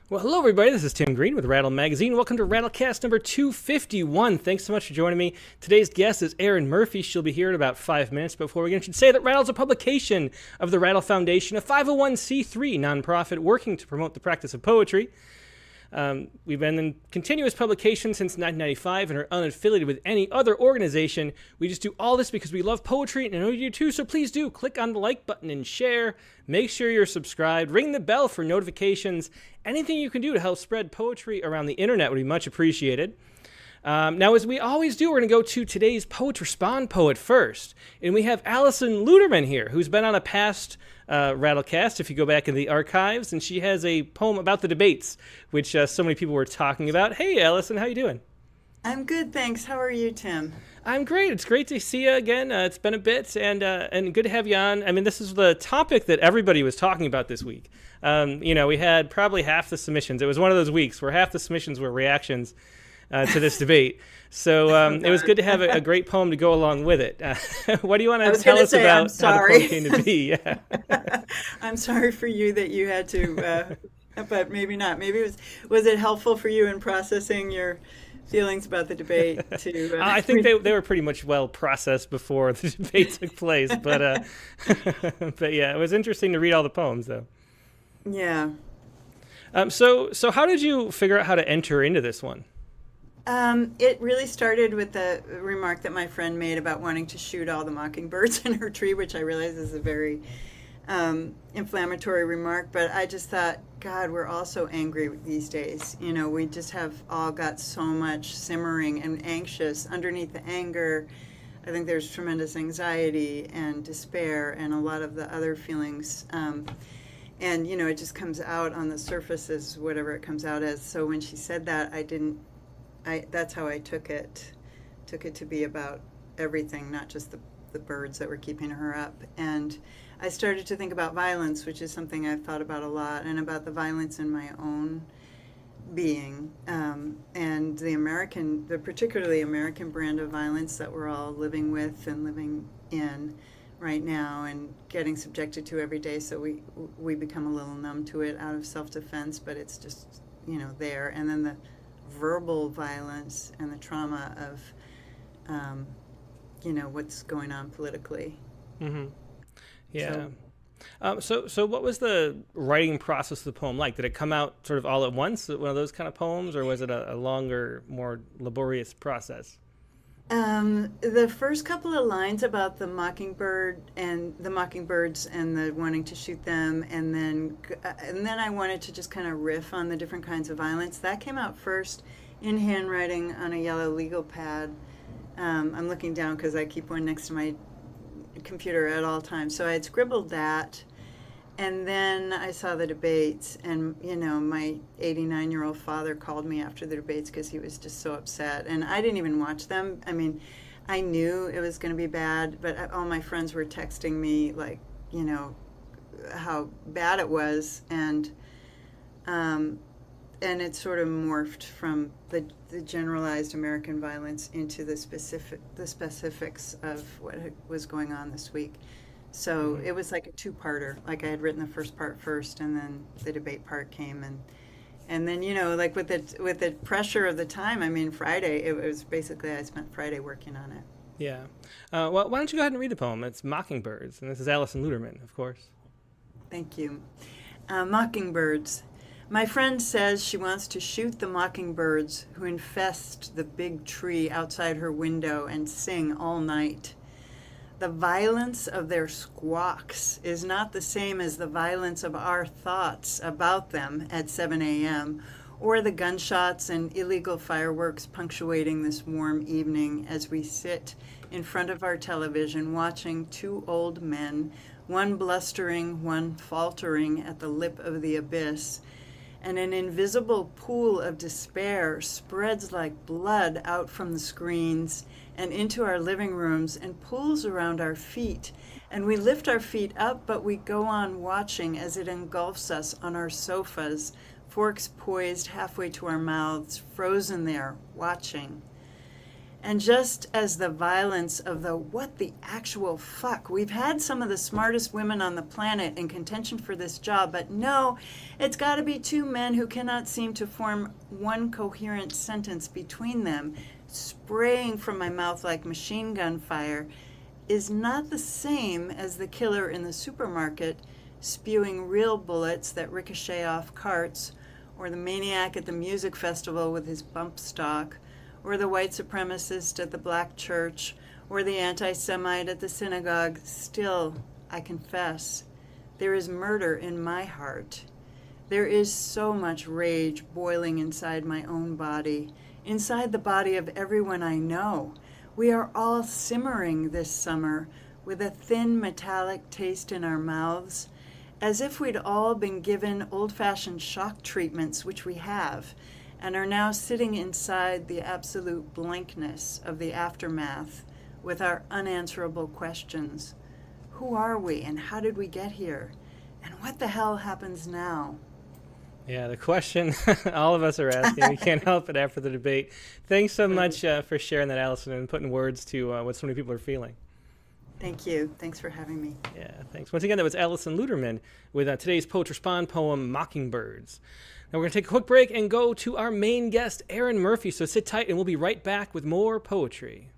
Well, hello, everybody. This is Tim Green with Rattle Magazine. Welcome to Rattlecast number 251. Thanks so much for joining me. Today's guest is Erin Murphy. She'll be here in about 5 minutes. Before we get, I should say that Rattle's a publication of the Rattle Foundation, a 501c3 nonprofit working to promote the practice of poetry. We've been in continuous publication since 1995 and are unaffiliated with any other organization. We just do all this because we love poetry, and I know you do too, so please do click on the like button and share. Make sure you're subscribed. Ring the bell for notifications. Anything you can do to help spread poetry around the internet would be much appreciated. Now, as we always do, we're going to go to today's Poet Respond poet first. And we have Alison Luterman here, who's been on a past Rattlecast, if you go back in the archives, and she has a poem about the debates, which so many people were talking about. Hey, Alison, how you doing? I'm good, thanks. How are you, Tim? I'm great. It's great to see you again. It's been a bit, and good to have you on. I mean, this is the topic that everybody was talking about this week. We had probably half the submissions. It was one of those weeks where half the submissions were reactions to this debate. So it was good to have a great poem to go along with it. What do you want to tell us about how the poem came to be? Yeah. I'm sorry for you that you had to, but maybe not. Maybe was it helpful for you in processing your feelings about the debate? I think they were pretty much well processed before the debate took place. But yeah, it was interesting to read all the poems, though. Yeah. So how did you figure out how to enter into this one? It really started with the remark that my friend made about wanting to shoot all the mockingbirds in her tree, which I realize is a very inflammatory remark, but I just thought, God, we're all so angry these days. You know, we just have all got so much simmering and anxious underneath the anger. I think there's tremendous anxiety and despair and a lot of the other feelings. And, it just comes out on the surface as whatever it comes out as. So when she said that, that's how I took it to be about everything, not just the birds that were keeping her up. And I started to think about violence, which is something I've thought about a lot, and about the violence in my own being, and the particularly American brand of violence that we're all living with and living in right now and getting subjected to every day. So we become a little numb to it out of self-defense, but it's just, there. And then the verbal violence and the trauma of, what's going on politically. Mm-hmm. Yeah. So what was the writing process of the poem like? Did it come out sort of all at once, one of those kind of poems, or was it a longer, more laborious process? The first couple of lines about the mockingbirds and the wanting to shoot them, and then I wanted to just kind of riff on the different kinds of violence. That came out first in handwriting on a yellow legal pad. I'm looking down because I keep one next to my computer at all times. So I had scribbled that, and then I saw the debates, and my 89-year-old father called me after the debates because he was just so upset, and I didn't even watch them. I mean, I knew it was going to be bad, but all my friends were texting me like, how bad it was, and it sort of morphed from the generalized American violence into the specifics of what was going on this week. So it was like a two-parter. Like I had written the first part first, and then the debate part came, and then like with the pressure of the time. I mean, Friday it was basically I spent Friday working on it. Yeah. Well, why don't you go ahead and read the poem? It's Mockingbirds, and this is Alison Luterman, of course. Thank you. Mockingbirds. My friend says she wants to shoot the mockingbirds who infest the big tree outside her window and sing all night. The violence of their squawks is not the same as the violence of our thoughts about them at 7 a.m., or the gunshots and illegal fireworks punctuating this warm evening as we sit in front of our television watching two old men, one blustering, one faltering at the lip of the abyss, and an invisible pool of despair spreads like blood out from the screens and into our living rooms and pools around our feet. And we lift our feet up, but we go on watching as it engulfs us on our sofas, forks poised halfway to our mouths, frozen there, watching. And just as the violence of the what the actual fuck, we've had some of the smartest women on the planet in contention for this job, but no, it's got to be two men who cannot seem to form one coherent sentence between them, spraying from my mouth like machine gun fire, is not the same as the killer in the supermarket spewing real bullets that ricochet off carts, or the maniac at the music festival with his bump stock, or the white supremacist at the black church, or the anti-Semite at the synagogue. Still, I confess, there is murder in my heart. There is so much rage boiling inside my own body, inside the body of everyone I know. We are all simmering this summer with a thin metallic taste in our mouths, as if we'd all been given old-fashioned shock treatments, which we have, and are now sitting inside the absolute blankness of the aftermath with our unanswerable questions. Who are we, and how did we get here? And what the hell happens now? Yeah, the question all of us are asking. We can't help it after the debate. Thanks so much for sharing that, Alison, and putting words to what so many people are feeling. Thank you. Thanks for having me. Yeah, thanks. Once again, that was Alison Luterman with today's Poets Respond poem, Mockingbirds. Now we're going to take a quick break and go to our main guest, Erin Murphy. So sit tight and we'll be right back with more poetry.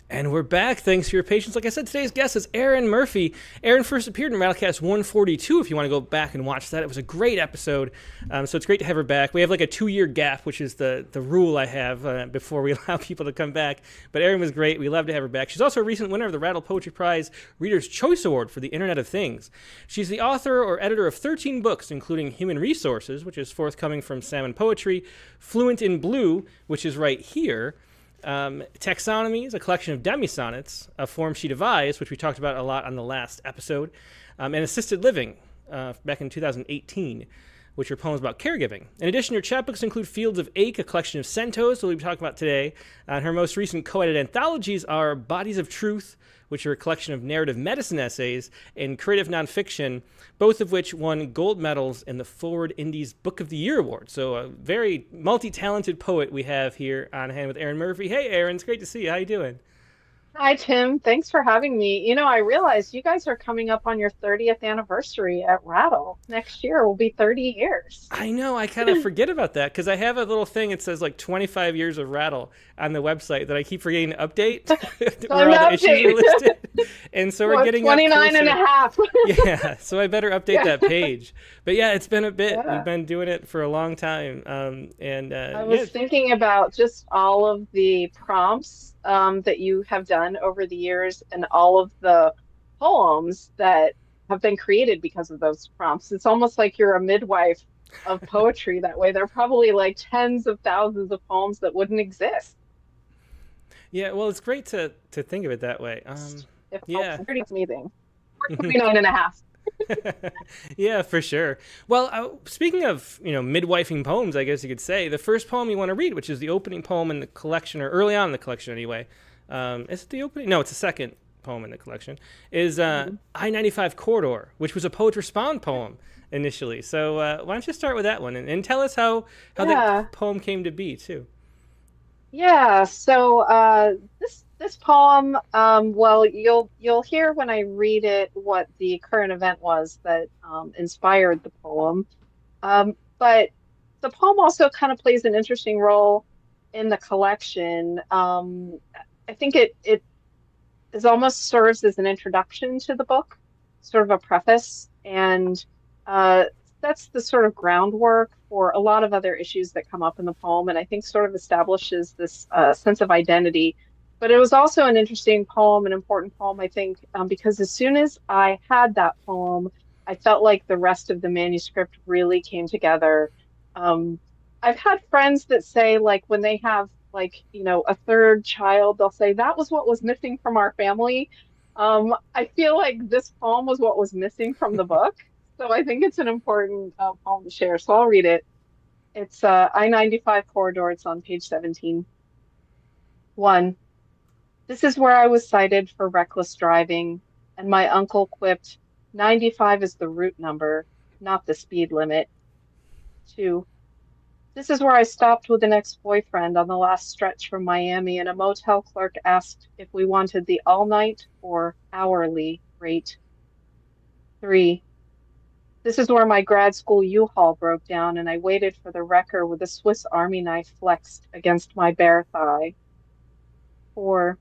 And we're back. Thanks for your patience. Like I said, today's guest is Erin Murphy. Erin first appeared in Rattlecast 142, if you want to go back and watch that. It was a great episode, so it's great to have her back. We have like a 2-year gap, which is the rule I have before we allow people to come back. But Erin was great. We love to have her back. She's also a recent winner of the Rattle Poetry Prize Reader's Choice Award for the Internet of Things. She's the author or editor of 13 books, including Human Resources, which is forthcoming from Salmon Poetry, Fluent in Blue, which is right here, Taxonomies, a collection of demi-sonnets, a form she devised, which we talked about a lot on the last episode, and Assisted Living, back in 2018, which are poems about caregiving. In addition, her chapbooks include Fields of Ache, a collection of centos that we'll be talking about today. Her most recent co-edited anthologies are Bodies of Truth, which are a collection of narrative medicine essays, and Creative Nonfiction, both of which won gold medals in the Foreword INDIES Book of the Year award. So a very multi-talented poet we have here on hand with Erin Murphy. Hey, Erin, it's great to see you. How you doing? Hi, Tim. Thanks for having me. I realized you guys are coming up on your 30th anniversary at Rattle. Next year will be 30 years. I know, I kind of forget about that because I have a little thing that says like 25 years of Rattle on the website that I keep forgetting to update where all the issues are listed. And so we're getting 29 and a half. Yeah, so I better update that page. But yeah, it's been a bit. Yeah. We've been doing it for a long time. I was thinking about just all of the prompts that you have done over the years and all of the poems that have been created because of those prompts. It's almost like you're a midwife of poetry that way. There are probably like tens of thousands of poems that wouldn't exist. Yeah, well, it's great to think of it that way. Yeah. It's pretty amazing. 29 and a half. Yeah, for sure. Well, speaking of, midwifing poems, I guess you could say, the first poem you want to read, which is the opening poem in the collection, or early on in the collection anyway. Is it the opening? No, it's the second poem in the collection, is I-95 Corridor, which was a Poet Respond poem initially. So why don't you start with that one and tell us how that poem came to be, too. Yeah, so this poem, well, you'll hear when I read it what the current event was that inspired the poem. But the poem also kind of plays an interesting role in the collection. I think it is almost serves as an introduction to the book, sort of a preface, and that's the sort of groundwork for a lot of other issues that come up in the poem, and I think sort of establishes this sense of identity. But it was also an interesting poem, an important poem, I think, because as soon as I had that poem, I felt like the rest of the manuscript really came together. I've had friends that say, like, when they have, like, a third child, they'll say, that was what was missing from our family. I feel like this poem was what was missing from the book. So I think it's an important poem to share. So I'll read it. It's I-95 Corridor. It's on page 17. 1. This is where I was cited for reckless driving, and my uncle quipped, 95 is the route number, not the speed limit. 2. This is where I stopped with an ex-boyfriend on the last stretch from Miami, and a motel clerk asked if we wanted the all-night or hourly rate. 3. This is where my grad school U-Haul broke down, and I waited for the wrecker with a Swiss Army knife flexed against my bare thigh. 4.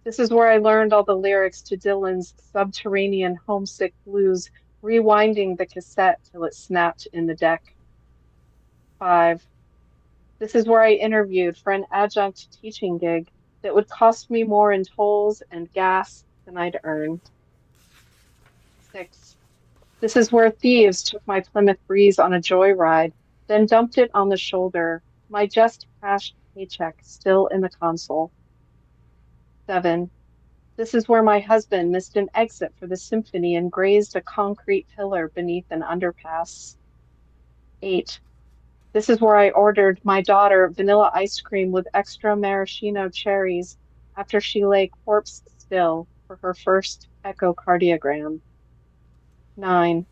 This is where I learned all the lyrics to Dylan's Subterranean Homesick Blues, rewinding the cassette till it snapped in the deck. 5. This is where I interviewed for an adjunct teaching gig that would cost me more in tolls and gas than I'd earn. 6. This is where thieves took my Plymouth Breeze on a joyride, then dumped it on the shoulder, my just cashed paycheck still in the console. 7. This is where my husband missed an exit for the symphony and grazed a concrete pillar beneath an underpass. 8. This is where I ordered my daughter vanilla ice cream with extra maraschino cherries after she lay corpse still for her first echocardiogram. 9.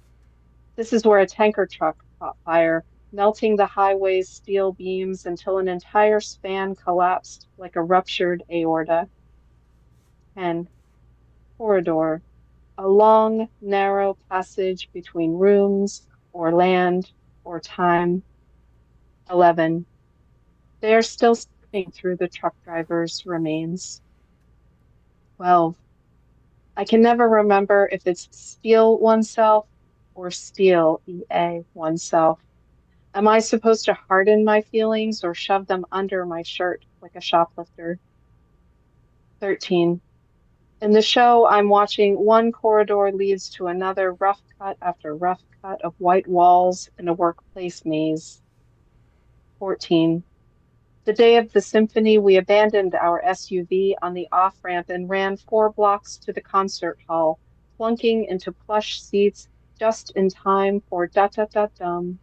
This is where a tanker truck caught fire, melting the highway's steel beams until an entire span collapsed like a ruptured aorta. 10. Corridor, a long, narrow passage between rooms or land or time. 11. They are still slipping through the truck driver's remains. 12. I can never remember if it's steal oneself or steal oneself. Am I supposed to harden my feelings or shove them under my shirt like a shoplifter? 13. In the show I'm watching, one corridor leads to another, rough cut after rough cut of white walls in a workplace maze. 14. The day of the symphony, we abandoned our SUV on the off-ramp and ran 4 blocks to the concert hall, plunking into plush seats just in time for da-da-da-dum.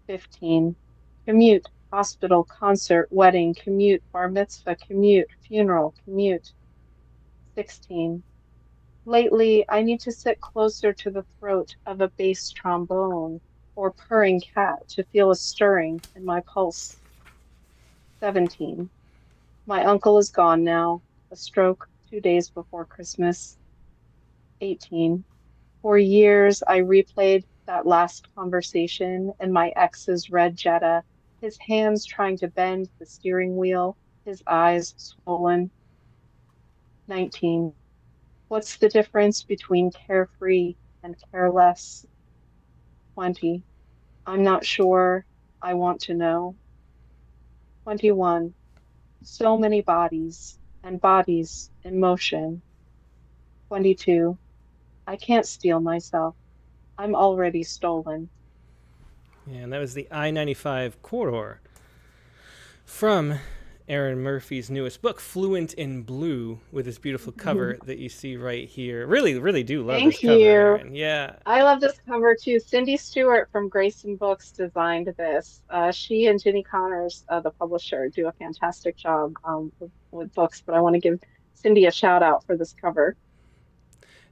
15. Commute, hospital, concert, wedding, commute, bar mitzvah, commute, funeral, commute. 16. Lately, I need to sit closer to the throat of a bass trombone or purring cat to feel a stirring in my pulse. 17. My uncle is gone now, a stroke 2 days before Christmas. 18. For years, I replayed that last conversation in my ex's red Jetta, his hands trying to bend the steering wheel, his eyes swollen. 19. What's the difference between carefree and careless? 20. I'm not sure. I want to know. 21. So many bodies and bodies in motion. 22. I can't steal myself. I'm already stolen. And that was the I-95 corridor from Erin Murphy's newest book, Fluent in Blue, with this beautiful cover that you see right here. Really, really do love this Thank cover, you. Erin. Yeah. I love this cover too. Cindy Stewart from Grayson Books designed this. She and Ginny Connors, the publisher, do a fantastic job with books, but I want to give Cindy a shout out for this cover.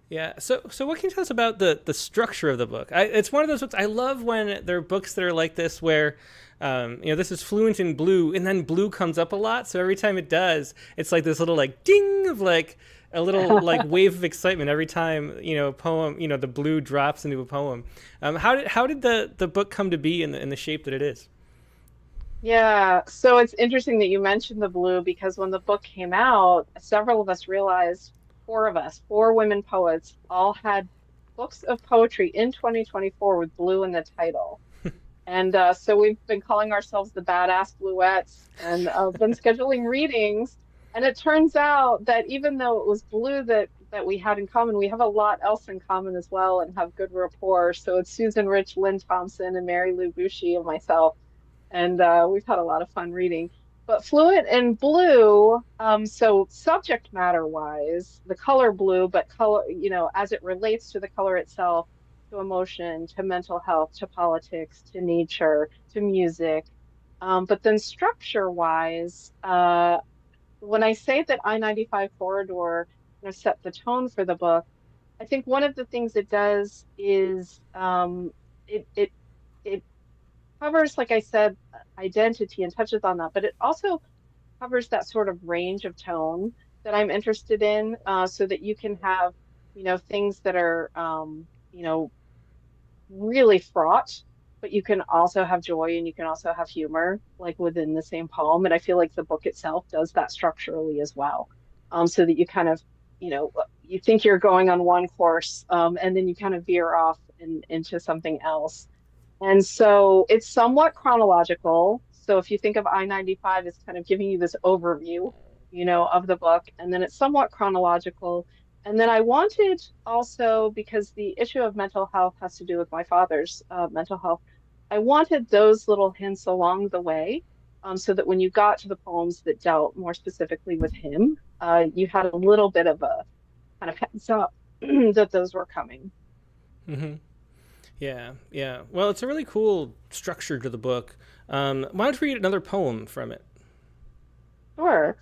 Yeah. So what can you tell us about the structure of the book? It's one of those books I love when there are books that are like this where, this is Fluent in Blue, and then blue comes up a lot. So every time it does, it's like this little like ding of like a little like wave of excitement every time poem the blue drops into a poem. How did the book come to be in the shape that it is? Yeah, so it's interesting that you mentioned the blue because when the book came out, several of us realized, four of us, four women poets, all had books of poetry in 2024 with blue in the title. And so we've been calling ourselves the Badass Bluettes and been scheduling readings. And it turns out that even though it was blue that we had in common, we have a lot else in common as well and have good rapport. So it's Susan Rich, Lynn Thompson, and Mary Lou Bucci and myself. And we've had a lot of fun reading. But Fluent in Blue, so subject matter wise, the color blue, but color, as it relates to the color itself, to emotion, to mental health, to politics, to nature, to music. But then structure wise, when I say that I-95 corridor set the tone for the book, I think one of the things it does is it covers, like I said, identity and touches on that, but it also covers that sort of range of tone that I'm interested in, so that you can have, things that are, really fraught, but you can also have joy and you can also have humor, like within the same poem. And I feel like the book itself does that structurally as well, so that you kind of, you think you're going on one course, and then you kind of veer off into something else. And so it's somewhat chronological. So if you think of I-95 as kind of giving you this overview, of the book, and then it's somewhat chronological. And then I wanted also, because the issue of mental health has to do with my father's mental health, I wanted those little hints along the way, so that when you got to the poems that dealt more specifically with him, you had a little bit of a kind of heads up that those were coming. Mm-hmm. Yeah, yeah. Well, it's a really cool structure to the book. Why don't you read another poem from it? Sure.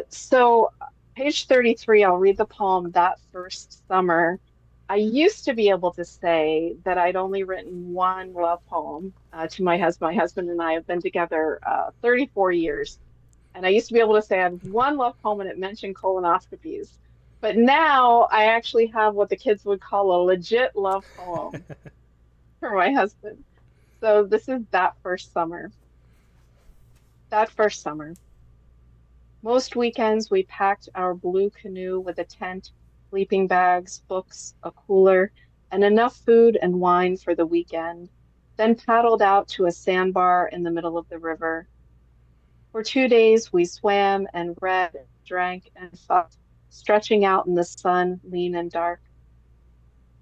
So page 33, I'll read the poem That First Summer. I used to be able to say that I'd only written one love poem to my husband. My husband and I have been together 34 years. And I used to be able to say I had one love poem and it mentioned colonoscopies. But now I actually have what the kids would call a legit love poem for my husband. So this is That First Summer. That first summer. Most weekends we packed our blue canoe with a tent, sleeping bags, books, a cooler, and enough food and wine for the weekend, then paddled out to a sandbar in the middle of the river. For 2 days we swam and read, drank, and thought, stretching out in the sun, lean and dark.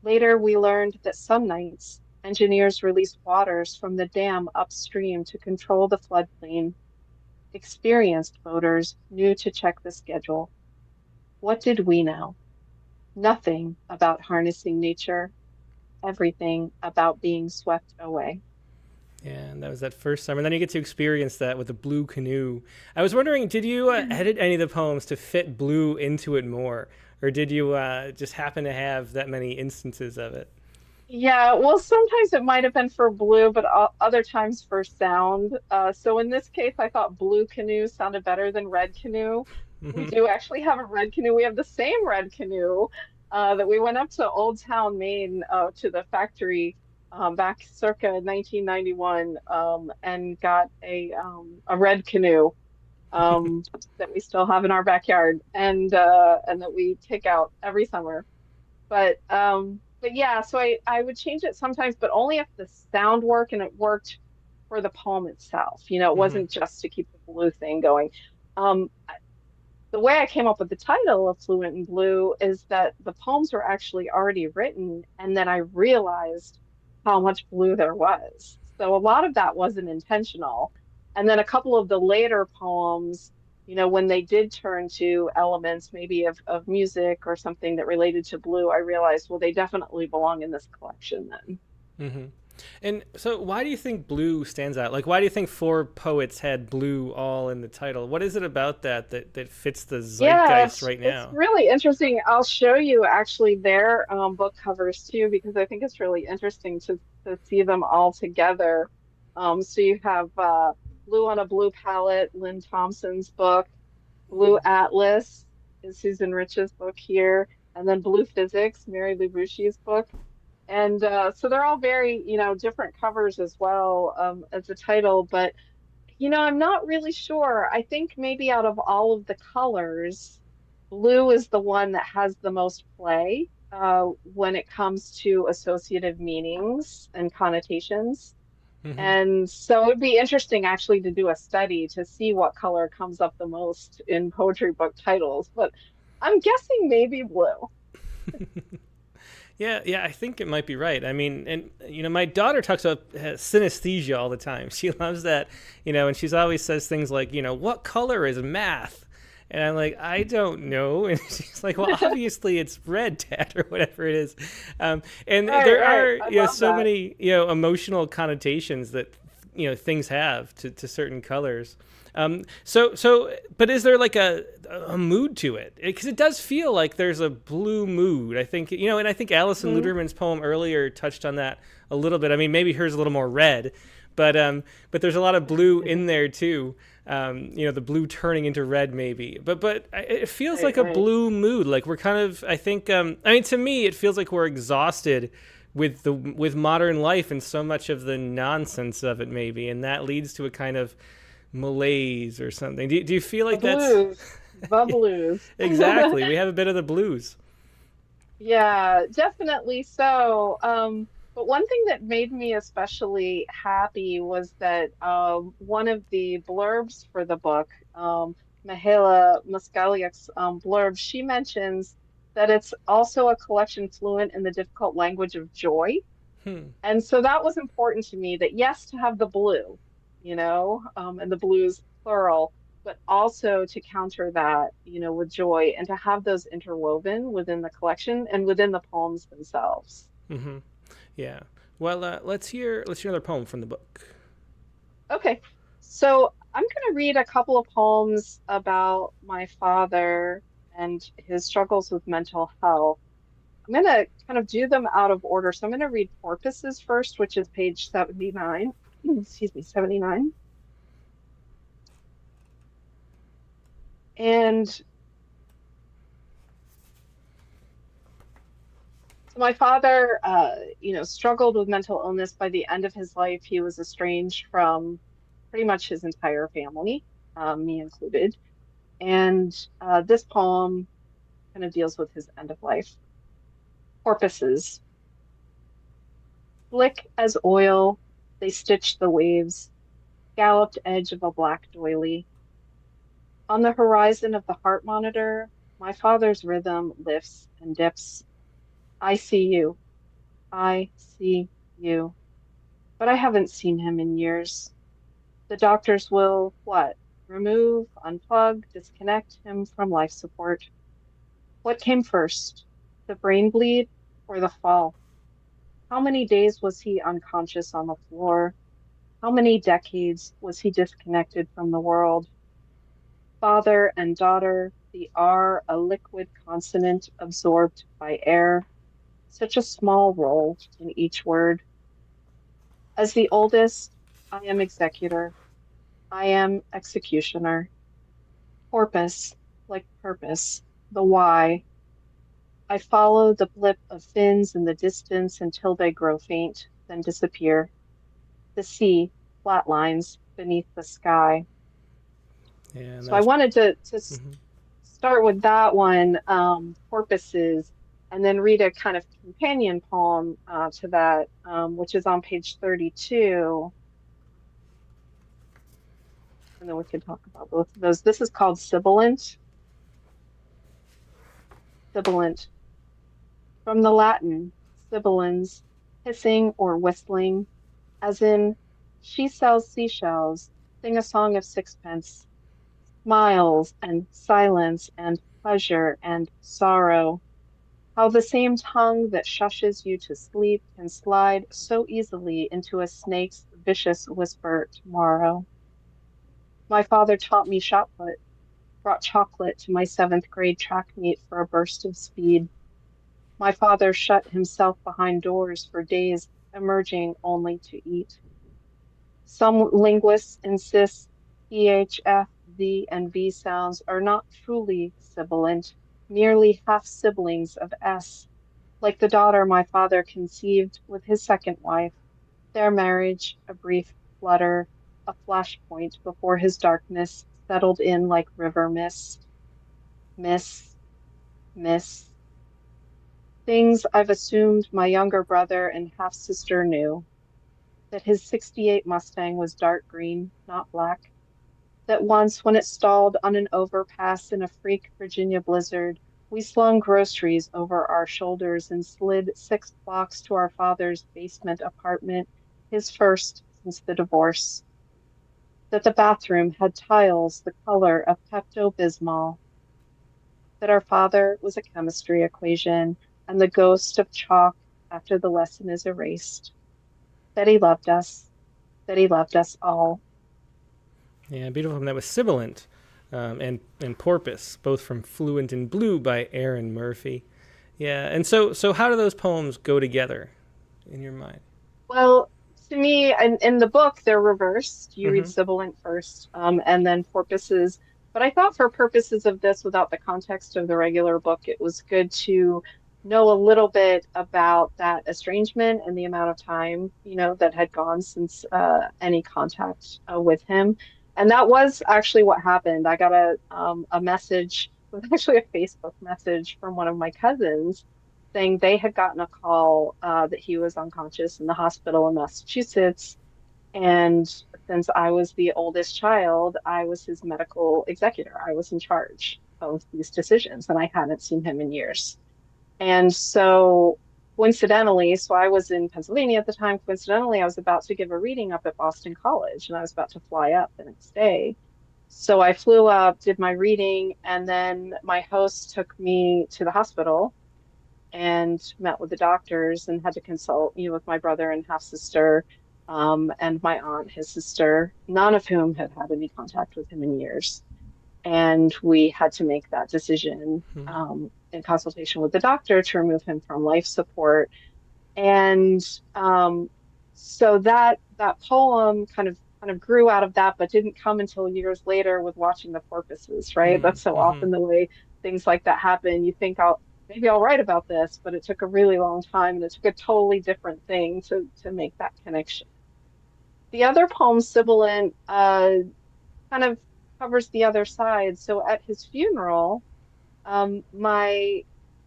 Later we learned that some nights engineers released waters from the dam upstream to control the floodplain. Experienced boaters knew to check the schedule. What did we know? Nothing about harnessing nature, everything about being swept away. Yeah, and that was that first summer. And then you get to experience that with the blue canoe. I was wondering, did you edit any of the poems to fit blue into it more? Or did you just happen to have that many instances of it? Yeah, well, sometimes it might have been for blue, but other times for sound. So in this case, I thought blue canoe sounded better than red canoe. We Hmm. do actually have a red canoe. We have the same red canoe that we went up to Old Town, Maine, to the factory back circa 1991, and got a red canoe that we still have in our backyard, and that we take out every summer. But yeah, so I would change it sometimes, but only if the sound worked and it worked for the poem itself. It Hmm. wasn't just to keep the blue thing going. Um, the way I came up with the title of Fluent in Blue is that the poems were actually already written, and then I realized how much blue there was. So a lot of that wasn't intentional. And then a couple of the later poems, when they did turn to elements maybe of music or something that related to blue, I realized, well, they definitely belong in this collection then. Hmm. And so, why do you think blue stands out? Like, why do you think four poets had blue all in the title? What is it about that fits the Yeah, zeitgeist right it's now? really interesting. I'll show you actually their book covers too, because I think it's really interesting to see them all together. So you have Blue on a Blue Palette, Lynn Thompson's book, Blue Atlas is Susan Rich's book here, and then Blue Physics, Mary Lou Boushy's book. And so they're all very, different covers as well as the title, but I'm not really sure. I think maybe out of all of the colors, blue is the one that has the most play when it comes to associative meanings and connotations. Hmm. And so it would be interesting actually to do a study to see what color comes up the most in poetry book titles. But I'm guessing maybe blue. Yeah, yeah, I think it might be right. I mean, and my daughter talks about synesthesia all the time. She loves that, and she's always says things like, what color is math? And I'm like, I don't know. And she's like, well, obviously it's red, Dad, or whatever it is. And Right, there right. are, I love so that. many, emotional connotations that, things have to certain colors. But is there like a mood to it? Because it does feel like there's a blue mood. I think, and I think Alison Mhm. Luterman's poem earlier touched on that a little bit. I mean, maybe hers a little more red, but there's a lot of blue in there too. The blue turning into red maybe, but it feels Right, like a right. blue mood. Like we're kind of, I think, I mean, to me, it feels like we're exhausted with modern life and so much of the nonsense of it maybe, and that leads to a kind of malaise or something. Do you feel The like that's blues. The blues. exactly? We have a bit of the blues. Yeah, definitely so. But one thing that made me especially happy was that one of the blurbs for the book, Mihaela Moskaliak's blurb, she mentions that it's also a collection fluent in the difficult language of joy. Hmm. And so that was important to me that yes, to have the blue, and the blues plural, but also to counter that, with joy and to have those interwoven within the collection and within the poems themselves. Mm-hmm. Yeah. Well, let's hear another poem from the book. Okay. So I'm going to read a couple of poems about my father and his struggles with mental health. I'm going to kind of do them out of order. So I'm going to read Porpoises first, which is page 79. Excuse me, 79. And so my father, struggled with mental illness. By the end of his life, he was estranged from pretty much his entire family, me included. And this poem kind of deals with his end of life. Porpoises. Slick as oil, they stitched the waves, galloped edge of a black doily. On the horizon of the heart monitor, my father's rhythm lifts and dips. I see you. I see you. But I haven't seen him in years. The doctors will, what? Remove, unplug, disconnect him from life support. What came first? The brain bleed or the fall? How many days was he unconscious on the floor? How many decades was he disconnected from the world? Father and daughter, the R, a liquid consonant absorbed by air, such a small role in each word. As the oldest, I am executor, I am executioner. Porpoise, like purpose, the Y. I follow the blip of fins in the distance until they grow faint, then disappear. The sea flatlines beneath the sky. Yeah, and So I wanted to start with that one, porpoises, and then read a kind of companion poem to that, which is on page 32. And then we can talk about both of those. This is called Sibilant. Sibilant. From the Latin, sibilans, hissing or whistling, as in, she sells seashells, sing a song of sixpence, smiles and silence and pleasure and sorrow. How the same tongue that shushes you to sleep can slide so easily into a snake's vicious whisper tomorrow. My father taught me shot put, brought chocolate to my seventh grade track meet for a burst of speed. My father shut himself behind doors for days, emerging only to eat. Some linguists insist EH, F, Z, and V sounds are not truly sibilant, merely half siblings of S, like the daughter my father conceived with his second wife, their marriage a brief flutter, a flashpoint before his darkness settled in like river mist. Miss, miss. Things I've assumed my younger brother and half sister knew. That his '68 Mustang was dark green, not black. That once, when it stalled on an overpass in a freak Virginia blizzard, we slung groceries over our shoulders and slid 6 blocks to our father's basement apartment, his first since the divorce. That the bathroom had tiles the color of Pepto-Bismol. That our father was a chemistry equation and the ghost of chalk after the lesson is erased. That he loved us, that he loved us all. Yeah, beautiful. And that was Sibilant and Porpoise, both from Fluent and Blue by Erin Murphy. Yeah, and so how do those poems go together in your mind? Well, to me, in the book, they're reversed. You read Mm-hmm. Sibilant first, and then Porpoises. But I thought for purposes of this, without the context of the regular book, it was good to know a little bit about that estrangement and the amount of time, that had gone since any contact with him. And that was actually what happened. I got a message, it was actually a Facebook message from one of my cousins saying they had gotten a call that he was unconscious in the hospital in Massachusetts. And since I was the oldest child, I was his medical executor. I was in charge of these decisions, and I hadn't seen him in years. And so, coincidentally, so I was in Pennsylvania at the time. Coincidentally, I was about to give a reading up at Boston College, and I was about to fly up the next day. So I flew up, did my reading, and then my host took me to the hospital and met with the doctors and had to consult, with my brother and half sister, and my aunt, his sister, none of whom had had any contact with him in years. And we had to make that decision in consultation with the doctor to remove him from life support. And so that poem kind of grew out of that, but didn't come until years later with watching the porpoises, right? That's so Mm-hmm. often the way things like that happen. You think maybe I'll write about this, but it took a really long time and it took a totally different thing to make that connection. The other poem, Sibilant, kind of covers the other side. So at his funeral, my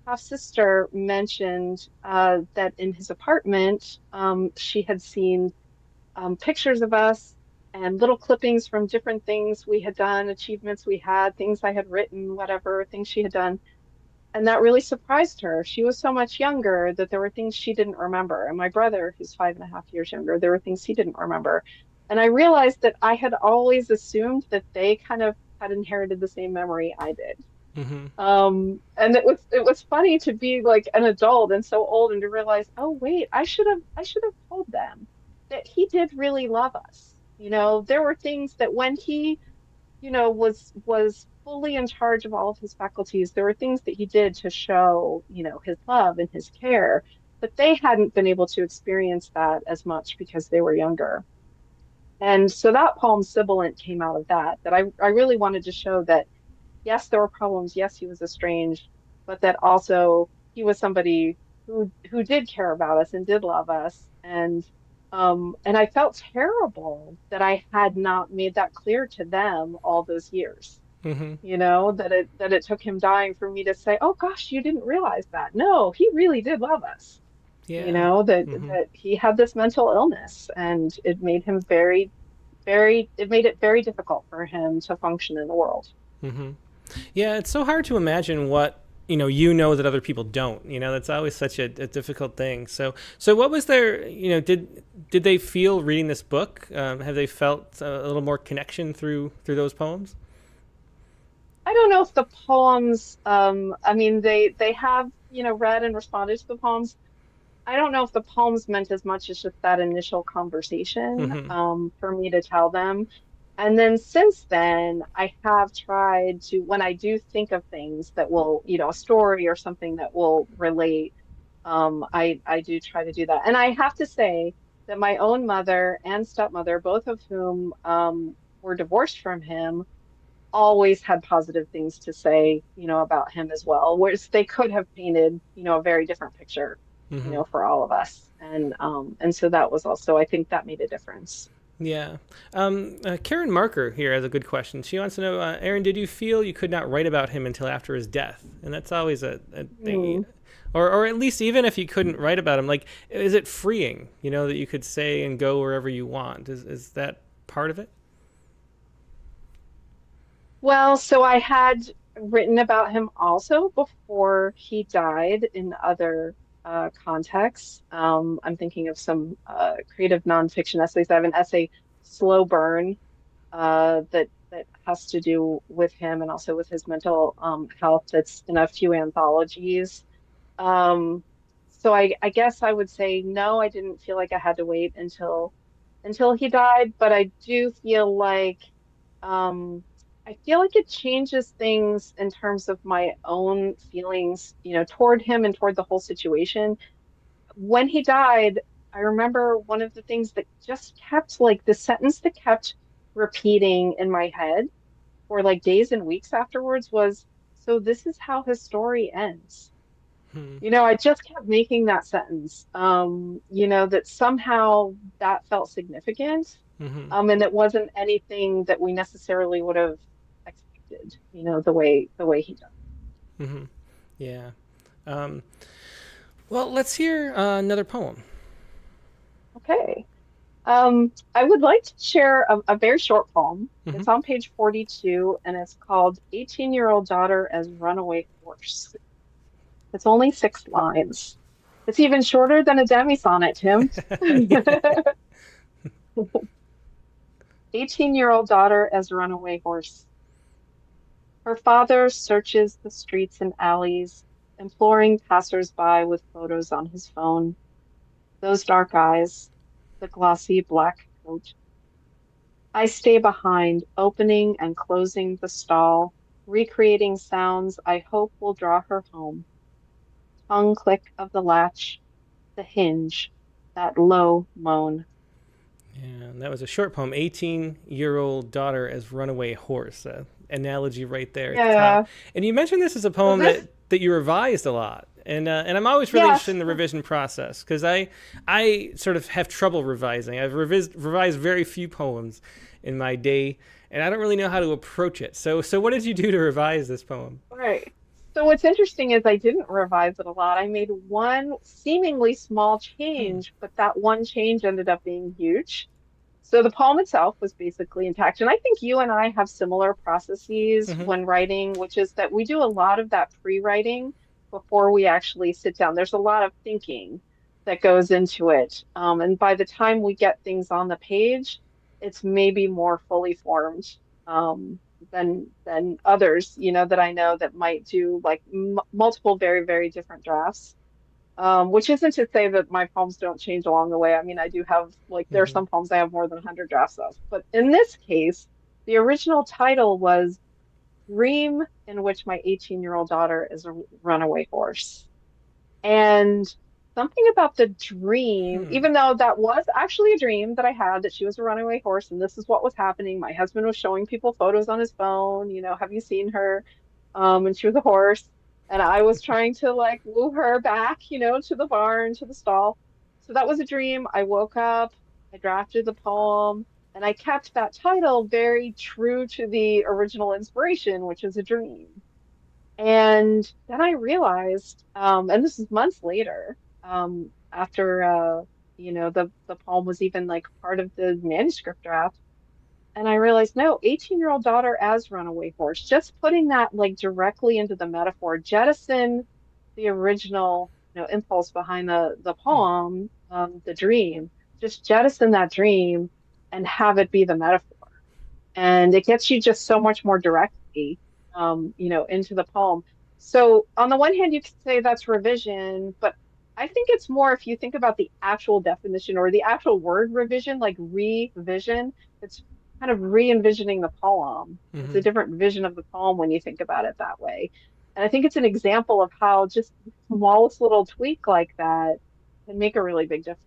half sister mentioned that in his apartment, she had seen pictures of us and little clippings from different things we had done, achievements we had, things I had written, whatever, things she had done. And that really surprised her. She was so much younger that there were things she didn't remember. And my brother, who's 5.5 years younger, there were things he didn't remember. And I realized that I had always assumed that they kind of had inherited the same memory I did. Mm-hmm. And it was funny to be like an adult and so old and to realize, oh wait, I should have told them. that he did really love us. There were things that when he, was fully in charge of all of his faculties, there were things that he did to show, his love and his care, but they hadn't been able to experience that as much because they were younger. And so that poem Sibilant came out of that I really wanted to show that yes, there were problems. Yes, he was estranged, but that also he was somebody who did care about us and did love us. And I felt terrible that I had not made that clear to them all those years. Hmm. That it took him dying for me to say, "Oh gosh, you didn't realize that." No, he really did love us. Yeah. Hmm. That he had this mental illness, and it made him it made it very difficult for him to function in the world. Hmm. Yeah, it's so hard to imagine what that other people don't. That's always such a difficult thing. So what was their did they feel reading this book? Have they felt a little more connection through those poems? I don't know if the poems, I mean, they have, read and responded to the poems. I don't know if the poems meant as much as just that initial conversation, Hmm. for me to tell them. And then since then, I have tried to, when I do think of things that will, a story or something that will relate, I do try to do that. And I have to say that my own mother and stepmother, both of whom, were divorced from him, always had positive things to say, about him as well, whereas they could have painted, a very different picture, Hmm. for all of us. And so that was also, I think that made a difference. Yeah. Karen Marker here has a good question. She wants to know, Erin, did you feel you could not write about him until after his death? And that's always a thing. Hmm. Or at least even if you couldn't write about him, like, is it freeing, that you could say and go wherever you want? Is that part of it? Well, so I had written about him also before he died in other contexts. I'm thinking of some creative nonfiction essays. I have an essay, Slow Burn, that has to do with him and also with his mental health. That's in a few anthologies. Um, so I guess I would say no, I didn't feel like I had to wait until he died, but I do feel like um, I feel like it changes things in terms of my own feelings, toward him and toward the whole situation. When he died, I remember one of the things that just kept like the sentence that kept repeating in my head for like days and weeks afterwards was, so this is how his story ends. Hmm. I just kept making that sentence, that somehow that felt significant, Hmm. and it wasn't anything that we necessarily would have expected, the way he died. Hmm. Yeah. Um, well, let's hear another poem. Okay. I would like to share a very short poem. Hmm. It's on page 42, and it's called 18-Year-Old Daughter as Runaway Horse. It's only 6 lines. It's even shorter than a demi-sonnet, Tim. Yeah. 18-year-old daughter as runaway horse. Her father searches the streets and alleys, imploring passers-by with photos on his phone. Those dark eyes, the glossy black coat. I stay behind, opening and closing the stall, recreating sounds I hope will draw her home. Tongue click of the latch, the hinge, that low moan. Yeah, and that was a short poem. 18-year-old daughter as runaway horse. Analogy right there at the top. Yeah. And you mentioned this as a So poem this, that you revised a lot. And I'm always really interested yes. in the revision process because I sort of have trouble revising. I've revised very few poems in my day, and I don't really know how to approach it. So what did you do to revise this poem? Right. So what's interesting is I didn't revise it a lot. I made one seemingly small Hmm. change, but that one change ended up being huge. So the poem itself was basically intact. And I think you and I have similar processes Hmm. when writing, which is that we do a lot of that pre-writing before we actually sit down. There's a lot of thinking that goes into it. And by the time we get things on the page, it's maybe more fully formed. Um, than others, that I know that might do like m multiple very, very different drafts. which isn't to say that my poems don't change along the way. I mean, I do have, like, there are Hmm. some poems I have more than 100 drafts of. But in this case, the original title was Dream in Which My 18-Year-Old Daughter is a Runaway Horse. And something about the dream, Hmm. even though that was actually a dream that I had, that she was a runaway horse and this is what was happening. My husband was showing people photos on his phone, have you seen her? And she was a horse. And I was trying to like woo her back, to the barn, to the stall. So that was a dream. I woke up, I drafted the poem, and I kept that title very true to the original inspiration, which is a dream. And then I realized, and this is months later, after the poem was even like part of the manuscript draft, and I realized, no, 18-year-old daughter as runaway horse, just putting that like directly into the metaphor, jettison the original, impulse behind the poem, the dream, just jettison that dream and have it be the metaphor. And it gets you just so much more directly, into the poem. So on the one hand, you could say that's revision, but I think it's more if you think about the actual definition or the actual word revision, like revision, it's kind of re-envisioning the poem. It's a Hmm. different vision of the poem when you think about it that way. And I think it's an example of how just the smallest little tweak like that can make a really big difference.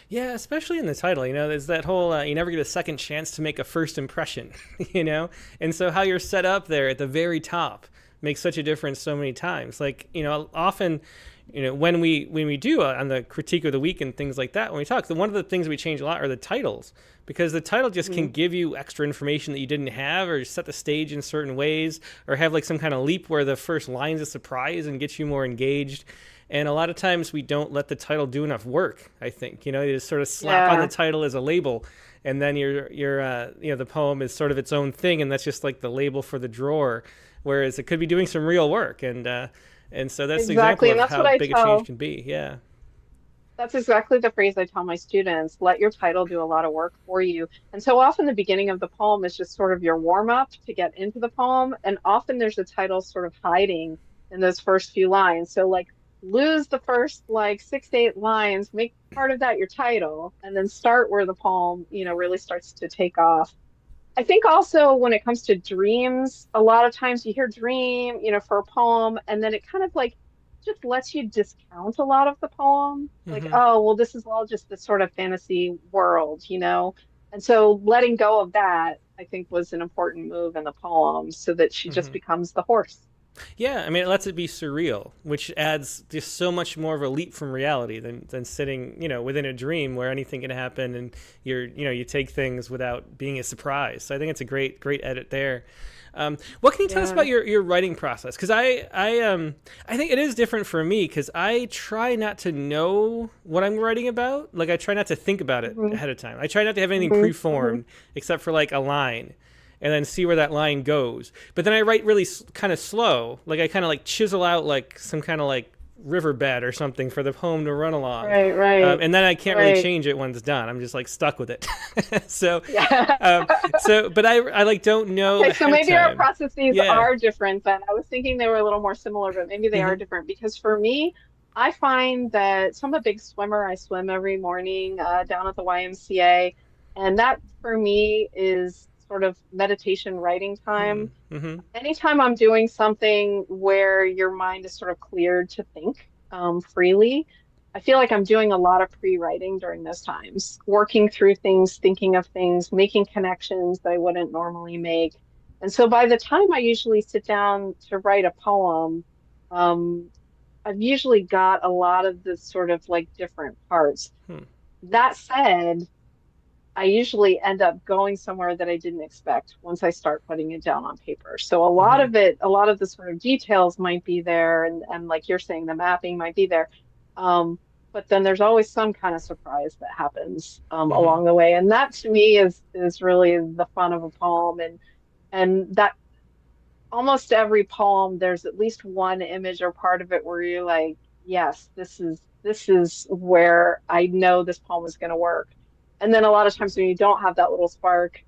Yeah, especially in the title, there's that whole you never get a second chance to make a first impression, and so how you're set up there at the very top makes such a difference so many times. Like, often, when we do on the critique of the week and things like that, when we talk, one of the things we change a lot are the titles, because the title just can Hmm. give you extra information that you didn't have, or set the stage in certain ways, or have like some kind of leap where the first line's a surprise and gets you more engaged. And a lot of times we don't let the title do enough work. I think you just sort of slap on the Yeah, title as a label, and then the poem is sort of its own thing, and that's just like the label for the drawer. Whereas it could be doing some real work, and so that's the example exactly. And of that's how what I big a change tell. can be. Yeah. That's exactly the phrase I tell my students. Let your title do a lot of work for you. And so often the beginning of the poem is just sort of your warm up to get into the poem. And often there's a title sort of hiding in those first few lines. So like lose the first like 6 to 8 lines, make part of that your title, and then start where the poem, really starts to take off. I think also when it comes to dreams, a lot of times you hear dream, for a poem, and then it kind of like just lets you discount a lot of the poem. Like, Hmm. oh, well, this is all just this sort of fantasy world. And so letting go of that, I think, was an important move in the poem so that she just Hmm. becomes the horse. Yeah, I mean, it lets it be surreal, which adds just so much more of a leap from reality than sitting, within a dream where anything can happen, and you take things without being a surprise. So I think it's a great edit there. What can you tell us Yeah. about your writing process? Because I think it is different for me, because I try not to know what I'm writing about. Like, I try not to think about it Hmm. ahead of time. I try not to have anything Hmm. Hmm. preformed except for like a line, and then see where that line goes. But then I write really kind of slow. Like, I kind of like chisel out like some kind of like riverbed or something for the poem to run along. Right, right, And then I can't really right. change it when it's done. I'm just like stuck with it. so, Yeah. um, but I like don't know Okay, so ahead of maybe our time. processes Yeah. are different then. I was thinking they were a little more similar, but maybe they are Hmm. different because for me, I find that so I'm a big swimmer. I swim every morning down at the YMCA, and that for me is sort of meditation writing time. Hmm. Anytime I'm doing something where your mind is sort of cleared to think freely, I feel like I'm doing a lot of pre-writing during those times, working through things, thinking of things, making connections that I wouldn't normally make. And so by the time I usually sit down to write a poem, um, I've usually got a lot of the sort of like different parts. Hmm. That said, I usually end up going somewhere that I didn't expect once I start putting it down on paper. So a lot Hmm. of it, a lot of the sort of details might be there, and like you're saying, the mapping might be there. Um, but then there's always some kind of surprise that happens Hmm. along the way, and that to me is really the fun of a poem, and that almost every poem there's at least one image or part of it where you're like, yes, this is where I know this poem is going to work. And then a lot of times when you don't have that little spark,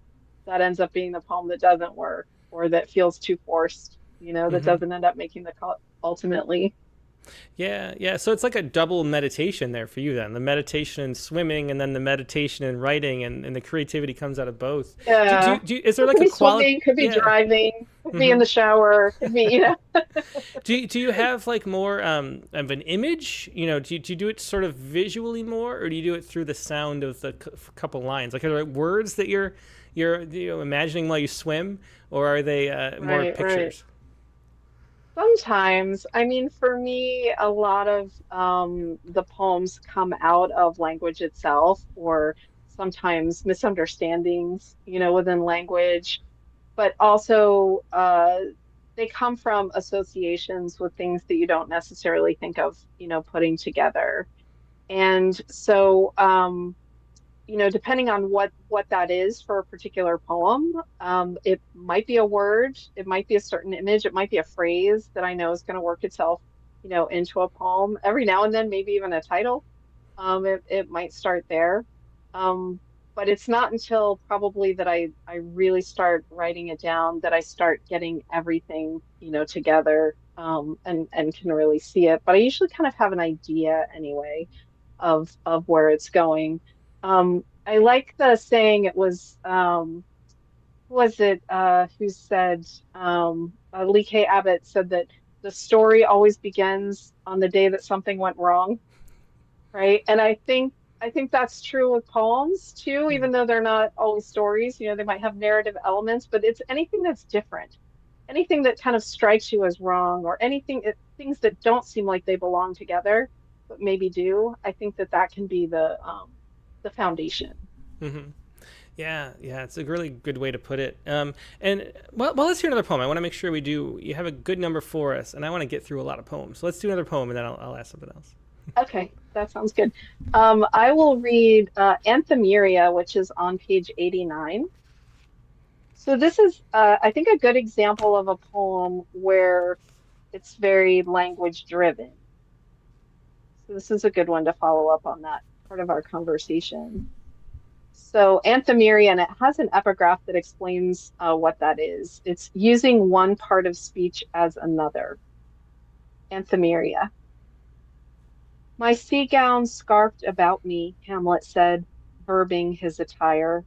that ends up being the poem that doesn't work or that feels too forced, that Hmm. doesn't end up making the cut ultimately. Yeah, yeah. So it's like a double meditation there for you then. The meditation in swimming and then the meditation in writing, and the creativity comes out of both. Yeah. Is there It like could a be quality? swimming, could be Yeah. driving, could be in Hmm. the shower, could be, Do you have like more of an image? Do you do it sort of visually more, or do you do it through the sound of the couple lines? Like, are there words that you're imagining while you swim, or are they more Right, right. pictures? Sometimes, I mean, for me, a lot of the poems come out of language itself, or sometimes misunderstandings, within language, but also they come from associations with things that you don't necessarily think of, putting together. And so, depending on what that is for a particular poem, it might be a word, it might be a certain image, it might be a phrase that I know is going to work itself, into a poem. Every now and then, maybe even a title. It might start there. But it's not until probably that I really start writing it down that I start getting everything, together, and can really see it. But I usually kind of have an idea anyway of where it's going. I like the saying, it who was it who said, Lee K. Abbott said that the story always begins on the day that something went wrong, right? And I think that's true with poems too, even though they're not always stories, they might have narrative elements, but it's anything that's different, anything that kind of strikes you as wrong, or things that don't seem like they belong together, but maybe do. I think that can be the foundation. Hmm. Yeah, yeah, it's a really good way to put it. And well, let's hear another poem. I want to make sure we do. You have a good number for us, and I want to get through a lot of poems. So let's do another poem, and then I'll ask something else. Okay, that sounds good. I will read Anthemeria, which is on page 89. So this is, I think, a good example of a poem where it's very language driven. So this is a good one to follow up on that part of our conversation. So Anthemeria, and it has an epigraph that explains what that is. It's using one part of speech as another. Anthemeria. My sea gown scarfed about me, Hamlet said, verbing his attire.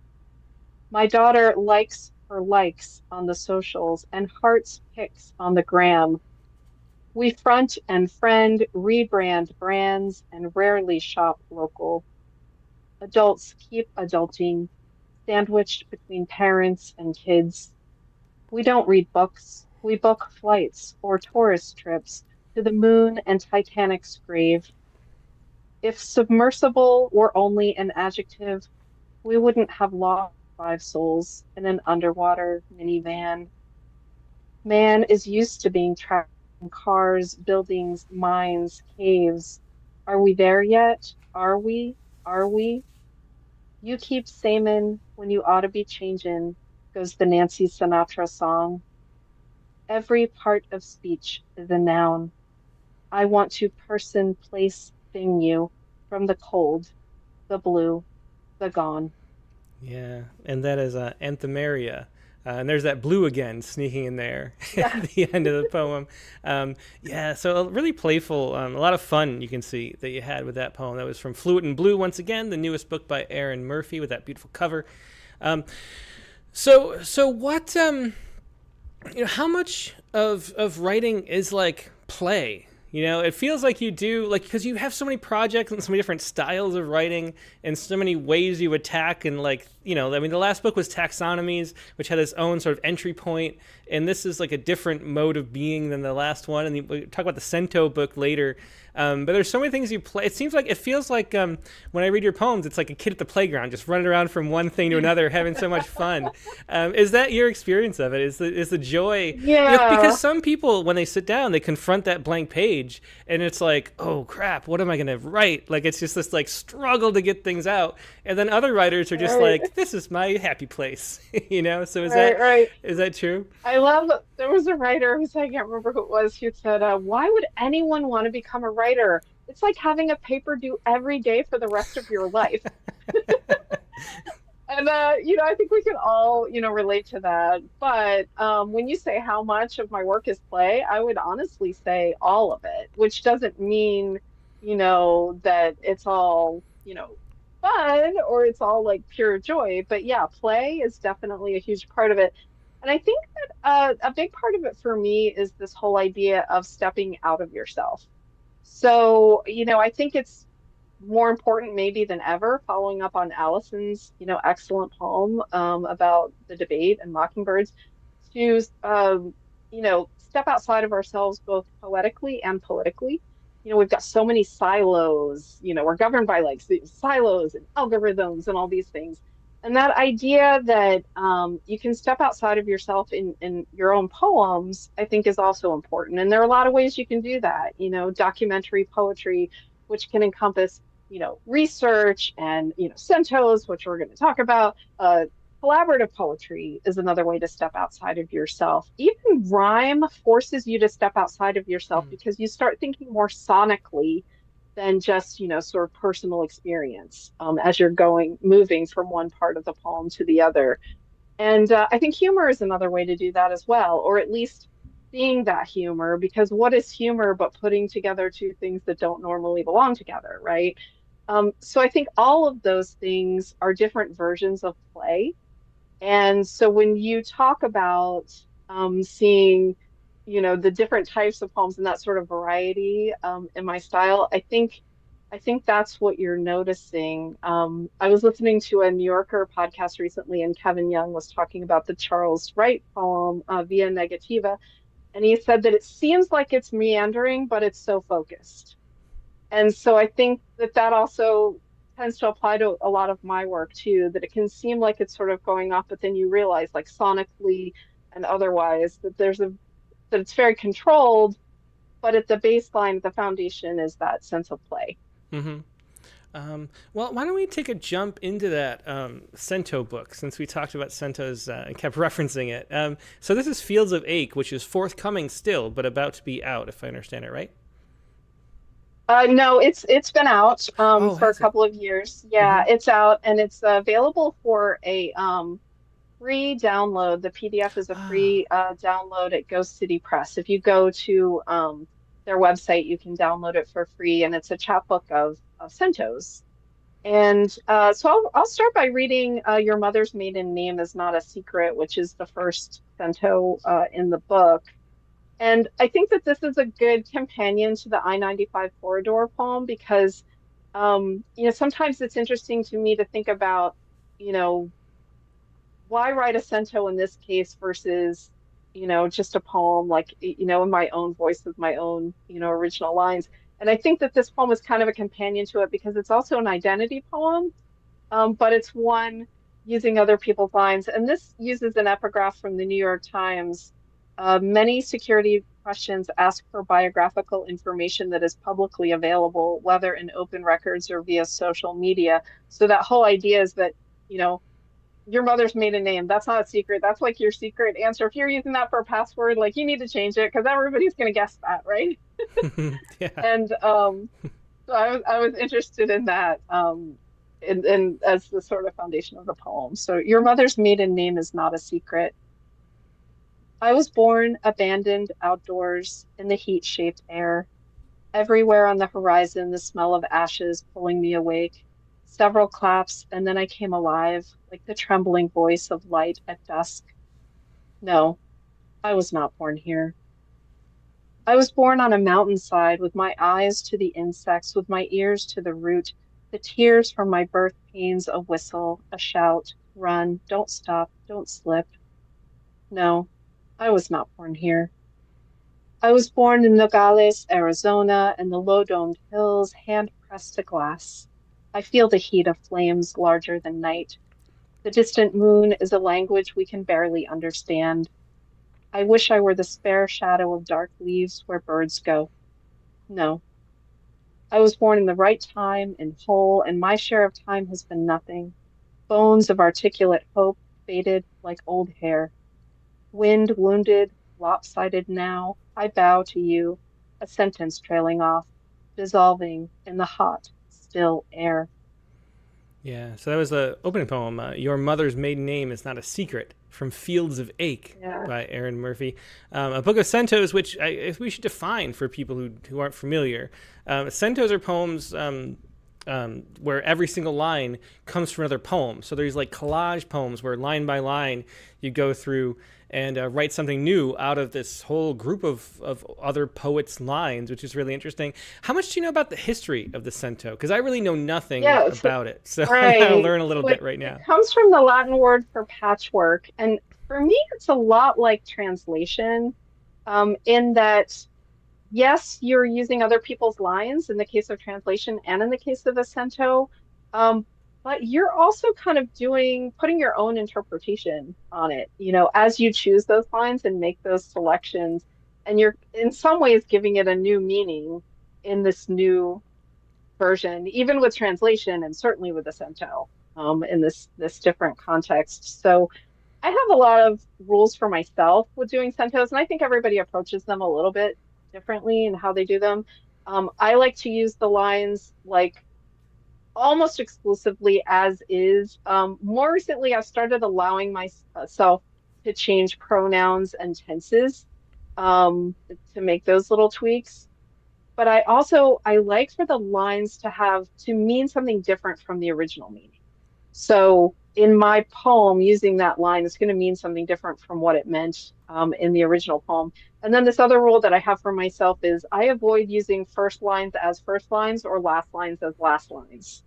My daughter likes her likes on the socials and hearts pics on the gram. We front and friend, rebrand brands, and rarely shop local. Adults keep adulting, sandwiched between parents and kids. We don't read books. We book flights or tourist trips to the moon and Titanic's grave. If submersible were only an adjective, we wouldn't have lost 5 souls in an underwater minivan. Man is used to being trapped in cars, buildings, mines, caves. Are we there yet? Are we? Are we? You keep samin when you ought to be changin', goes the Nancy Sinatra song. Every part of speech is a noun. I want to person, place, thing you from the cold, the blue, the gone. Yeah, and that is Anthemeria. And there's that blue again sneaking in there Yeah. at the end of the poem. Yeah, so really playful, a lot of fun you can see that you had with that poem. That was from Fluent and Blue, once again, the newest book by Erin Murphy with that beautiful cover. Um, so what, how much of writing is like play? It feels like you do, like, because you have so many projects and so many different styles of writing and so many ways you attack. And, like, I mean, the last book was Taxonomies, which had its own sort of entry point. And this is like a different mode of being than the last one. And we talk about the cento book later. But there's so many things you play. It feels like when I read your poems, it's like a kid at the playground, just running around from one thing to another, having so much fun. Is that your experience of it? Is the joy? Yeah. Because some people, when they sit down, they confront that blank page, and it's like, oh crap, what am I going to write? Like, it's just this like struggle to get things out. And then other writers are just Right. like, this is my happy place, So Right. is that true? I love, there was a writer who said, I can't remember who it was, who said, why would anyone want to become a writer? It's like having a paper due every day for the rest of your life. And I think we can all, relate to that. But when you say how much of my work is play, I would honestly say all of it, which doesn't mean, that it's all, fun or it's all like pure joy. But yeah, play is definitely a huge part of it. And I think that a big part of it for me is this whole idea of stepping out of yourself. So, I think it's more important maybe than ever, following up on Alison's, excellent poem about the debate and mockingbirds, to step outside of ourselves both poetically and politically. We've got so many silos, we're governed by like silos and algorithms and all these things. And that idea that you can step outside of yourself in your own poems, I think is also important. And there are a lot of ways you can do that, documentary poetry, which can encompass research and, centos, which we're going to talk about. Collaborative poetry is another way to step outside of yourself. Even rhyme forces you to step outside of yourself because you start thinking more sonically than just, sort of personal experience as you're moving from one part of the poem to the other. And I think humor is another way to do that as well, or at least seeing that humor, because what is humor but putting together two things that don't normally belong together, right? So I think all of those things are different versions of play. And so when you talk about seeing, the different types of poems and that sort of variety in my style, I think that's what you're noticing. I was listening to a New Yorker podcast recently, and Kevin Young was talking about the Charles Wright poem, Via Negativa, and he said that it seems like it's meandering, but it's so focused. And so I think that that also tends to apply to a lot of my work too, that it can seem like it's sort of going off, but then you realize, like sonically and otherwise, that it's very controlled, but at the baseline, the foundation is that sense of play. Mm-hmm. Well, why don't we take a jump into that cento book, since we talked about centos and kept referencing it. So this is Fields of Ache, which is forthcoming still, but about to be out, if I understand it right. No, it's been out Oh, for a has it? couple of years. Mm-hmm. Yeah, it's out and it's available for a free download. The PDF is a Ah, free download at Ghost City Press. If you go to their website, you can download it for free, and it's a chapbook of centos. And so I'll start by reading Your Mother's Maiden Name is Not a Secret, which is the first cento in the book. And I think that this is a good companion to the I-95 corridor poem because, sometimes it's interesting to me to think about, you know, why write a cento in this case versus, just a poem like, in my own voice with my own, original lines. And I think that this poem is kind of a companion to it because it's also an identity poem, but it's one using other people's lines. And this uses an epigraph from the New York Times. Many security questions ask for biographical information that is publicly available, whether in open records or via social media. So that whole idea is that, you know, your mother's maiden name, that's not a secret. That's like your secret answer. If you're using that for a password, like you need to change it because everybody's going to guess that, right? yeah. And so I was interested in that in as the sort of foundation of the poem. So your mother's maiden name is not a secret. I was born abandoned outdoors in the heat-shaped air. Everywhere on the horizon, the smell of ashes pulling me awake. Several claps, and then I came alive, like the trembling voice of light at dusk. No, I was not born here. I was born on a mountainside with my eyes to the insects, with my ears to the root, the tears from my birth pains, a whistle, a shout, run, don't stop, don't slip. No, I was not born here. I was born in Nogales, Arizona, and the low-domed hills, hand pressed to glass. I feel the heat of flames larger than night. The distant moon is a language we can barely understand. I wish I were the spare shadow of dark leaves where birds go. No, I was born in the right time and whole, and my share of time has been nothing. Bones of articulate hope faded like old hair. Wind wounded, lopsided now, I bow to you, a sentence trailing off, dissolving in the hot, still air. Yeah, so that was the opening poem, Your Mother's Maiden Name is Not a Secret, from Fields of Ache Yeah. by Erin Murphy. A book of centos, which if we should define for people who aren't familiar. Centos are poems where every single line comes from another poem. So there's like collage poems where line by line you go through and write something new out of this whole group of other poets' lines, which is really interesting. How much do you know about the history of the cento? Because I really know nothing about it. So I'm going to learn a little bit right now. It comes from the Latin word for patchwork. And for me, it's a lot like translation, in that, yes, you're using other people's lines in the case of translation and in the case of a cento. But you're also kind of putting your own interpretation on it, as you choose those lines and make those selections. And you're in some ways giving it a new meaning in this new version, even with translation and certainly with the cento, in this different context. So I have a lot of rules for myself with doing centos, and I think everybody approaches them a little bit differently in how they do them. I like to use the lines like almost exclusively as is. More recently, I've started allowing myself to change pronouns and tenses, to make those little tweaks. But I like for the lines to mean something different from the original meaning. So in my poem, using that line is going to mean something different from what it meant in the original poem. And then this other rule that I have for myself is I avoid using first lines as first lines or last lines as last lines.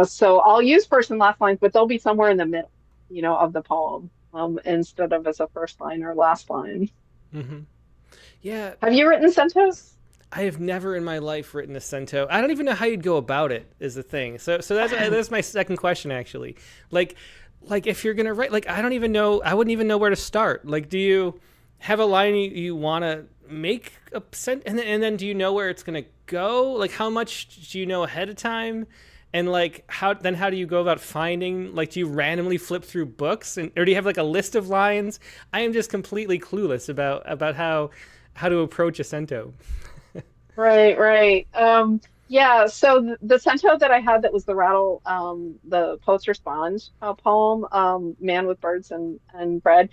So I'll use first and last lines, but they'll be somewhere in the middle, of the poem, instead of as a first line or last line. Mm-hmm. Yeah. Have you written centos? I have never in my life written a cento. I don't even know how you'd go about it, is the thing. So that's my second question, actually. Like if you're gonna write, like I don't even know. I wouldn't even know where to start. Like, do you have a line you want to make a cent, and then do you know where it's gonna go? Like, how much do you know ahead of time? And like how do you go about finding, like, do you randomly flip through books, or do you have like a list of lines? I am just completely clueless about how to approach a cento. Right. Yeah, so the cento that I had that was the Poets Respond poem, Man with Birds and Bread,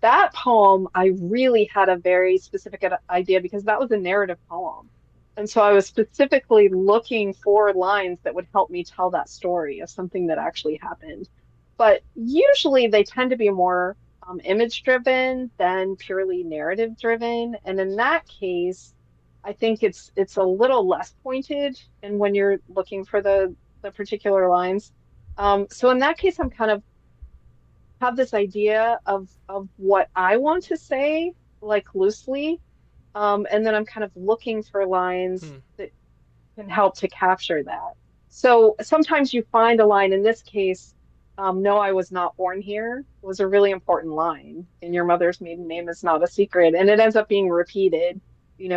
that poem, I really had a very specific idea because that was a narrative poem. And so I was specifically looking for lines that would help me tell that story of something that actually happened. But usually they tend to be more image driven than purely narrative driven. And in that case, I think it's a little less pointed and when you're looking for the particular lines. So in that case, I'm kind of have this idea of what I want to say, like loosely. And then I'm kind of looking for lines that can help to capture that. So sometimes you find a line, in this case, no, I was not born here was a really important line. And your mother's maiden name is not a secret. And it ends up being repeated,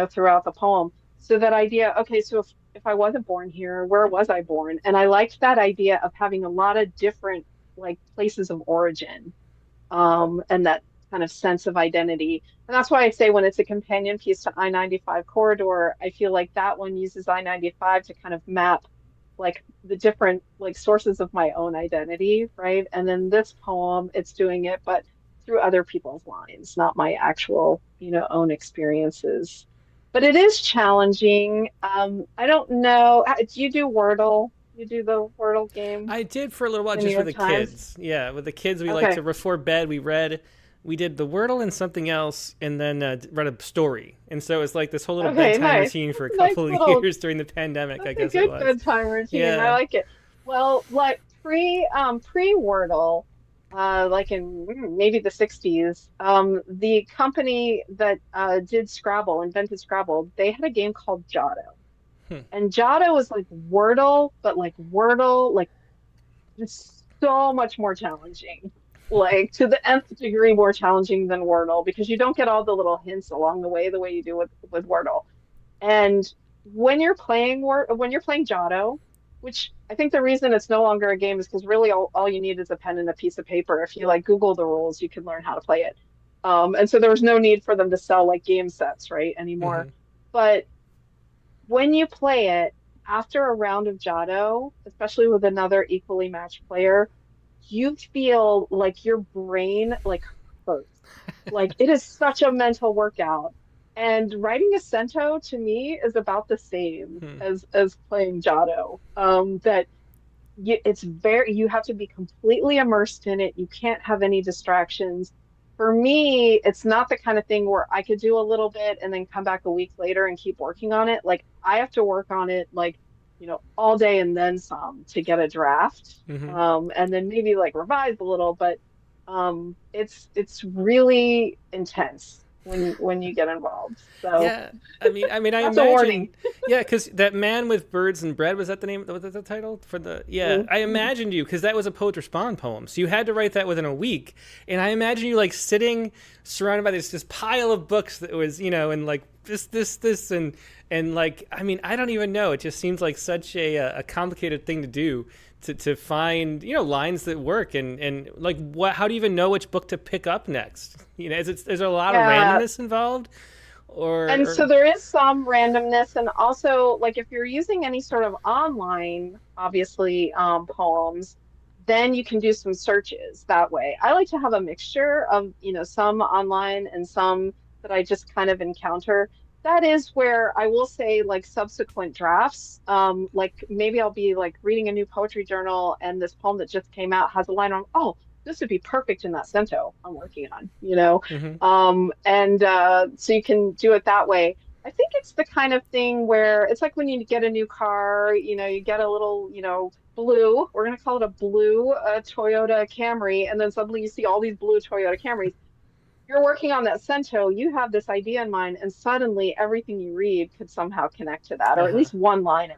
throughout the poem. So that idea, okay, so if I wasn't born here, where was I born? And I liked that idea of having a lot of different like places of origin, and that kind of sense of identity. And that's why I say when it's a companion piece to I-95 Corridor, I feel like that one uses I-95 to kind of map like the different like sources of my own identity, right? And then this poem, it's doing it, but through other people's lines, not my actual, own experiences. But it is challenging. I don't know. Do you do Wordle? You do the Wordle game? I did for a little while, The just New with the York Times? kids. Yeah, with the kids, we like to, before bed, we did the Wordle and something else, and then read a story. And so it's like this whole little bedtime routine for a couple of years during the pandemic, I guess it was. Bedtime routine. Yeah. I like it. Well, like pre-Wordle, like in maybe the 60s, the company that invented Scrabble, they had a game called Giotto. And Giotto was like Wordle, but like Wordle, like just so much more challenging, like to the nth degree more challenging than Wordle, because you don't get all the little hints along the way you do with Wordle. And when you're playing Giotto, which I think the reason it's no longer a game is because really all you need is a pen and a piece of paper. If you like Google the rules, you can learn how to play it. And so there was no need for them to sell like game sets, right, anymore. But when you play it, after a round of Jado, especially with another equally matched player, you feel like your brain like hurts. Like it is such a mental workout. And writing a cento to me is about the same Hmm. as playing Jado. That it's very, you have to be completely immersed in it. You can't have any distractions. For me, it's not the kind of thing where I could do a little bit and then come back a week later and keep working on it. Like I have to work on it like, all day and then some to get a draft. Hmm. And then maybe like revise a little, but it's really intense when you get involved. So Yeah, I that's a imagine. warning. Yeah, because that man with birds and bread, was that the name? Was that the title for the? Yeah, I Mhm. imagined you, because that was a poet respond poem, so you had to write that within a week, and I imagine you like sitting surrounded by this pile of books that was, and like this, and like, I don't even know. It just seems like such a complicated thing to do. To find lines that work, and like how do you even know which book to pick up next? Is there a lot of Yeah. randomness involved, And or so there is some randomness, and also like if you're using any sort of online, obviously, poems, then you can do some searches that way. I like to have a mixture of, some online and some that I just kind of encounter. That is where I will say like subsequent drafts, like maybe I'll be like reading a new poetry journal and this poem that just came out has a line on, oh, this would be perfect in that cento I'm working on. Mhm. And so you can do it that way. I think it's the kind of thing where it's like when you get a new car, you get a little, blue, we're going to call it a blue Toyota Camry, and then suddenly you see all these blue Toyota Camrys. You're working on that cento, you have this idea in mind, and suddenly everything you read could somehow connect to that, or at Uh-huh. least one line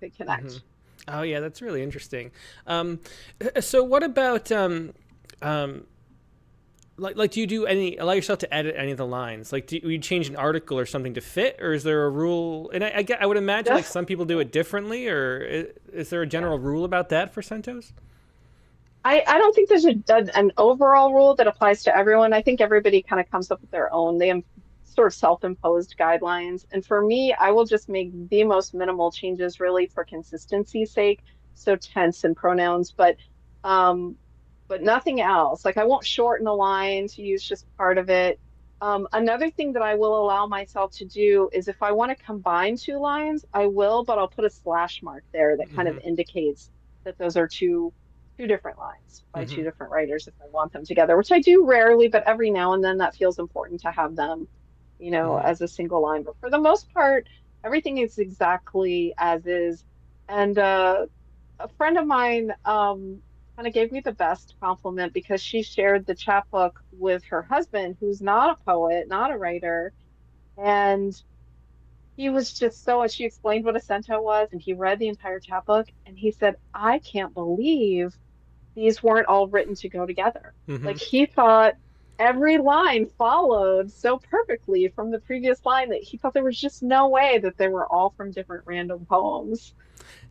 could Hmm. connect. Oh yeah, that's really interesting. Um, so what about um, like do you do any allow yourself to edit any of the lines? Like, do you change an article or something to fit, or is there a rule? And I would imagine like Just, some people do it differently, or is there a yeah. general rule about that for centos? I don't think there's an overall rule that applies to everyone. I think everybody kind of comes up with their own. They have sort of self-imposed guidelines. And for me, I will just make the most minimal changes really for consistency's sake. So tense and pronouns, um, but nothing else. Like I won't shorten a line to use just part of it. Another thing that I will allow myself to do is if I want to combine two lines, I will, but I'll put a slash mark there that kind of Hmm. indicates that those are two different lines by two Hmm. different writers if I want them together, which I do rarely, but every now and then that feels important to have them, Hmm. as a single line. But for the most part, everything is exactly as is. And a friend of mine kind of gave me the best compliment because she shared the chapbook with her husband, who's not a poet, not a writer. And he was just so, she explained what a cento was, and he read the entire chapbook, and he said, I can't believe these weren't all written to go together. Hmm. Like he thought every line followed so perfectly from the previous line that he thought there was just no way that they were all from different random poems.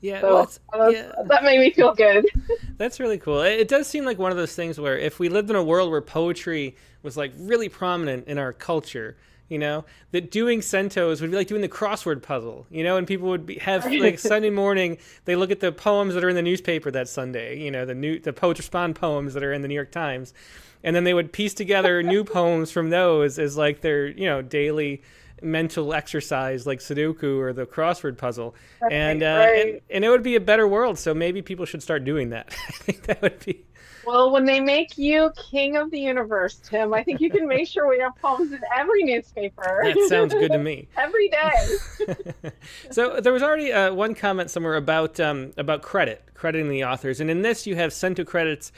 Yeah, well, So it's yeah. that made me feel good. That's really cool. It does seem like one of those things where if we lived in a world where poetry was like really prominent in our culture, that doing centos would be like doing the crossword puzzle, and people would have like Sunday morning, they look at the poems that are in the newspaper that Sunday, the poets respond poems that are in the New York Times, and then they would piece together new poems from those as like their, daily mental exercise like Sudoku or the crossword puzzle, and Right, uh, and right. and it would be a better world. So maybe people should start doing that. I think that would be. Well, when they make you king of the universe, Tim, I think you can make sure we have poems in every newspaper That sounds good to me. every day. So there was already one comment somewhere about crediting the authors, and in this you have cento credits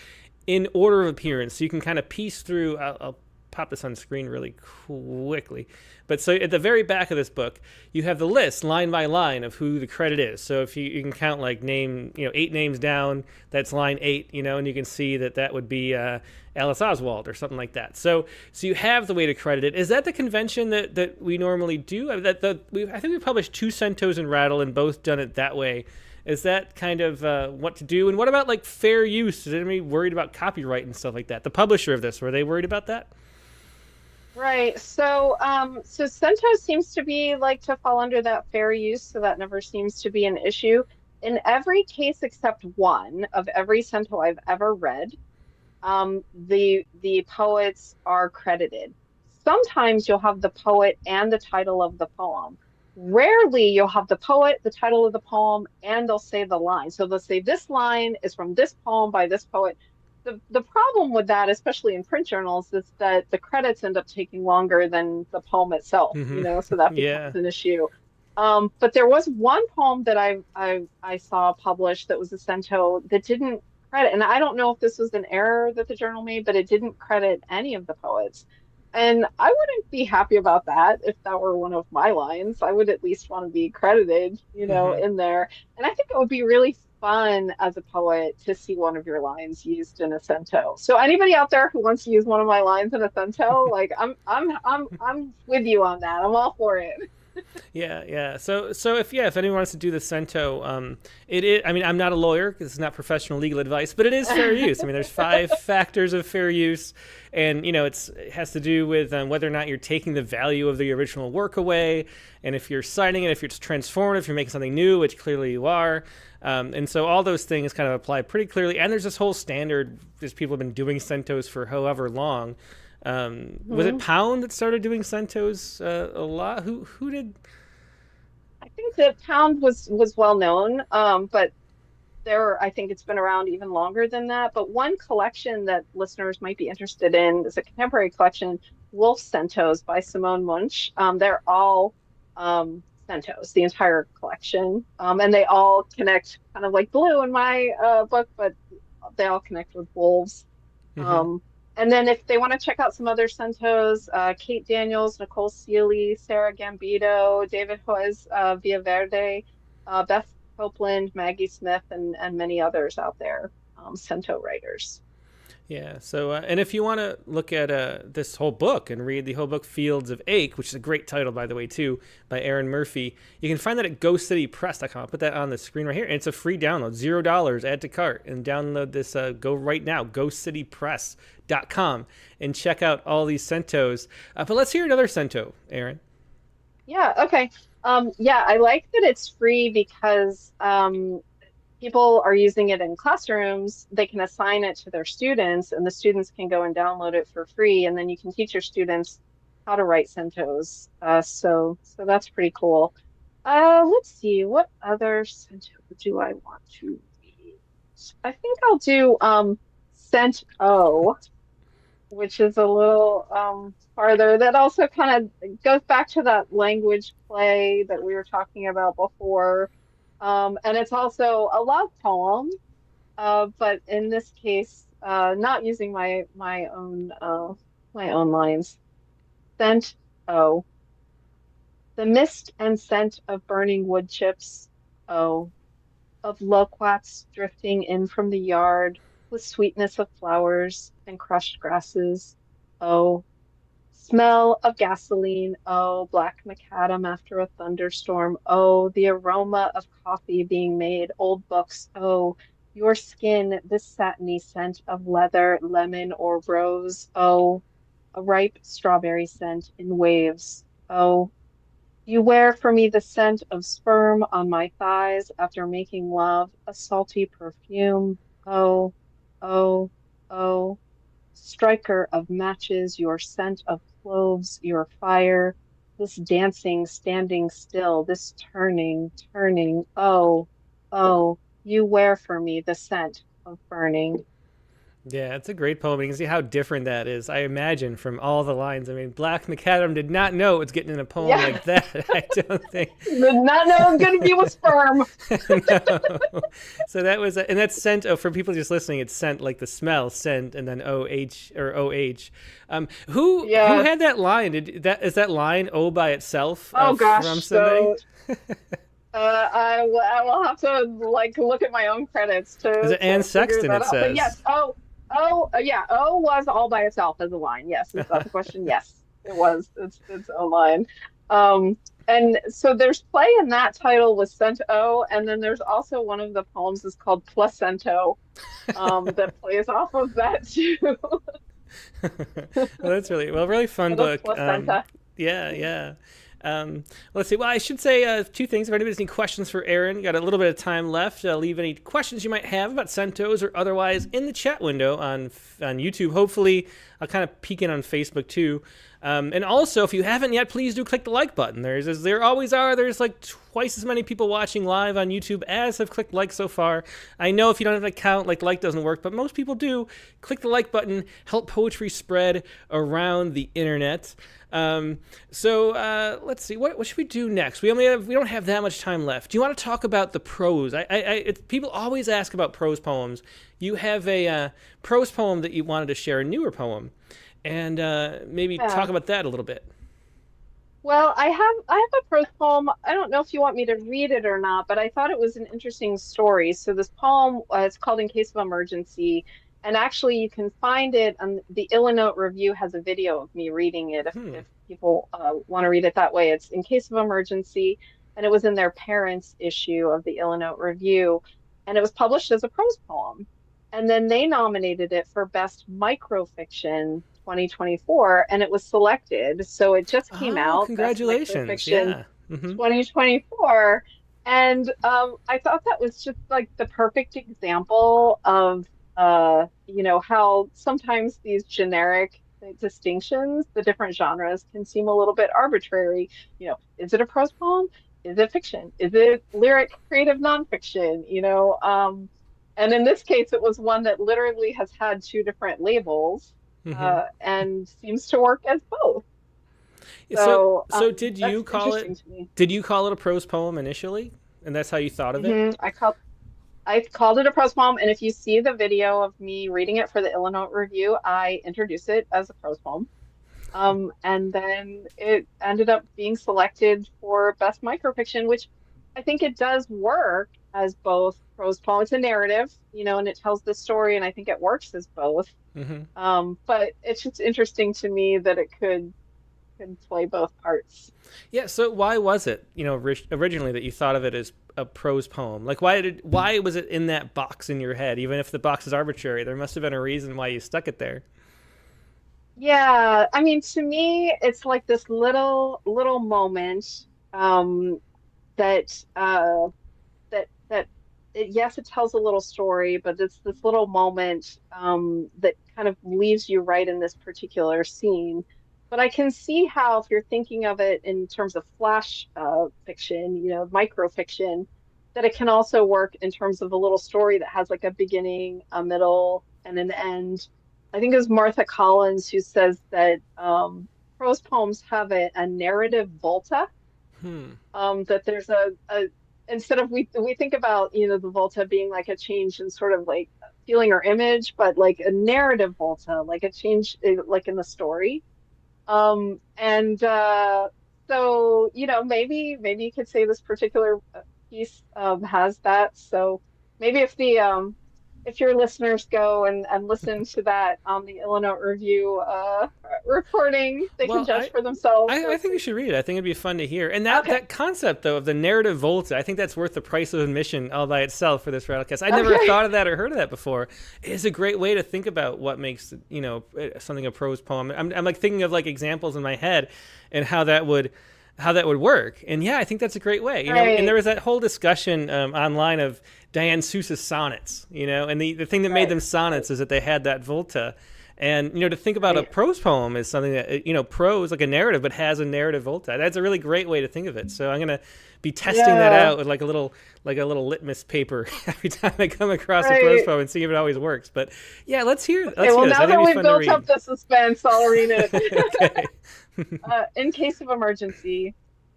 in order of appearance, so you can kind of piece through. I'll pop this on screen really quickly. But so at the very back of this book, you have the list line by line of who the credit is. So if you can count like name, 8 names down, that's line 8, and you can see that would be Alice Oswald or something like that. So you have the way to credit it. Is that the convention that we normally do? I think we published 2 centos in Rattle and both done it that way. Is that kind of what to do? And what about like fair use? Is anybody worried about copyright and stuff like that? The publisher of this, were they worried about that? Right. So centos seems to be like to fall under that fair use, so that never seems to be an issue. In every case except one of every cento I've ever read, the poets are credited. Sometimes you'll have the poet and the title of the poem. Rarely you'll have the poet, the title of the poem, and they'll say the line. So they'll say this line is from this poem by this poet. The problem with that, especially in print journals, is that the credits end up taking longer than the poem itself, Hmm. so that Yeah. becomes an issue. But there was one poem that I saw published that was a cento that didn't credit, and I don't know if this was an error that the journal made, but it didn't credit any of the poets. And I wouldn't be happy about that if that were one of my lines. I would at least want to be credited, Hmm. in there. And I think it would be really fun as a poet to see one of your lines used in a cento. So anybody out there who wants to use one of my lines in a cento, like I'm with you on that. I'm all for it. Yeah, yeah. So if anyone wants to do the cento, it is. I mean, I'm not a lawyer because it's not professional legal advice, but it is fair use. I mean, there's 5 factors of fair use, and it has to do with whether or not you're taking the value of the original work away, and if you're citing it, if it's transformative, if you're making something new, which clearly you are. And so all those things kind of apply pretty clearly. And there's this whole standard, because people have been doing centos for however long. Was it Mhm. Pound that started doing centos a lot? Who did? I think that Pound was well known, but I think it's been around even longer than that. But one collection that listeners might be interested in is a contemporary collection, Wolf Centos by Simone Munch. They're all centos, the entire collection, and they all connect kind of like Blue in my book, but they all connect with wolves. Hmm. Um, and then if they want to check out some other centos, Kate Daniels, Nicole Seeley, Sarah Gambito, David Hoyes, Villaverde, Beth Copeland, Maggie Smith, and many others out there, cento writers. Yeah. So, and if you want to look at this whole book and read the whole book, Fields of Ache, which is a great title, by the way, too, by Erin Murphy, you can find that at GoCityPress.com. I'll put that on the screen right here. And it's a free download, $0, add to cart, and download this. Go right now, GoCityPress.com, and check out all these centos. But let's hear another cento, Erin. Yeah, okay. Yeah, I like that it's free because people are using it in classrooms. They can assign it to their students, and the students can go and download it for free, and then you can teach your students how to write centos. So that's pretty cool. Let's see, what other cento do I want to read? I think I'll do cent O, which is a little farther. That also kind of goes back to that language play that we were talking about before. And it's also a love poem, but in this case, not using my own lines. Scent O, the mist and scent of burning wood chips. O, of loquats drifting in from the yard with sweetness of flowers and crushed grasses. Oh, smell of gasoline. Oh, black macadam after a thunderstorm. Oh, the aroma of coffee being made. Old books. Oh, your skin, this satiny scent of leather, lemon, or rose. Oh, a ripe strawberry scent in waves. Oh, you wear for me the scent of sperm on my thighs after making love, a salty perfume. Oh, oh, oh, striker of matches, your scent of cloves, your fire, this dancing, standing still, this turning, turning. Oh, oh, you wear for me the scent of burning. Yeah, it's a great poem. You can see how different that is. I imagine from all the lines. I mean, Black McAdam did not know it was getting in a poem Yeah, like that. I don't think. did not know it was going to be with sperm. No. So that was, and that's scent. Oh, for people just listening, it's scent like the smell, scent, and then OH or OH. Who Yeah. had that line? Is that line O by itself Oh from gosh. somebody? So I will have to like look at my own credits Is it Anne to figure Sexton? that It out. But says. yes, yeah, O was all by itself as a line. Yes, is that the question? Yes, it was. It's a line. And so there's play in that title with Cent O, and then there's also one of the poems is called Placento, that plays off of that too. Well, that's really fun Little book. placenta. Yeah, yeah. Let's see. Well, I should say two things. If anybody has any questions for Erin, got a little bit of time left. Leave any questions you might have about centos or otherwise in the chat window on YouTube. Hopefully, I'll kind of peek in on Facebook too. And also, if you haven't yet, please do click the like button. There always are. There's like twice as many people watching live on YouTube as have clicked like so far. I know if you don't have an account, like doesn't work, but most people do. Click the like button. Help poetry spread around the internet. So let's see. What should we do next? We don't have that much time left. Do you want to talk about the prose? People always ask about prose poems. You have a prose poem that you wanted to share, a newer poem, and maybe talk about that a little bit. Well, I have a prose poem. I don't know if you want me to read it or not, but I thought it was an interesting story. So this poem, it's called In Case of Emergency. And actually, you can find it on the Illinois Review has a video of me reading it if people want to read it that way. It's In Case of Emergency, and it was in their parents' issue of the Illinois Review, and it was published as a prose poem. And then they nominated it for Best Microfiction 2024, and it was selected. So it just came out. Congratulations. Best Microfiction 2024. And I thought that was just like the perfect example of how sometimes these generic distinctions, the different genres can seem a little bit arbitrary. Is it a prose poem? Is it fiction? Is it lyric, creative nonfiction? And in this case, it was one that literally has had two different labels and seems to work as both. So did you call it a prose poem initially? And that's how you thought of it? I called it a prose poem, and if you see the video of me reading it for the Illinois Review, I introduce it as a prose poem. And then it ended up being selected for Best Microfiction, which I think it does work as both prose poem. It's a narrative, and it tells the story, and I think it works as both. But it's just interesting to me that it could play both parts. Yeah, so why was it, originally that you thought of it as a prose poem? Like, why was it in that box in your head? Even if the box is arbitrary, there must have been a reason why you stuck it there. Yeah, I mean, to me, it's like this little moment yes, it tells a little story, but it's this little moment that kind of leaves you right in this particular scene. But I can see how, if you're thinking of it in terms of flash fiction, microfiction, that it can also work in terms of a little story that has like a beginning, a middle, and an end. I think it was Martha Collins who says that prose poems have a narrative volta. That there's a instead of we think about the volta being like a change in sort of like feeling or image, but like a narrative volta, like a change like in the story. So maybe you could say this particular piece has that. So maybe if your listeners go and listen to that on the Illinois Review recording, they can judge for themselves. I think you should read it. I think it'd be fun to hear. And that concept, though, of the narrative volta, I think that's worth the price of admission all by itself for this Rattlecast. I never thought of that or heard of that before. It's a great way to think about what makes something a prose poem. I'm like thinking of like examples in my head and how that would work. And yeah, I think that's a great way. And there was that whole discussion online of Diane Seuss's sonnets, and the thing that made them sonnets is that they had that volta. And, to think about a prose poem is something that, prose, like a narrative, but has a narrative volta. That's a really great way to think of it. So I'm going to be testing that out with like a little litmus paper every time I come across a prose poem and see if it always works. But yeah, let's hear this. Now that we've built up the suspense, I'll read it. Okay. In case of emergency,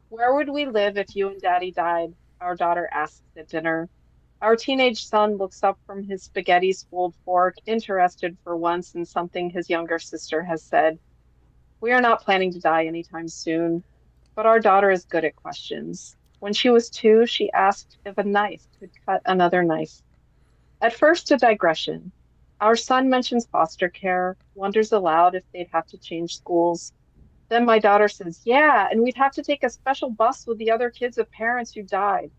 where would we live if you and Daddy died? Our daughter asks at dinner. Our teenage son looks up from his spaghetti-spooled fork, interested for once in something his younger sister has said. We are not planning to die anytime soon, but our daughter is good at questions. When she was 2, she asked if a knife could cut another knife. At first, a digression. Our son mentions foster care, wonders aloud if they'd have to change schools. Then my daughter says, yeah, and we'd have to take a special bus with the other kids of parents who died.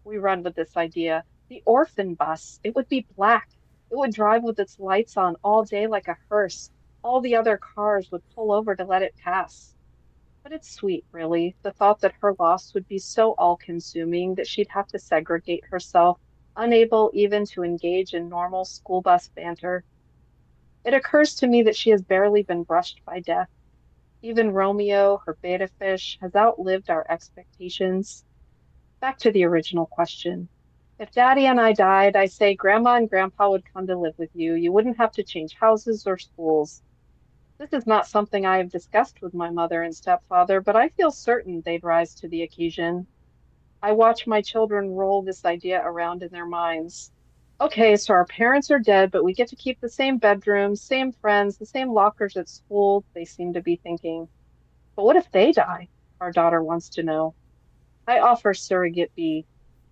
We run with this idea. The orphan bus. It would be black. It would drive with its lights on all day like a hearse. all the other cars would pull over to let it pass. But it's sweet, really, the thought that her loss would be so all-consuming that she'd have to segregate herself, unable even to engage in normal school bus banter. It occurs to me that she has barely been brushed by death. Even Romeo, her beta fish, has outlived our expectations. Back to the original question. If Daddy and I died, I say Grandma and Grandpa would come to live with you. You wouldn't have to change houses or schools. This is not something I have discussed with my mother and stepfather, but I feel certain they'd rise to the occasion. I watch my children roll this idea around in their minds. Okay, so our parents are dead, but we get to keep the same bedrooms, same friends, the same lockers at school, they seem to be thinking. But what if they die? Our daughter wants to know. I offer surrogate B.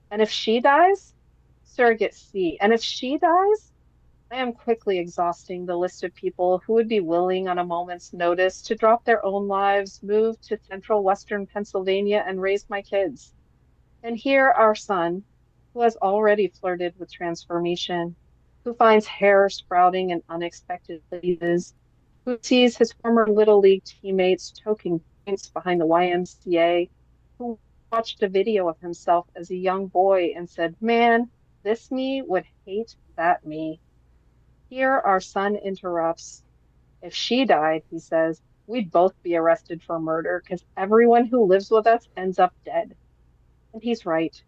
And if she dies? Surrogate C. And if she dies? I am quickly exhausting the list of people who would be willing on a moment's notice to drop their own lives, move to central western Pennsylvania, and raise my kids. And here our son, who has already flirted with transformation, who finds hair sprouting in unexpected places, who sees his former Little League teammates toking points behind the YMCA, who watched a video of himself as a young boy and said, man, this me would hate that me. Here our son interrupts. If she died, he says, we'd both be arrested for murder because everyone who lives with us ends up dead. And he's right.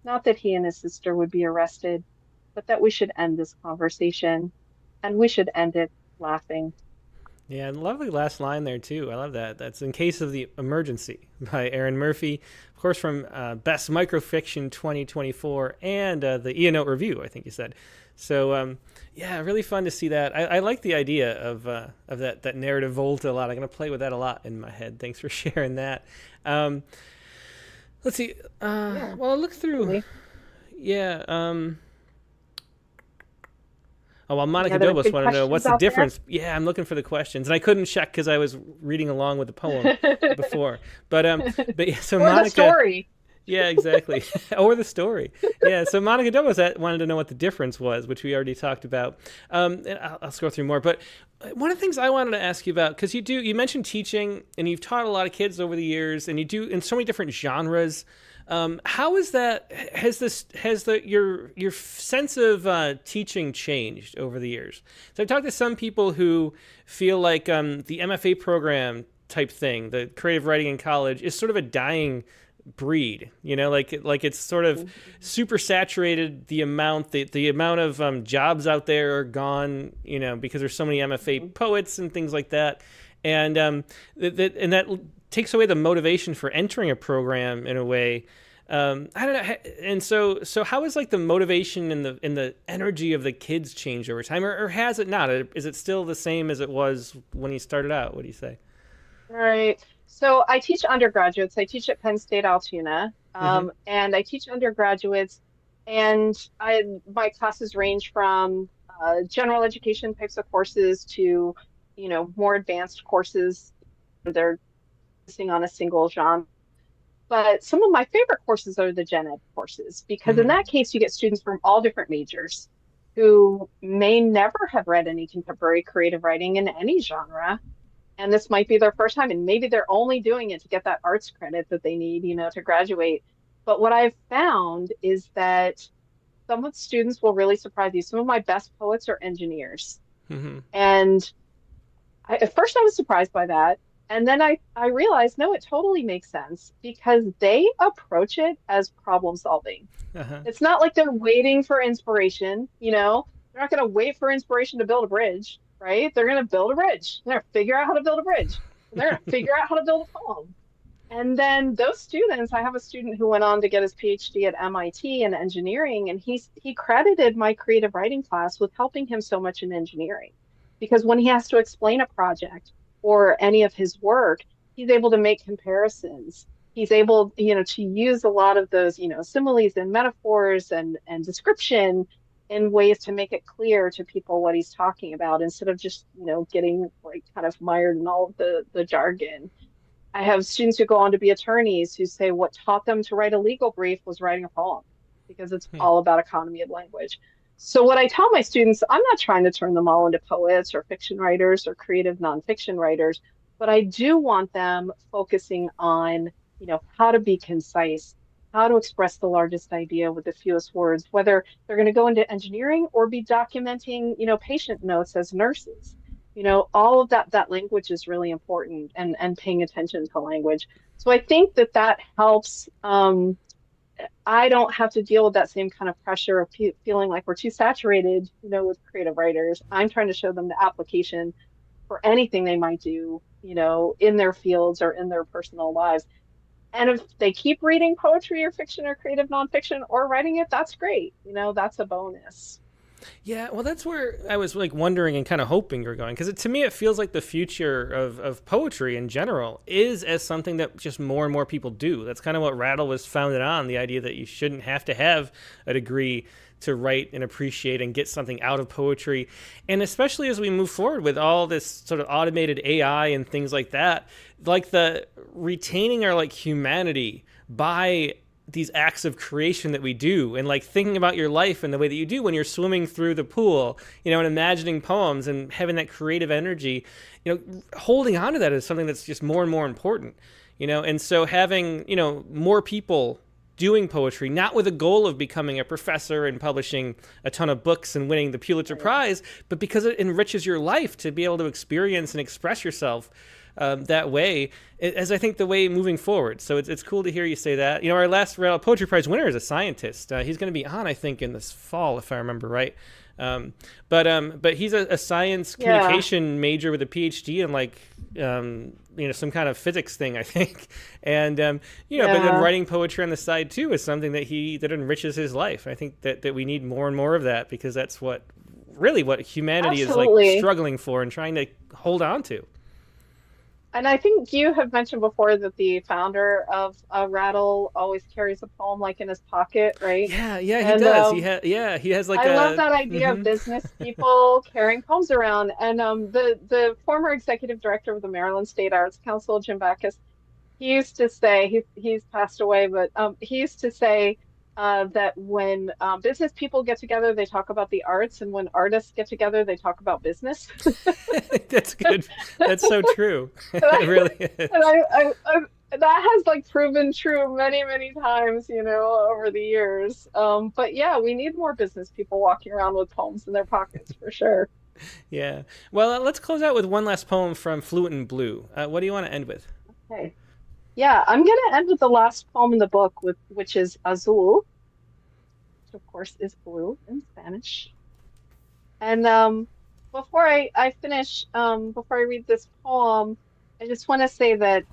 Not that he and his sister would be arrested, but that we should end this conversation, and we should end it laughing. Yeah, and lovely last line there too. I love that. That's In Case of the Emergency by Erin Murphy, of course, from Best Microfiction 2024 and the E-Note Review, I think you said. So yeah, really fun to see that. I like the idea of that narrative volta a lot. I'm going to play with that a lot in my head. Thanks for sharing that. Let's see. Well, I look through. Yeah. Oh, well, Monica Dobos wanted to know what's the difference. There? Yeah, I'm looking for the questions, and I couldn't check because I was reading along with the poem before. But yeah, so or Monica. The story. Yeah, exactly. Or the story. Yeah, so Monica Dobos wanted to know what the difference was, which we already talked about. And I'll scroll through more. But one of the things I wanted to ask you about, because you mentioned teaching, and you've taught a lot of kids over the years, and you do in so many different genres. How is that? Has your sense of teaching changed over the years? So I've talked to some people who feel like the MFA program type thing, the creative writing in college, is sort of a dying breed. Like it's sort of super saturated. The amount of jobs out there are gone. Because there's so many MFA poets and things like that, and that takes away the motivation for entering a program in a way. I don't know. And so how is like the motivation and the energy of the kids changed over time, or has it not? Is it still the same as it was when you started out? What do you say? Right. So I teach undergraduates. I teach at Penn State Altoona, and I teach undergraduates, and my classes range from general education types of courses to, more advanced courses. They're focusing on a single genre. But some of my favorite courses are the gen ed courses, because in that case, you get students from all different majors who may never have read any contemporary creative writing in any genre. And this might be their first time, and maybe they're only doing it to get that arts credit that they need, to graduate. But what I've found is that some of the students will really surprise you. Some of my best poets are engineers. And at first I was surprised by that. And then I realized, no, it totally makes sense, because they approach it as problem solving. It's not like they're waiting for inspiration, They're not going to wait for inspiration to build a bridge, right? They're going to build a bridge. They're going to figure out how to build a bridge. They're going to figure out how to build a poem. And then those students, I have a student who went on to get his PhD at MIT in engineering, and he credited my creative writing class with helping him so much in engineering. Because when he has to explain a project or any of his work, he's able to make comparisons. He's able, to use a lot of those, similes and metaphors and description in ways to make it clear to people what he's talking about, instead of just, getting like kind of mired in all of the jargon. I have students who go on to be attorneys who say what taught them to write a legal brief was writing a poem, because it's all about economy of language. So what I tell my students, I'm not trying to turn them all into poets or fiction writers or creative nonfiction writers, but I do want them focusing on, how to be concise, how to express the largest idea with the fewest words, whether they're going to go into engineering or be documenting, patient notes as nurses. All of that language is really important, and paying attention to language. So I think that helps. I don't have to deal with that same kind of pressure of feeling like we're too saturated, with creative writers. I'm trying to show them the application for anything they might do, in their fields or in their personal lives. And if they keep reading poetry or fiction or creative nonfiction or writing it, that's great. That's a bonus. Yeah, well, that's where I was like wondering and kind of hoping you're going, because to me it feels like the future of poetry in general is as something that just more and more people do. That's kind of what Rattle was founded on, the idea that you shouldn't have to have a degree to write and appreciate and get something out of poetry. And especially as we move forward with all this sort of automated AI and things like that, like the retaining our like humanity by these acts of creation that we do, and like thinking about your life and the way that you do when you're swimming through the pool, and imagining poems and having that creative energy, holding on to that is something that's just more and more important, and so having, more people doing poetry, not with a goal of becoming a professor and publishing a ton of books and winning the Pulitzer Prize, but because it enriches your life to be able to experience and express yourself that way, as I think the way moving forward. So it's cool to hear you say that. Our last Rattle Poetry Prize winner is a scientist. He's going to be on, I think, in this fall, if I remember right. But he's a science communication major with a PhD in like some kind of physics thing, I think. And but then writing poetry on the side too is something that enriches his life. I think that we need more and more of that, because that's what humanity is like struggling for and trying to hold on to. And I think you have mentioned before that the founder of Rattle always carries a poem like in his pocket, right? Yeah, he does. He has like I love that idea of business people carrying poems around. And the former executive director of the Maryland State Arts Council, Jim Backus, he used to say, he's passed away, but he used to say that when business people get together, they talk about the arts, and when artists get together, they talk about business. That's good. That's so true. It really is. And that has like proven true many, many times, over the years. But yeah, we need more business people walking around with poems in their pockets for sure. Yeah. Well, let's close out with one last poem from Fluent in Blue. What do you want to end with? Okay. Yeah, I'm going to end with the last poem in the book, which is Azul, which of course is blue in Spanish. And before I finish, before I read this poem, I just want to say that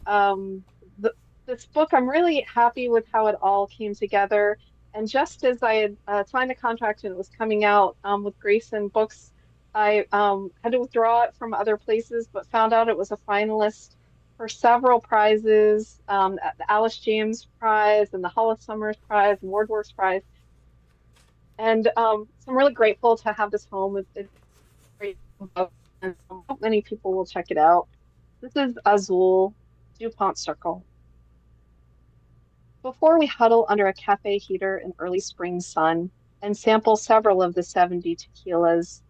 this book, I'm really happy with how it all came together. And just as I had signed a contract and it was coming out with Grayson Books, I had to withdraw it from other places, but found out it was a finalist for several prizes, the Alice James Prize and the Hollis Summers Prize and Wordworks Prize. And so I'm really grateful to have this home. It's great book, and I hope many people will check it out. This is Azul, DuPont Circle. Before we huddle under a cafe heater in early spring sun and sample several of the 70 tequilas,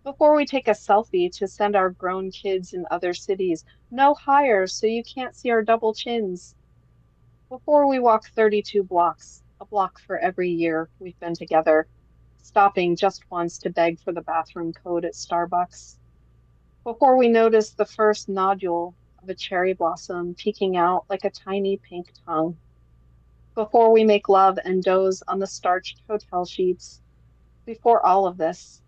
before we take a selfie to send our grown kids in other cities, no higher so you can't see our double chins. Before we walk 32 blocks, a block for every year we've been together, stopping just once to beg for the bathroom code at Starbucks. Before we notice the first nodule of a cherry blossom peeking out like a tiny pink tongue. Before we make love and doze on the starched hotel sheets. Before all of this,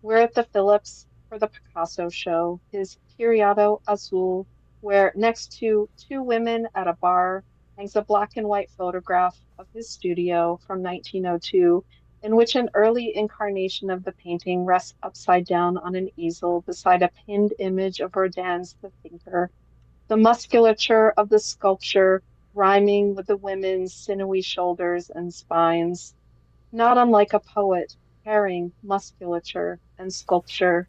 we're at the Phillips for the Picasso show, his Criado Azul, where next to two women at a bar hangs a black and white photograph of his studio from 1902, in which an early incarnation of the painting rests upside down on an easel beside a pinned image of Rodin's The Thinker, the musculature of the sculpture rhyming with the women's sinewy shoulders and spines, not unlike a poet pairing musculature and sculpture,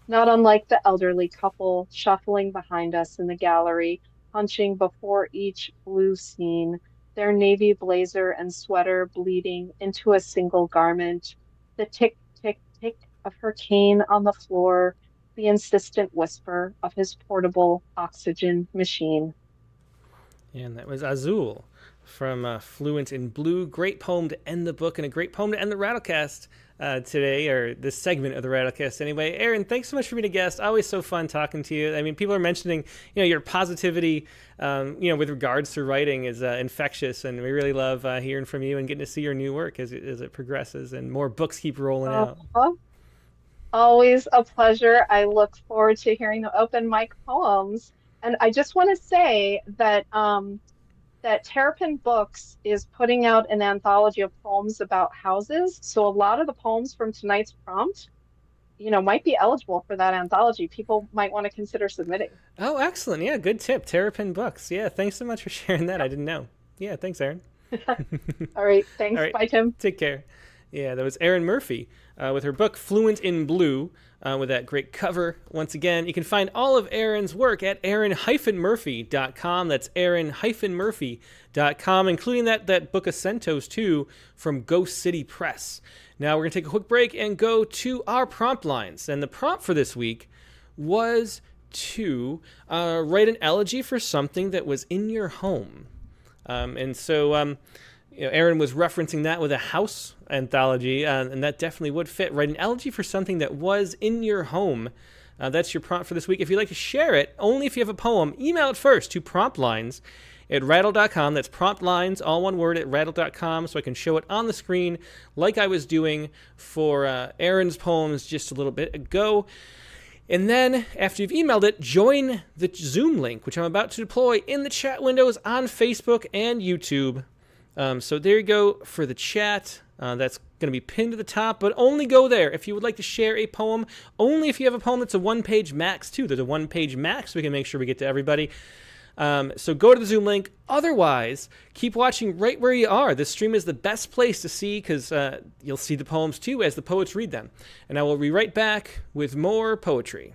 not unlike the elderly couple shuffling behind us in the gallery, punching before each blue scene, their navy blazer and sweater bleeding into a single garment, the tick, tick, tick of her cane on the floor, the insistent whisper of his portable oxygen machine. And that was Azul from Fluent in Blue. Great poem to end the book and a great poem to end the Rattlecast today, or this segment of the Rattlecast anyway. Erin, thanks so much for being a guest. Always so fun talking to you. I mean, people are mentioning, your positivity, with regards to writing is infectious, and we really love hearing from you and getting to see your new work as it progresses and more books keep rolling out. Always a pleasure. I look forward to hearing the open mic poems. And I just want to say that that Terrapin Books is putting out an anthology of poems about houses. So a lot of the poems from tonight's prompt, might be eligible for that anthology. People might want to consider submitting. Oh, excellent. Yeah, good tip. Terrapin Books. Yeah, thanks so much for sharing that. I didn't know. Yeah, thanks, Erin. All right. Thanks. All right. Bye, Tim. Take care. Yeah, that was Erin Murphy with her book Fluent in Blue, with that great cover. Once again, you can find all of Erin's work at erin-murphy.com. That's erin-murphy.com, including that book of centos, too, from Ghost City Press. Now we're going to take a quick break and go to our prompt lines. And the prompt for this week was to write an elegy for something that was in your home. Erin was referencing that with a house anthology, and that definitely would fit. Write an elegy for something that was in your home. That's your prompt for this week. If you'd like to share it, only if you have a poem, email it first to promptlines@rattle.com. That's promptlines, all one word, at rattle.com, so I can show it on the screen like I was doing for Erin's poems just a little bit ago. And then, after you've emailed it, join the Zoom link, which I'm about to deploy in the chat windows on Facebook and YouTube. So there you go for the chat. That's going to be pinned to the top, but only go there if you would like to share a poem. Only if you have a poem that's a one-page max, too. There's a one-page max, so we can make sure we get to everybody. So go to the Zoom link. Otherwise, keep watching right where you are. This stream is the best place to see because you'll see the poems, too, as the poets read them. And I will be right back with more poetry.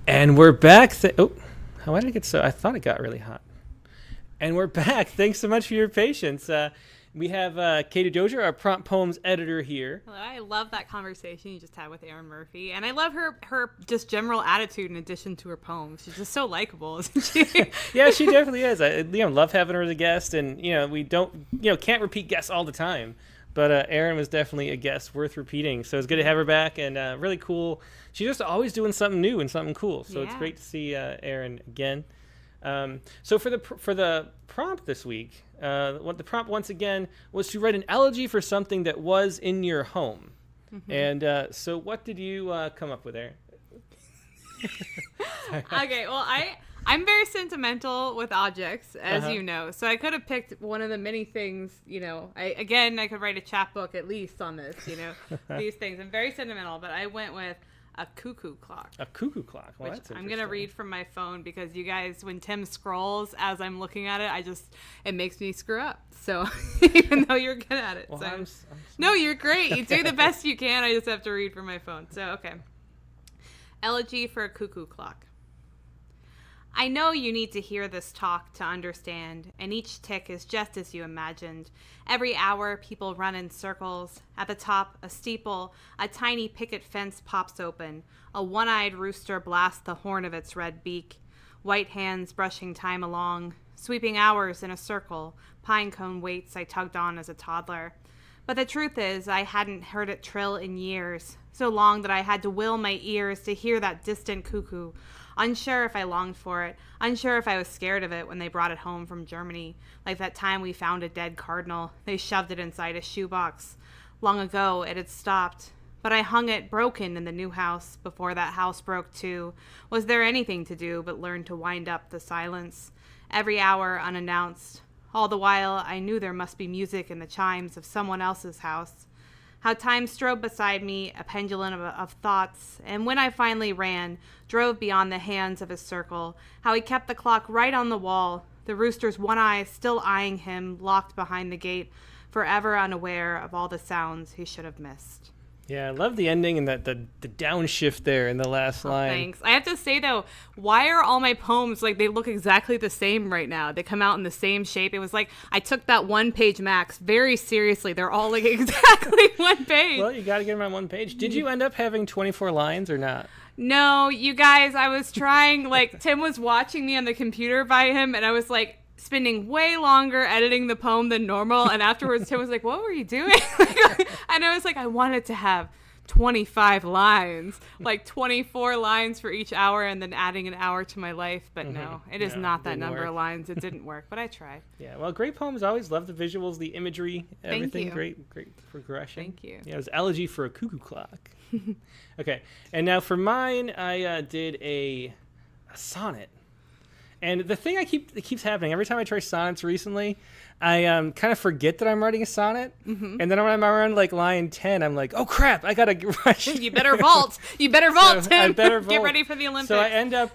And we're back. Why did it get so? I thought it got really hot. And we're back. Thanks so much for your patience. We have Katie Dozier, our prompt poems editor here. Hello, I love that conversation you just had with Erin Murphy, and I love her just general attitude in addition to her poems. She's just so likable, isn't she? Yeah, she definitely is. I love having her as a guest, and we can't repeat guests all the time. But Erin was definitely a guest worth repeating. So it's good to have her back, and really cool. She's just always doing something new and something cool. So It's great to see Erin again. So for the prompt this week, what the prompt once again was to write an elegy for something that was in your home. Mm-hmm. And so what did you come up with, Erin? Okay, well, I'm very sentimental with objects, as you know. So I could have picked one of the many things, I could write a chapbook at least on this, these things. I'm very sentimental, but I went with A cuckoo clock. A cuckoo clock. Well, Which that's I'm interesting. going to read from my phone because you guys, when Tim scrolls as I'm looking at it, it makes me screw up. So even though you're good at it. Well, so. I'm No, you're great. You do the best you can. I just have to read from my phone. So, okay. Elegy for a cuckoo clock. I know you need to hear this talk to understand, and each tick is just as you imagined. Every hour, people run in circles. At the top, a steeple, a tiny picket fence pops open. A one-eyed rooster blasts the horn of its red beak. White hands brushing time along. Sweeping hours in a circle. Pine cone weights I tugged on as a toddler. But the truth is, I hadn't heard it trill in years. So long that I had to will my ears to hear that distant cuckoo. Unsure if I longed for it, unsure if I was scared of it when they brought it home from Germany. Like that time we found a dead cardinal. They shoved it inside a shoebox. Long ago, it had stopped. But I hung it broken in the new house before that house broke too. Was there anything to do but learn to wind up the silence? Every hour unannounced. All the while, I knew there must be music in the chimes of someone else's house. How time strode beside me, a pendulum of thoughts, and when I finally ran, drove beyond the hands of his circle, how he kept the clock right on the wall, the rooster's one eye still eyeing him, locked behind the gate, forever unaware of all the sounds he should have missed. Yeah, I love the ending and the downshift there in the last line. Thanks. I have to say, though, why are all my poems, like, they look exactly the same right now? They come out in the same shape. It was like I took that one-page max very seriously. They're all, like, exactly one page. Well, you got to get them on one page. Did you end up having 24 lines or not? No, you guys, I was trying, like, Tim was watching me on the computer by him, and I was, like, spending way longer editing the poem than normal, and afterwards Tim was like, what were you doing? And I was like, I wanted to have 25 lines, like 24 lines for each hour, and then adding an hour to my life, but no, it is not that number of lines. It didn't work, but I tried. Yeah, well, great poems. I always love the visuals, the imagery, everything. Thank you. Great progression. Thank you. Yeah, it was Elegy for a Cuckoo Clock. Okay, and now for mine, I did a sonnet. And the thing that keeps happening every time I try sonnets recently, I kind of forget that I'm writing a sonnet, and then when I'm around like line 10, I'm like, oh crap, I gotta rush. You better vault. You better vault, Tim. I better vault. Get ready for the Olympics. So I end up,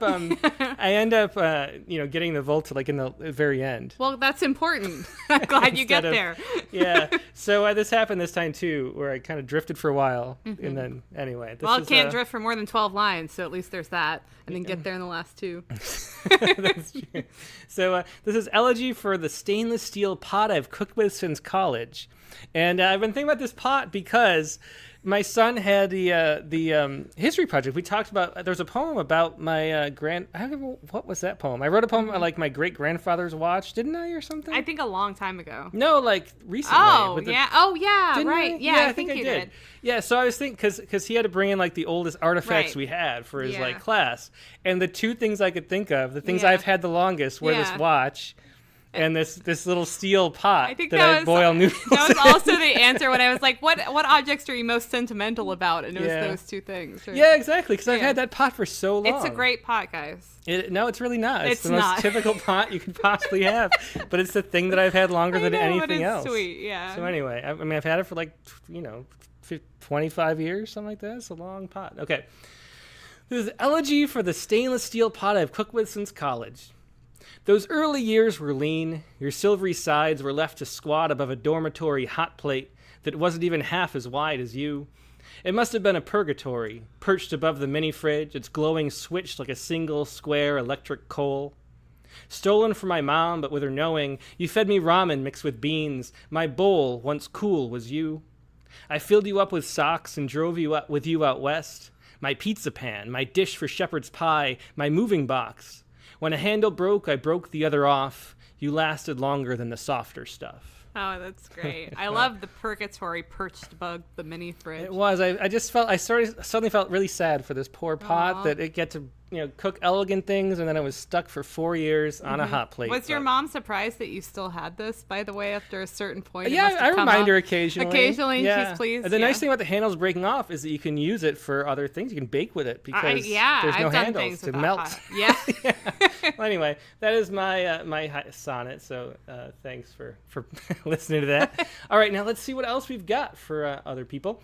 getting the vault to like in the very end. Well, that's important. I'm glad you get there. Yeah. So this happened this time too, where I kind of drifted for a while, and then anyway. Well, it can't drift for more than 12 lines, so at least there's that, and then get there in the last two. That's true. So this is Elegy for the stainless steel pot I've cooked with since college. And I've been thinking about this pot because my son had the history project. We talked about, there's a poem about my what was that poem? I wrote a poem like my great-grandfather's watch, didn't I, or something? I think a long time ago. No, like recently. Oh, yeah. Oh, yeah, Didn't right. I? Yeah, I think you did. Yeah, so I was thinking, because he had to bring in like the oldest artifacts Right. we had for his Yeah. like class. And the two things I could think of, the things Yeah. I've had the longest were this Yeah. watch and this little steel pot I think that I boil noodles That was in. also the answer when I was like, what objects are you most sentimental about? And it was Yeah. those two things. Right? Yeah, exactly, because I've Yeah. had that pot for so long. It's a great pot, guys. No, it's really not. It's It's the most not. typical pot you could possibly have. But it's the thing that I've had longer than I know, anything but it's else. sweet, yeah. So anyway, I mean, I've had it for like, 25 years, something like that. It's a long pot. Okay. This is Elegy for the stainless steel pot I've cooked with since college. Those early years were lean. Your silvery sides were left to squat above a dormitory hot plate that wasn't even half as wide as you. It must have been a purgatory, perched above the mini fridge, its glowing switch like a single square electric coal. Stolen from my mom, but with her knowing, you fed me ramen mixed with beans. My bowl, once cool, was you. I filled you up with socks and drove you up with you out west. My pizza pan, my dish for shepherd's pie, my moving box. When a handle broke, I broke the other off. You lasted longer than the softer stuff. Oh, that's great. I love the purgatory perched above the mini fridge. It was. I just felt, suddenly felt really sad for this poor pot that it get to, cook elegant things, and then it was stuck for 4 years on a hot plate. Was your mom surprised that you still had this, by the way, after a certain point? It Yeah, must have I come remind up. her occasionally. Occasionally, Yeah. she's pleased. The nice thing about the handles breaking off is that you can use it for other things. You can bake with it because there's no I've done handles things to with that melt. pot. Yeah. Well, anyway, that is my my sonnet. So thanks for listening to that. All right, now let's see what else we've got for other people.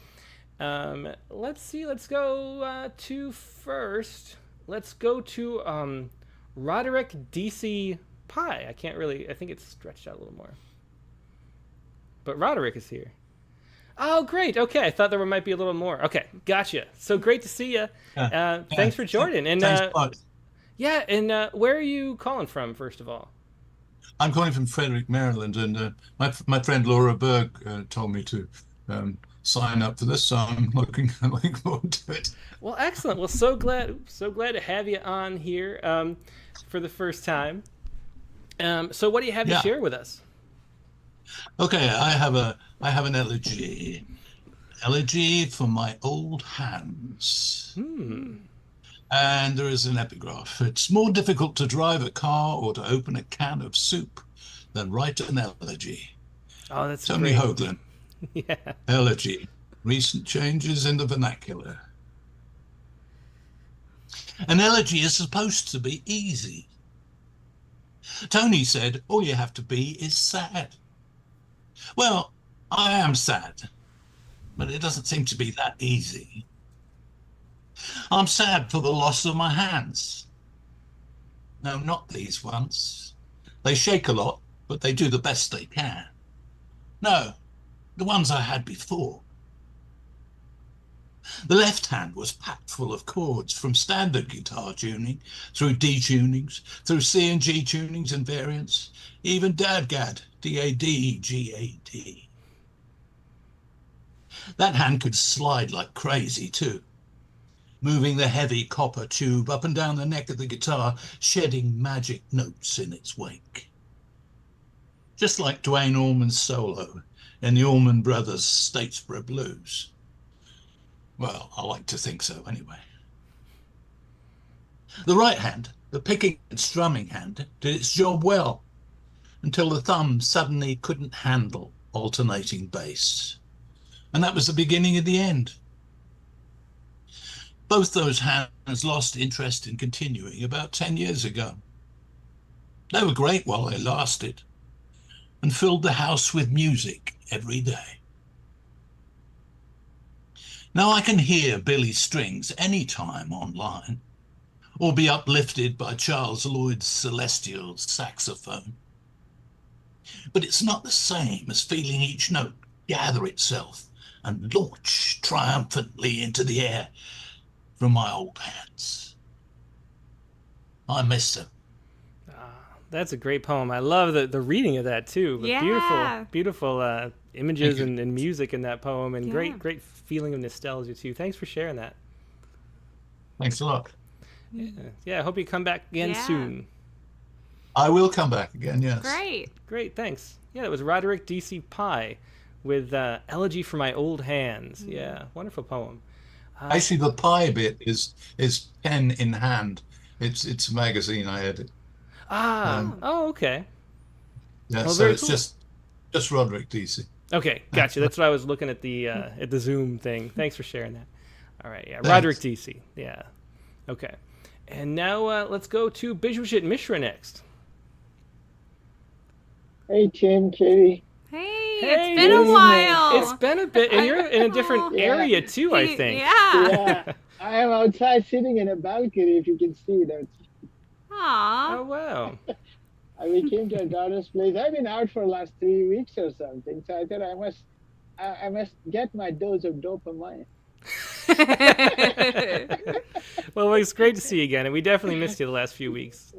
Let's see. Let's go to first. Let's go to Roderick DC Pie. I can't really. I think it's stretched out a little more. But Roderick is here. Oh, great. Okay, I thought there might be a little more. Okay, gotcha. So great to see you. Thanks for joining. And Thanks a lot. yeah, and where are you calling from, first of all? I'm calling from Frederick, Maryland, and my friend Laura Berg told me to sign up for this, so I'm looking forward to it. Well, excellent. Well, so glad to have you on here for the first time. So what do you have to share with us? Okay, I have an elegy. Elegy for my old hands. And there is an epigraph. It's more difficult to drive a car or to open a can of soup than write an elegy. Oh, that's Tony great. Hoagland. Yeah. Elegy. Recent changes in the vernacular. An elegy is supposed to be easy. Tony said, all you have to be is sad. Well, I am sad, but it doesn't seem to be that easy. I'm sad for the loss of my hands. No, not these ones. They shake a lot, but they do the best they can. No, the ones I had before. The left hand was packed full of chords, from standard guitar tuning, through D tunings, through C and G tunings and variants, even dadgad, D-A-D, G-A-D. That hand could slide like crazy too, moving the heavy copper tube up and down the neck of the guitar, shedding magic notes in its wake. Just like Duane Allman's solo in the Allman Brothers' Statesboro Blues. Well, I like to think so anyway. The right hand, the picking and strumming hand, did its job well, until the thumb suddenly couldn't handle alternating bass. And that was the beginning of the end. Both those hands lost interest in continuing about 10 years ago. They were great while they lasted, and filled the house with music every day. Now I can hear Billy Strings anytime online, or be uplifted by Charles Lloyd's celestial saxophone. But it's not the same as feeling each note gather itself and launch triumphantly into the air from my old hands. I miss them. That's a great poem. I love the reading of that too. The beautiful images and music in that poem, and great feeling of nostalgia too. Thanks for sharing that. Thanks a lot. Yeah, I hope you come back again soon. I will come back again, yes. Great, thanks. Yeah, that was Roderick DC Pie with Elegy for My Old Hands. Yeah, wonderful poem. Actually, the pie bit is pen in hand. It's a magazine I edit. Okay. Yeah, well, so it's cool. just Roderick DC. Okay, gotcha. That's what I was looking at the Zoom thing. Thanks for sharing that. All right, yeah, Thanks. Roderick DC. Yeah. Okay. And now let's go to Bijwajit Mishra next. Hey, Tim, Katie. Hey, it's been a while. It's been a bit, and you're in a different area too, I think. Yeah. I am outside sitting in a balcony, if you can see that. Aww. Oh, wow. We came to our daughter's place. I've been out for the last 3 weeks or something, so I thought I must get my dose of dopamine. Well, it's great to see you again, and we definitely missed you the last few weeks.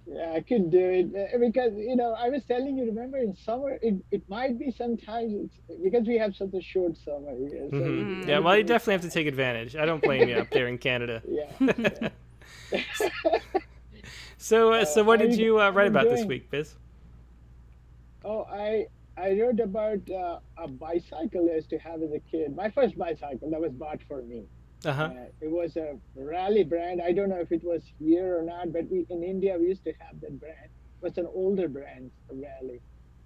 Yeah, I could do it because, I was telling you, remember in summer, it might be sometimes, because we have such a short summer here. So Yeah, well, you definitely have to take advantage. I don't blame you up there in Canada. Yeah. So what did you write about this week, Biz? Oh, I wrote about a bicycle I used to have as a kid. My first bicycle that was bought for me. It was a Rally brand. I don't know if it was here or not, but in India we used to have that brand. It was an older brand, a Rally.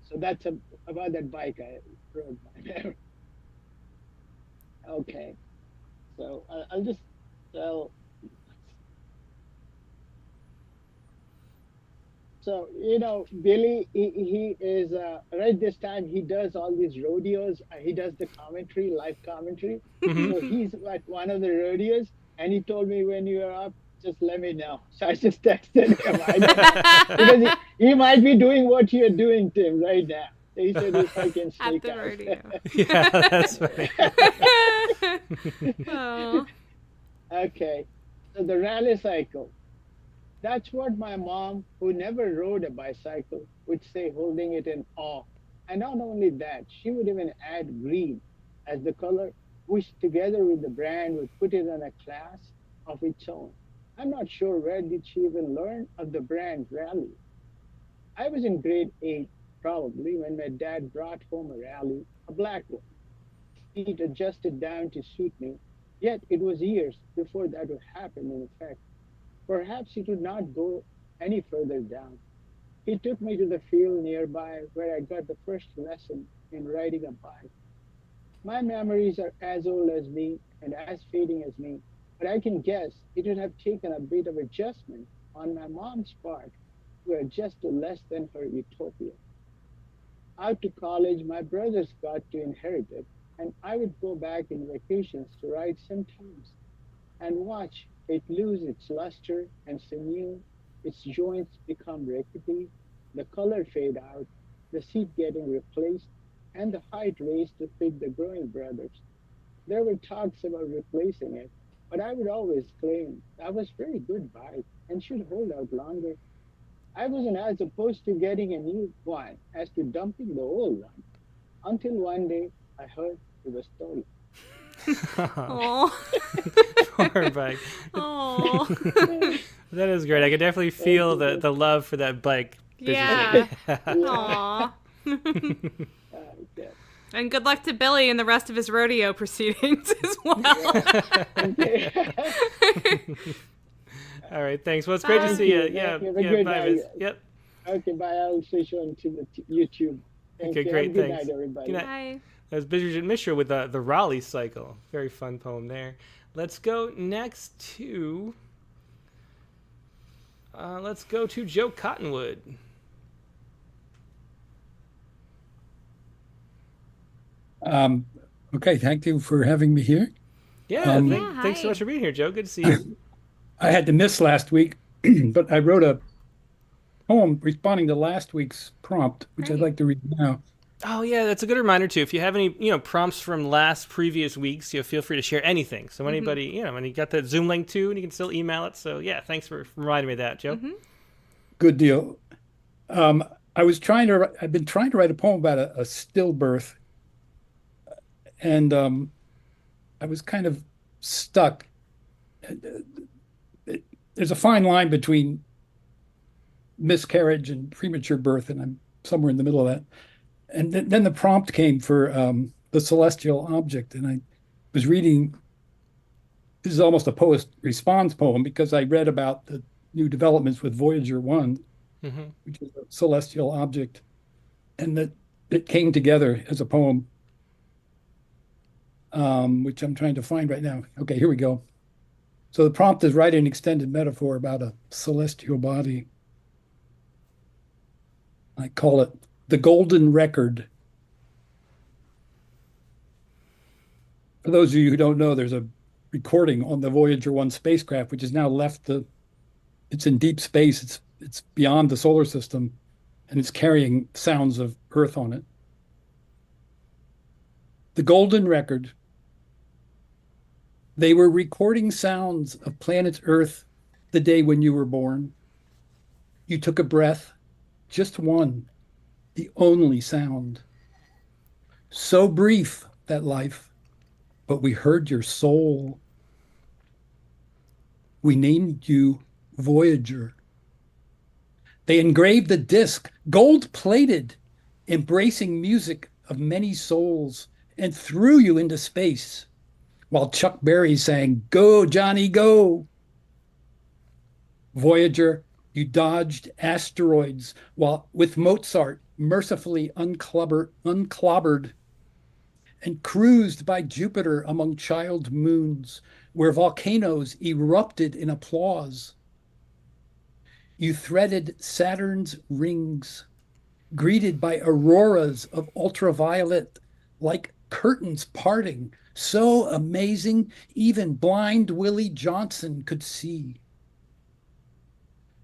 So that's about that bike I rode. Okay, so I'll just tell. So I just So, Billy, he is, right this time, he does all these rodeos. He does the commentary, live commentary. So he's at one of the rodeos, and he told me, when you are up, just let me know. So I just texted him. Because he might be doing what you're doing, Tim, right now. So he said if I can At sneak the out. rodeo. Yeah, that's funny. Oh. Okay. So the rally cycle. That's what my mom, who never rode a bicycle, would say, holding it in awe. And not only that, she would even add green as the color, which together with the brand would put it in a class of its own. I'm not sure where did she even learn of the brand Rally. I was in grade 8, probably, when my dad brought home a Rally, a black one. Seat adjusted down to suit me, yet it was years before that would happen in effect. Perhaps it would not go any further down. He took me to the field nearby where I got the first lesson in riding a bike. My memories are as old as me and as fading as me, but I can guess it would have taken a bit of adjustment on my mom's part to adjust to less than her utopia. Out to college, my brothers got to inherit it, and I would go back in vacations to ride sometimes and watch it lose its luster and sinew, its joints become rickety, the color fade out, the seat getting replaced, and the height raised to fit the growing brothers. There were talks about replacing it, but I would always claim that was very good bike and should hold out longer. I wasn't as opposed to getting a new one as to dumping the old one, until one day I heard it was stolen. Oh. Poor bike. Oh. That is great. I could definitely feel the love for that bike. Yeah. business. Aw. Okay. And good luck to Billy and the rest of his rodeo proceedings as well. Okay. All right, thanks. Well, it's great to Bye. see you. Thank Yeah, you. Have a yeah, good bye, night. Viz. Yep. Okay, bye. I'll see you on to the YouTube. Thank Okay, you. great, Have a good thanks. night, everybody. Good night. Bye. That was Bridget Mishra with the Raleigh Cycle. Very fun poem there. Let's go next to Joe Cottonwood. Okay, thank you for having me here. Yeah, thanks so hi. much for being here, Joe. Good to see you. I had to miss last week, but I wrote a poem responding to last week's prompt, which I'd Great. like to read now. Oh yeah, that's a good reminder too. If you have any, prompts from previous weeks, feel free to share anything. So anybody, and you got that Zoom link too, and you can still email it. So yeah, thanks for reminding me of that, Joe. Good deal. I've been trying to write a poem about a stillbirth, and I was kind of stuck. There's a fine line between miscarriage and premature birth, and I'm somewhere in the middle of that. And then the prompt came for the celestial object, and I was reading. This is almost a post response poem because I read about the new developments with Voyager 1, which is a celestial object, and that it came together as a poem, which I'm trying to find right now. Okay, here we go. So the prompt is write an extended metaphor about a celestial body. I call it the golden record. For those of you who don't know, there's a recording on the Voyager 1 spacecraft, which has now left it's in deep space. It's beyond the solar system, and it's carrying sounds of Earth on it. The golden record. They were recording sounds of planet Earth the day when you were born. You took a breath, just one, the only sound. So brief, that life, but we heard your soul. We named you Voyager. They engraved the disc, gold-plated, embracing music of many souls, and threw you into space, while Chuck Berry sang, "Go, Johnny, go." Voyager, you dodged asteroids while with Mozart mercifully unclobbered, and cruised by Jupiter among child moons where volcanoes erupted in applause. You threaded Saturn's rings, greeted by auroras of ultraviolet like curtains parting, so amazing even blind Willie Johnson could see.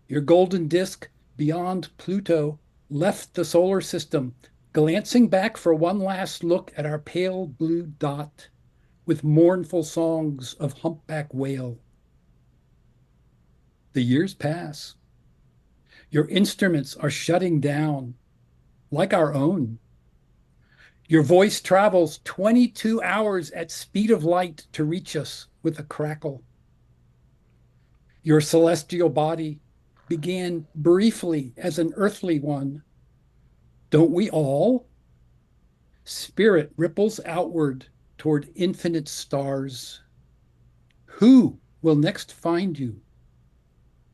Your golden disk beyond Pluto left the solar system, glancing back for one last look at our pale blue dot with mournful songs of humpback whale. The years pass. Your instruments are shutting down, like our own. Your voice travels 22 hours at speed of light to reach us with a crackle. Your celestial body began briefly as an earthly one. Don't we all? Spirit ripples outward toward infinite stars. Who will next find you?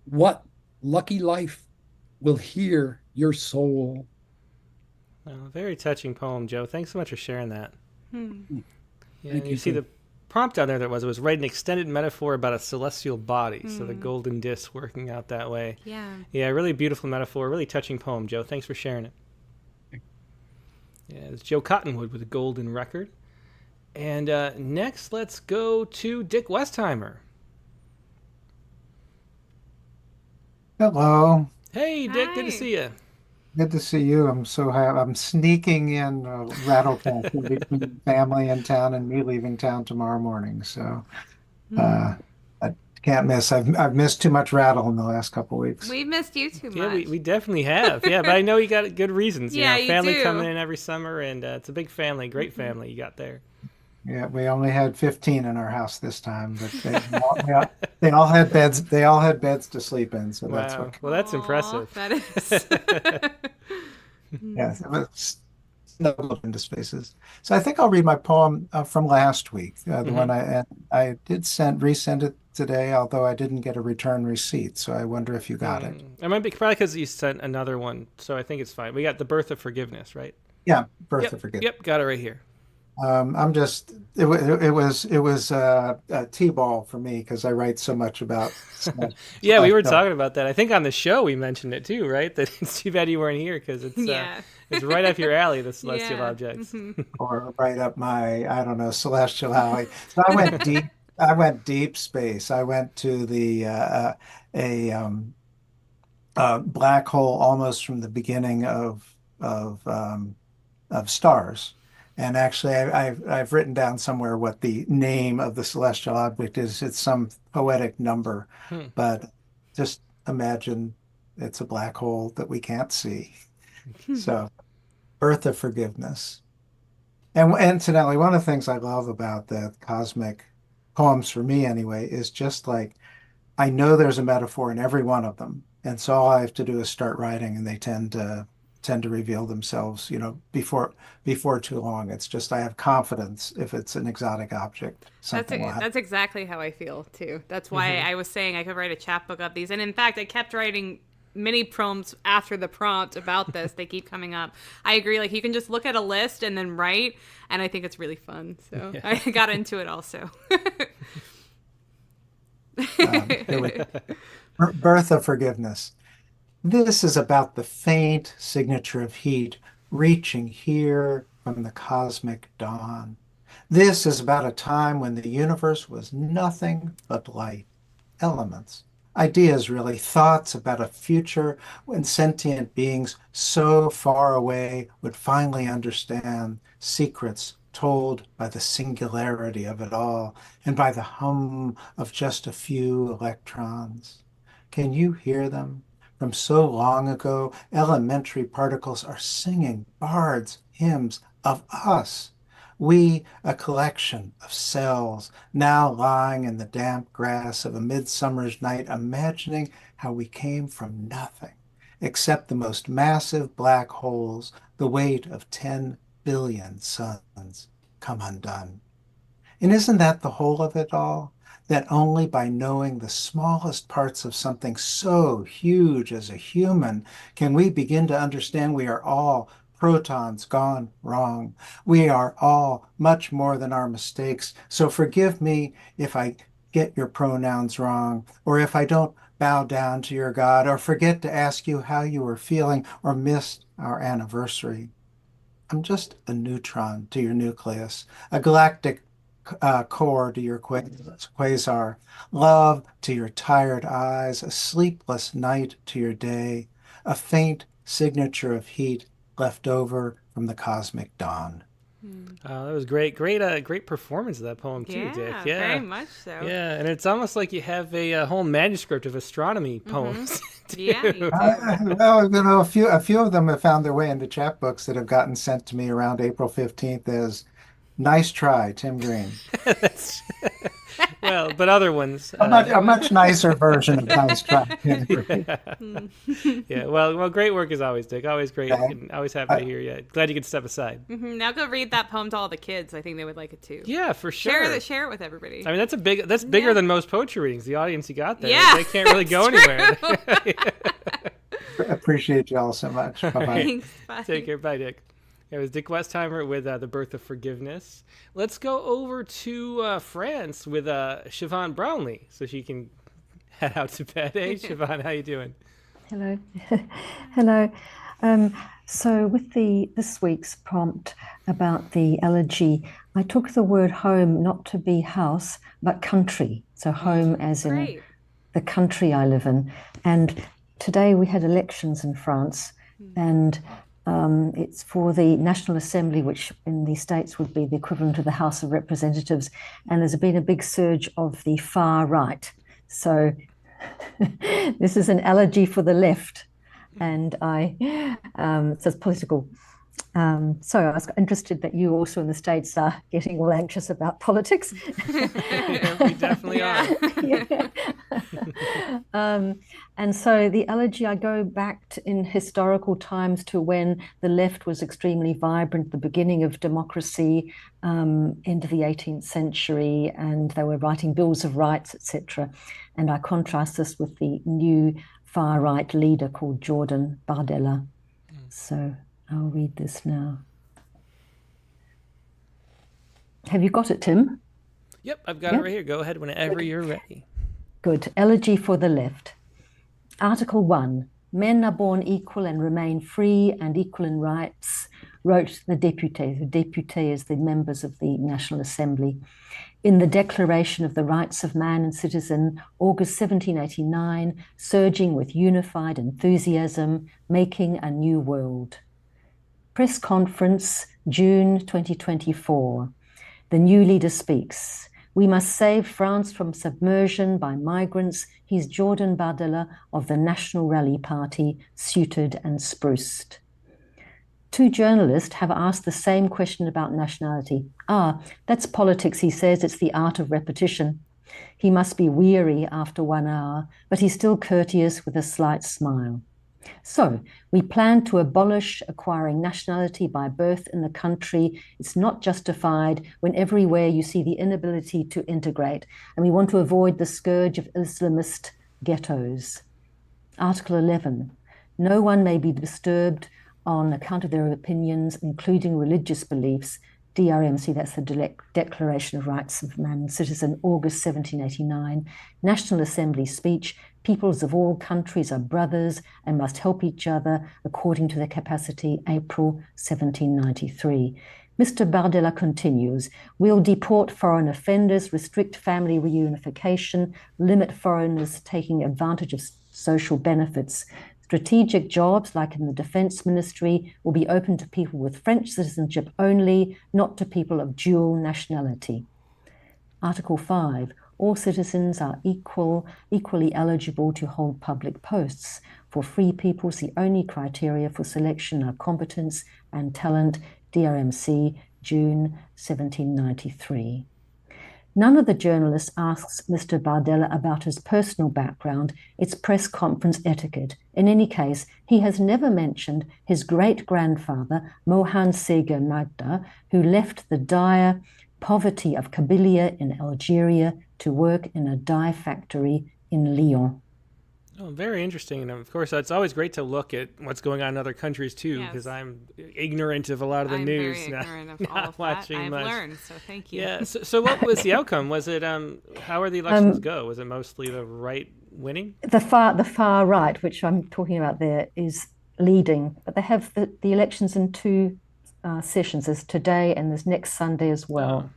What lucky life will hear your soul? Oh, very touching poem, Joe. Thanks so much for sharing that. Yeah, Thank you you, see too. the prompt down there that was write an extended metaphor about a celestial body. So the golden disc working out that way. Yeah. Yeah, really beautiful metaphor, really touching poem, Joe. Thanks for sharing it. Yeah, it's Joe Cottonwood with a golden record. And next, let's go to Dick Westheimer. Hello. Hey, Dick, good to Hi. see you. Good to see you. I'm so happy. I'm sneaking in a Rattlecast in between family in town and me leaving town tomorrow morning. So I can't miss. I've missed too much rattle in the last couple weeks. We missed you too much. Yeah, we definitely have. Yeah, but I know you got good reasons. Yeah, you know, you family do. coming in every summer, and it's a big family, great family you got there. Yeah, we only had 15 in our house this time, but they all had beds. They all had beds to sleep in. So that's Wow. what. Well, that's Aw, impressive. That is. Yeah, it was snuggled into spaces. So I think I'll read my poem from last week, the one I did resend it today, although I didn't get a return receipt. So I wonder if you got it. It might be probably because you sent another one, so I think it's fine. We got The Birth of Forgiveness, right? Yeah, Birth Yep, of Forgiveness. yep, got it right here. I'm just it was a T-ball for me because I write so much about Yeah, we were stuff. talking about that. I think on the show we mentioned it too, right? That it's too bad you weren't here because it's Yeah. it's right up your alley, the celestial Yeah. objects. Or right up my, I don't know, celestial alley. So I went deep. I went deep space. I went to the black hole almost from the beginning of stars. And actually, I've written down somewhere what the name of the celestial object is. It's some poetic number, but just imagine it's a black hole that we can't see. So, Birth of Forgiveness. And incidentally, one of the things I love about the cosmic poems, for me anyway, is just like I know there's a metaphor in every one of them, and so all I have to do is start writing, and they tend to reveal themselves, before too long. It's just I have confidence if it's an exotic object, something will happen. That's exactly how I feel too. That's why I was saying I could write a chapbook of these. And in fact, I kept writing mini prompts after the prompt about this. They keep coming up. I agree. Like you can just look at a list and then write, and I think it's really fun. So I got into it also. Birth of Forgiveness. This is about the faint signature of heat reaching here from the cosmic dawn. This is about a time when the universe was nothing but light, elements, ideas really, thoughts about a future when sentient beings so far away would finally understand secrets told by the singularity of it all and by the hum of just a few electrons. Can you hear them? From so long ago, elementary particles are singing bards, hymns of us. We, a collection of cells, now lying in the damp grass of a midsummer's night, imagining how we came from nothing, except the most massive black holes, the weight of 10 billion suns, come undone. And isn't that the whole of it all? That only by knowing the smallest parts of something so huge as a human can we begin to understand we are all protons gone wrong. We are all much more than our mistakes. So forgive me if I get your pronouns wrong, or if I don't bow down to your God, or forget to ask you how you were feeling, or missed our anniversary. I'm just a neutron to your nucleus, a galactic core to your quasar, love to your tired eyes, a sleepless night to your day, a faint signature of heat left over from the cosmic dawn. That was great. Great performance of that poem too, Dick. Yeah, very much so. Yeah, and it's almost like you have a whole manuscript of astronomy poems. Yeah, you do. Well, a few of them have found their way into chapbooks that have gotten sent to me around April 15th as "Nice try, Tim Green." Well, but other ones. A much nicer version of "Nice try, Tim Green." Yeah. Well, great work as always, Dick. Always great. And always happy to hear you. Glad you could step aside. Now go read that poem to all the kids. I think they would like it too. Yeah, for sure. Share it with everybody. I mean, that's bigger than most poetry readings. The audience you got there, Yeah, they can't really go anywhere. Appreciate you all so much. Bye-bye. Thanks. Bye. Take care. Bye, Dick. It was Dick Westheimer with The Birth of Forgiveness. Let's go over to France with Siobhan Brownlee so she can head out to bed. Hey, Siobhan, how you doing? Hello. Hello. So with this week's prompt about the elegy, I took the word home not to be house, but country. So home as in the country I live in. And today we had elections in France, and it's for the National Assembly, which in the States would be the equivalent of the House of Representatives. And there's been a big surge of the far right. So this is an elegy for the left. And so it's political. So I was interested that you also in the States are getting all anxious about politics. Yeah, we definitely are. And so the elegy, I go back in historical times to when the left was extremely vibrant, the beginning of democracy, into the 18th century, and they were writing bills of rights, etc. And I contrast this with the new far-right leader called Jordan Bardella. So I'll read this now. Have you got it, Tim? Yep, I've got it right here. Go ahead whenever you're ready. Good. Elegy for the left. Article 1. Men are born equal and remain free and equal in rights, wrote the député. The député is the members of the National Assembly. In the Declaration of the Rights of Man and Citizen, August 1789, surging with unified enthusiasm, making a new world. Press conference, June 2024. The new leader speaks. We must save France from submersion by migrants. He's Jordan Bardella of the National Rally Party, suited and spruced. Two journalists have asked the same question about nationality. That's politics, he says. It's the art of repetition. He must be weary after 1 hour, but he's still courteous with a slight smile. So, we plan to abolish acquiring nationality by birth in the country. It's not justified when everywhere you see the inability to integrate, and we want to avoid the scourge of Islamist ghettos. Article 11. No one may be disturbed on account of their opinions, including religious beliefs. DRMC, that's the Declaration of Rights of Man and Citizen, August 1789. National Assembly speech. Peoples of all countries are brothers and must help each other according to their capacity, April 1793. Mr. Bardella continues, we'll deport foreign offenders, restrict family reunification, limit foreigners taking advantage of social benefits. Strategic jobs, like in the Defense Ministry, will be open to people with French citizenship only, not to people of dual nationality. Article 5. All citizens are equally eligible to hold public posts. For free peoples, the only criteria for selection are competence and talent. DRMC, June 1793. None of the journalists asks Mr. Bardella about his personal background. It's press conference etiquette. In any case, he has never mentioned his great-grandfather, Mohan Segar Magda, who left the dire poverty of Kabylia in Algeria to work in a dye factory in Lyon. Oh, very interesting. And of course, it's always great to look at what's going on in other countries too, because I'm ignorant of a lot of the news. I'm very ignorant of all of that. I've learned, so thank you. Yeah. So what was the outcome? Was it how are the elections go? Was it mostly the right winning? The far right, which I'm talking about there, is leading, but they have the elections in two sessions. There's today and there's next Sunday as well.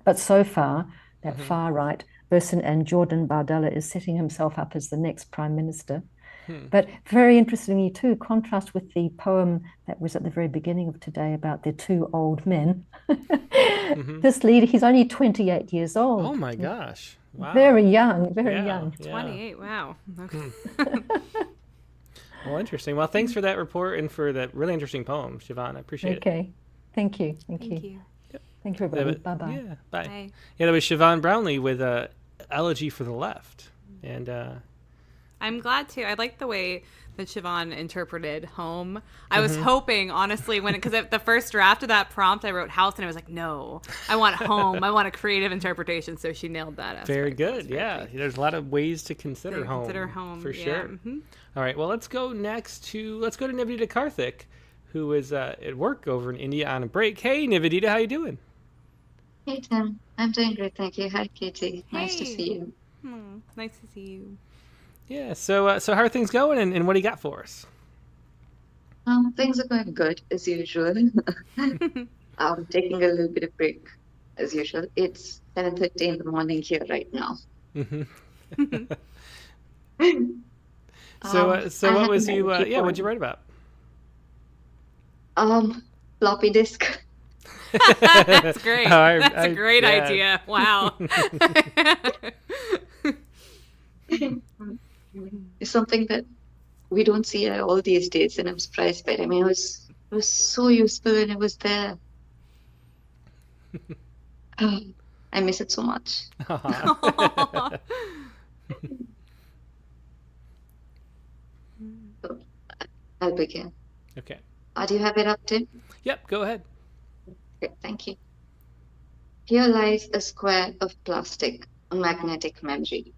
But so far, that far right person, and Jordan Bardella is setting himself up as the next prime minister. But very interestingly too, contrast with the poem that was at the very beginning of today about the two old men. This leader, he's only 28 years old. Oh my gosh. Wow. Very young, very young. 28, wow. Okay. Well, interesting. Well, thanks for that report and for that really interesting poem, Siobhan. I appreciate it. Okay. Thank you. Thank you. Yep. Thank you, everybody. Bye-bye. Yeah, bye. Bye. Yeah, that was Siobhan Brownlee with Elegy for the Left. And I'm glad too. I like the way that Siobhan interpreted home. I was hoping, honestly, because the first draft of that prompt, I wrote house, and I was like, no, I want home. I want a creative interpretation. So she nailed that aspect. very good. Yeah, there's a lot of ways to consider home. Consider home for yeah. sure. All right, well, let's go to Nivedita Karthik, who is at work over in India on a break. Hey, Nivedita, how you doing? Hey, Tim. I'm doing great, thank you. Hi, Katie. Nice to Hey. see you. Nice to see you. Yeah, so how are things going, and what do you got for us? Things are going good, as usual. I'm taking a little bit of break, as usual. It's 7:30 in the morning here right now. So what was you? What'd you write about? Floppy disk. That's great. That's a great yeah. idea. Wow. It's something that we don't see all these days, and I'm surprised by it. I mean, it was so useful, and it was there. I miss it so much. So, I'll begin. Okay. Do you have it up, Tim? Yep. Go ahead. Okay, thank you. Here lies a square of plastic, a magnetic memory.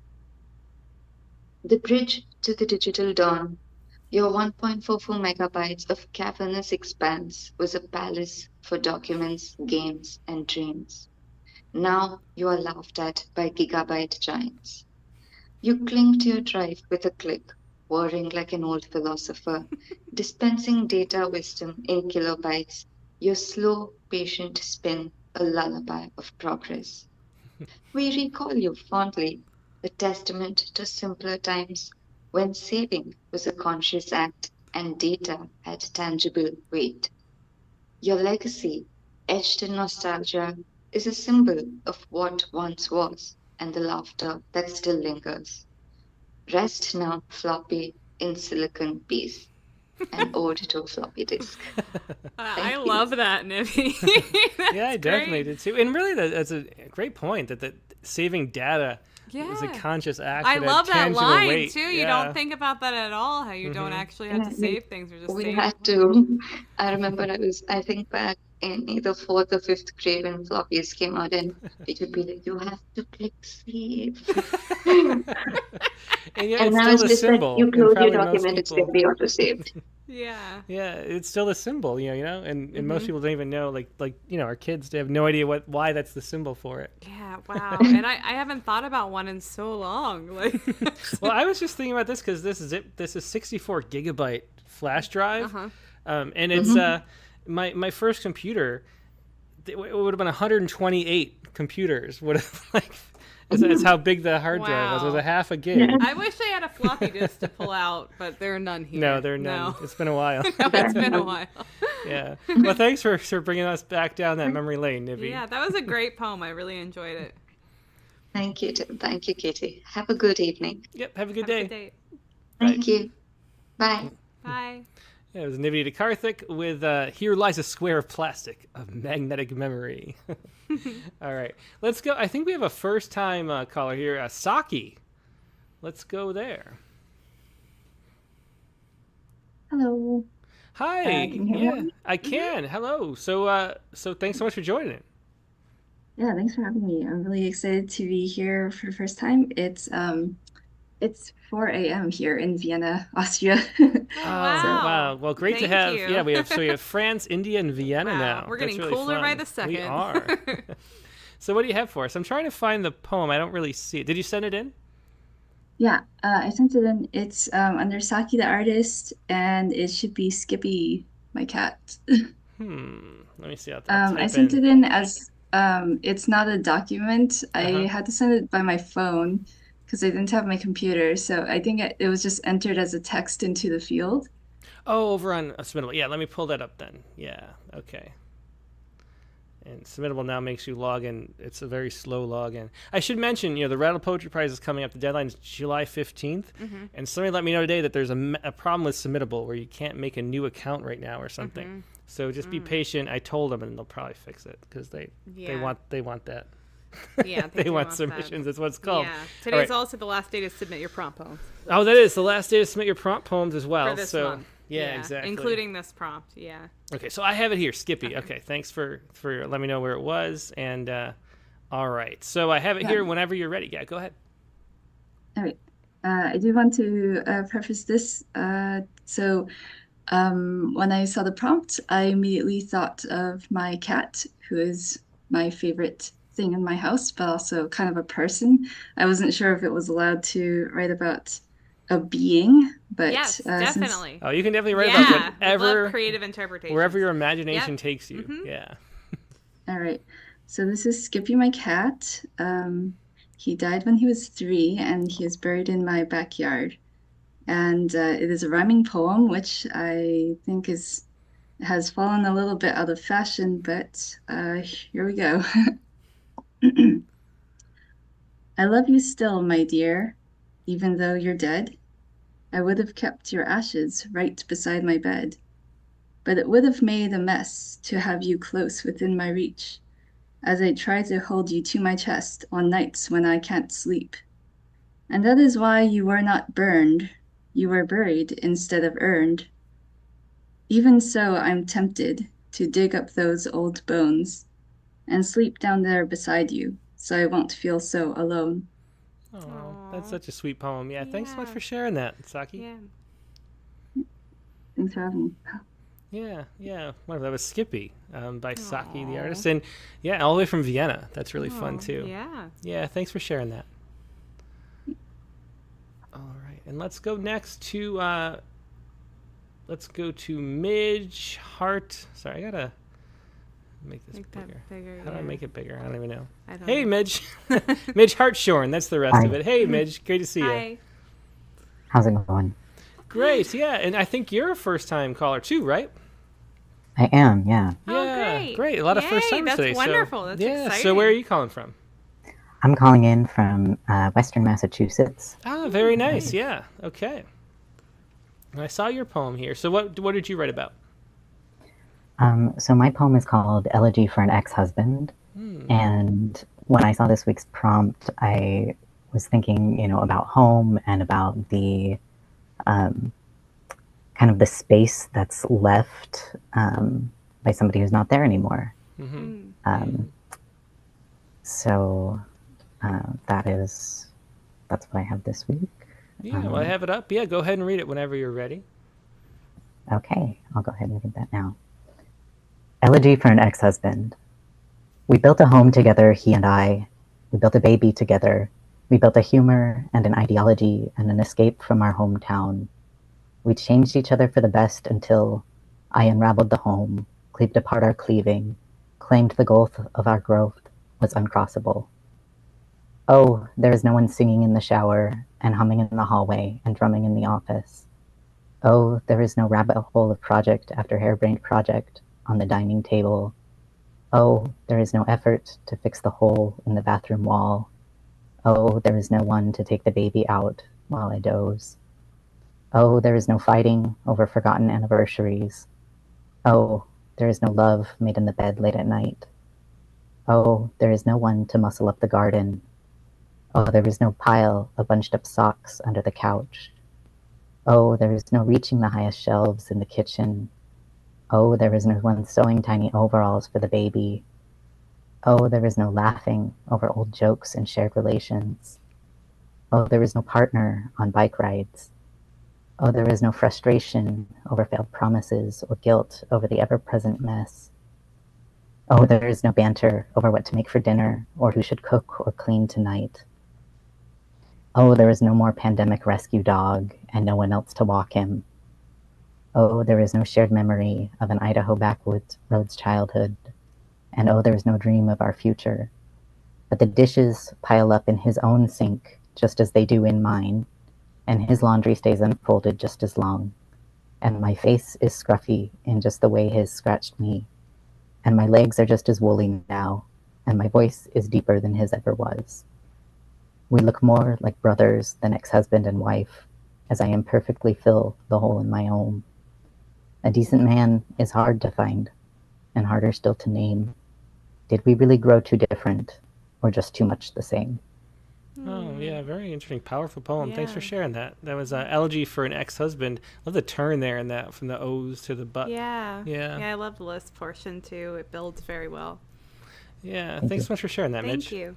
The bridge to the digital dawn, your 1.44 megabytes of cavernous expanse was a palace for documents, games, and dreams. Now you are laughed at by gigabyte giants. You cling to your drive with a click, whirring like an old philosopher, dispensing data wisdom in kilobytes, your slow, patient spin, a lullaby of progress. We recall you fondly, a testament to simpler times when saving was a conscious act and data had tangible weight. Your legacy, etched in nostalgia, is a symbol of what once was and the laughter that still lingers. Rest now, floppy, in silicon peace. An ode to a floppy disk. I love that, Nibby. Yeah, I definitely did too. And really, that's a great point that saving data is a conscious act. I love that line weight. too. You don't think about that at all. How you don't actually have to save things or just We save. had to. I remember I think back in either 4th or 5th grade when floppies came out, and it would be like, you have to click save. And now it's just symbol. like you close your Probably most document, it's going to be auto-saved. Yeah. Yeah, it's still a symbol, and most people don't even know, like our kids, they have no idea why that's the symbol for it. Yeah, wow. And I haven't thought about one in so long. Like, well, I was just thinking about this because this is 64 gigabyte flash drive, and it's my first computer. It would have been 128 computers. Would have It's how big the hard drive was. It was a half a gig. I wish I had a floppy disk to pull out, but there are none here. No, there are none. It's been a while. No, it's been a while. Yeah. Well, thanks for bringing us back down that memory lane, Nibby. Yeah, that was a great poem. I really enjoyed it. Thank you, Tim. Thank you, Katie. Have a good evening. Yep. Have a good day. Good day. Thank you. Bye. Bye. Yeah, it was Nivedita Karthik with Here Lies a Square of Plastic of Magnetic Memory. All right. Let's go. I think we have a first-time caller here, Saki. Let's go there. Hello. Hi. Can you hear me? I can. Hello. So thanks so much for joining. Yeah, thanks for having me. I'm really excited to be here for the first time. It's 4 a.m. here in Vienna, Austria. Wow. Well, great to have. you. Yeah, we have France, India, and Vienna now. We're That's getting really cooler fun. by the second. We are. So what do you have for us? I'm trying to find the poem. I don't really see it. Did you send it in? Yeah, I sent it in. It's under Saki the artist, and it should be Skippy, my cat. Let me see. I sent it in as it's not a document. I had to send it by my phone because I didn't have my computer. So I think it was just entered as a text into the field. Oh, over on Submittable. Yeah, let me pull that up then. Yeah, okay. And Submittable now makes you log in. It's a very slow login. I should mention, the Rattle Poetry Prize is coming up. The deadline is July 15th. And somebody let me know today that there's a problem with Submittable where you can't make a new account right now or something. So just be patient. I told them, and they'll probably fix it because they want that. Yeah, they want submissions. That's what it's called. Yeah. Today's also the last day to submit your prompt poems. Oh, that is the last day to submit your prompt poems as well. For this month. Yeah, exactly. Including this prompt, yeah. Okay, so I have it here, Skippy. Okay, thanks for letting me know where it was. And all right, so I have it here whenever you're ready. Yeah, go ahead. All right. I do want to preface this. So when I saw the prompt, I immediately thought of my cat, who is my favorite thing in my house, but also kind of a person. I wasn't sure if it was allowed to write about a being, but yes, definitely. Oh, you can definitely write about whatever creative interpretation, wherever your imagination takes you. Yeah. All right. So this is Skippy, my cat. He died when he was 3, and he is buried in my backyard. And it is a rhyming poem, which I think has fallen a little bit out of fashion, but here we go. I love you still, my dear, even though you're dead. I would have kept your ashes right beside my bed, but it would have made a mess to have you close within my reach, as I try to hold you to my chest on nights when I can't sleep. And that is why you were not burned, you were buried instead of earned. Even so, I'm tempted to dig up those old bones and sleep down there beside you, so I won't feel so alone. Oh, that's such a sweet poem. Yeah, thanks so much for sharing that, Saki. Yeah. Thanks for having me. Yeah. Well, that was Skippy by Saki, the artist. And all the way from Vienna. That's really fun, too. Yeah, thanks for sharing that. All right, and let's go next to, Midge Hart. Sorry, I gotta make this bigger. How do I make it bigger? I don't even know. Hey, Midge. Midge Hartshorn. That's the rest of it. Hey, Midge. Great to see you. How's it going? Great. Yeah, and I think you're a first-time caller too, right? I am. Yeah. Oh, great. A lot of first timers today. That's wonderful. That's exciting. So where are you calling from? I'm calling in from Western Massachusetts. Ah, very nice. Yeah. Okay. I saw your poem here. So what did you write about? So my poem is called Elegy for an Ex-Husband. And when I saw this week's prompt, I was thinking, about home and about the kind of the space that's left by somebody who's not there anymore. So that's what I have this week. Yeah, well, I have it up. Yeah, go ahead and read it whenever you're ready. Okay, I'll go ahead and read that now. Elegy for an Ex-Husband. We built a home together, he and I. We built a baby together. We built a humor and an ideology and an escape from our hometown. We changed each other for the best until I unraveled the home, cleaved apart our cleaving, claimed the gulf of our growth was uncrossable. Oh, there is no one singing in the shower and humming in the hallway and drumming in the office. Oh, there is no rabbit hole of project after harebrained project on the dining table. Oh, there is no effort to fix the hole in the bathroom wall. Oh, there is no one to take the baby out while I doze. Oh, there is no fighting over forgotten anniversaries. Oh, there is no love made in the bed late at night. Oh, there is no one to muscle up the garden. Oh, there is no pile of bunched up socks under the couch. Oh, there is no reaching the highest shelves in the kitchen. Oh, there is no one sewing tiny overalls for the baby. Oh, there is no laughing over old jokes and shared relations. Oh, there is no partner on bike rides. Oh, there is no frustration over failed promises or guilt over the ever-present mess. Oh, there is no banter over what to make for dinner or who should cook or clean tonight. Oh, there is no more pandemic rescue dog and no one else to walk him. Oh, there is no shared memory of an Idaho backwoods roads childhood. And oh, there is no dream of our future. But the dishes pile up in his own sink, just as they do in mine, and his laundry stays unfolded just as long. And my face is scruffy in just the way his scratched me. And my legs are just as woolly now, and my voice is deeper than his ever was. We look more like brothers than ex-husband and wife, as I imperfectly fill the hole in my home. A decent man is hard to find, and harder still to name. Did we really grow too different, or just too much the same? Oh, yeah, very interesting, powerful poem. Yeah. Thanks for sharing that. That was Elegy for an Ex-Husband. Love the turn there in that, from the O's to the but. Yeah. Yeah. Yeah, I love the list portion, too. It builds very well. Yeah, thanks so much for sharing that, Midge. Thank you.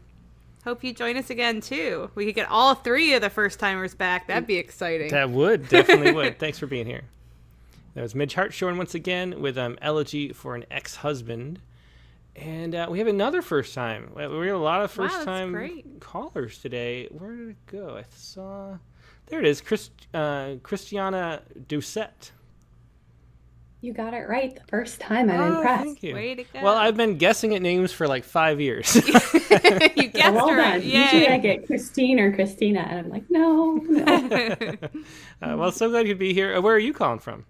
Hope you join us again, too. We could get all three of the first-timers back. That'd be exciting. That would, definitely would. Thanks for being here. That was Midge Hartshorn once again with Elegy for an Ex-Husband. And we have another first time. We have a lot of first time callers today. Where did it go? I saw. There it is. Christiana Doucette. You got it right the first time. I'm impressed. Thank you. Way to go. Well, I've been guessing at names for like 5 years. You guessed well her. done. Yay. Usually I get Christine or Christina, and I'm like, no. Well, so glad you'd be here. Where are you calling from?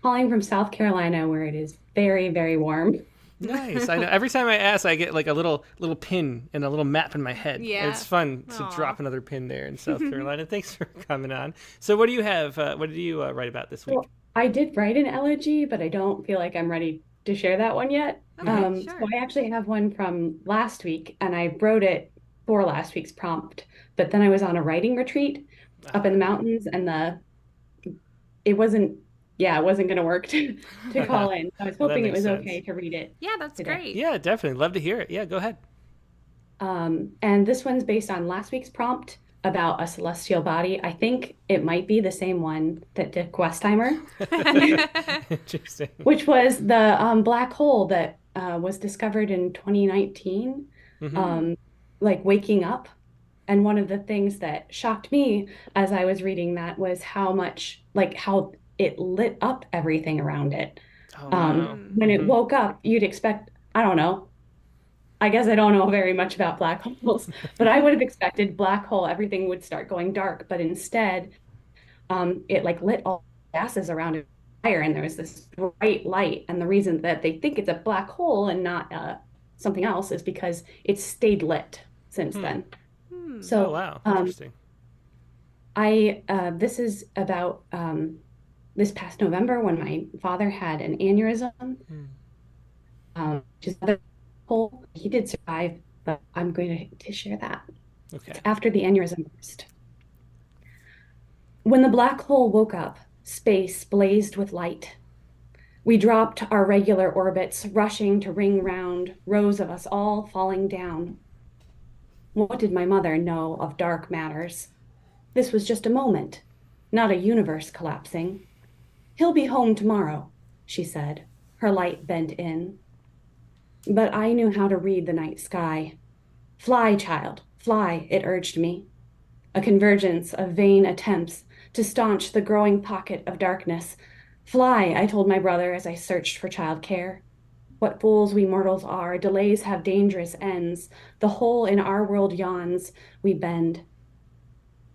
Calling from South Carolina, where it is very, very warm. Nice. I know. Every time I ask, I get like a little pin and a little map in my head. Yeah. It's fun to drop another pin there in South Carolina. Thanks for coming on. So what do you have? What did you write about this week? Well, I did write an elegy, but I don't feel like I'm ready to share that one yet. Okay, So I actually have one from last week, and I wrote it for last week's prompt. But then I was on a writing retreat up in the mountains, and it wasn't going to work to call in. I was hoping it was okay to read it. Yeah, that's today. great. Yeah, definitely. Love to hear it. Yeah, go ahead. And this one's based on last week's prompt about a celestial body. I think it might be the same one that Dick Westheimer, Interesting. which was the black hole that was discovered in 2019, like waking up. And one of the things that shocked me as I was reading that was how it lit up everything around it. Oh, wow. When it woke up, you'd expect, I don't know, I guess I don't know very much about black holes, but I would have expected black hole, everything would start going dark, but instead it like lit all gases around it fire, and there was this bright light. And the reason that they think it's a black hole and not something else is because it's stayed lit since then. So, oh, wow. Interesting. This is about this past November when my father had an aneurysm, which is another hole. He did survive, but I'm going to share that. Okay. It's after the aneurysm burst. When the black hole woke up, space blazed with light. We dropped our regular orbits, rushing to ring round, rows of us all falling down. What did my mother know of dark matters? This was just a moment, not a universe collapsing. He'll be home tomorrow, she said, her light bent in. But I knew how to read the night sky. Fly, child, fly, it urged me. A convergence of vain attempts to staunch the growing pocket of darkness. Fly, I told my brother as I searched for childcare. What fools we mortals are, delays have dangerous ends. The hole in our world yawns, we bend.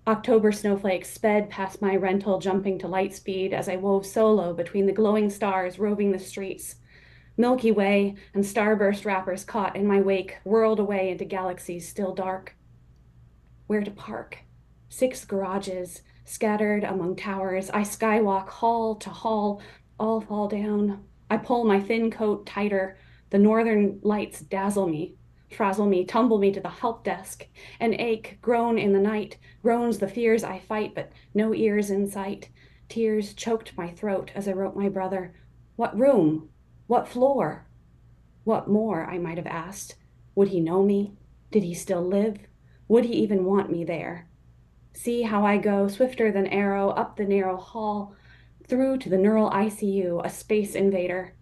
October snowflakes sped past my rental, jumping to light speed as I wove solo between the glowing stars roving the streets. Milky Way and starburst wrappers caught in my wake, whirled away into galaxies still dark. Where to park? 6 garages, scattered among towers. I skywalk hall to hall, all fall down. I pull my thin coat tighter. The northern lights dazzle me, frazzle me, tumble me to the help desk. An ache, groan in the night, groans the fears I fight, but no ears in sight. Tears choked my throat as I wrote my brother. What room? What floor? What more, I might have asked. Would he know me? Did he still live? Would he even want me there? See how I go, swifter than arrow, up the narrow hall, through to the neural ICU, a space invader.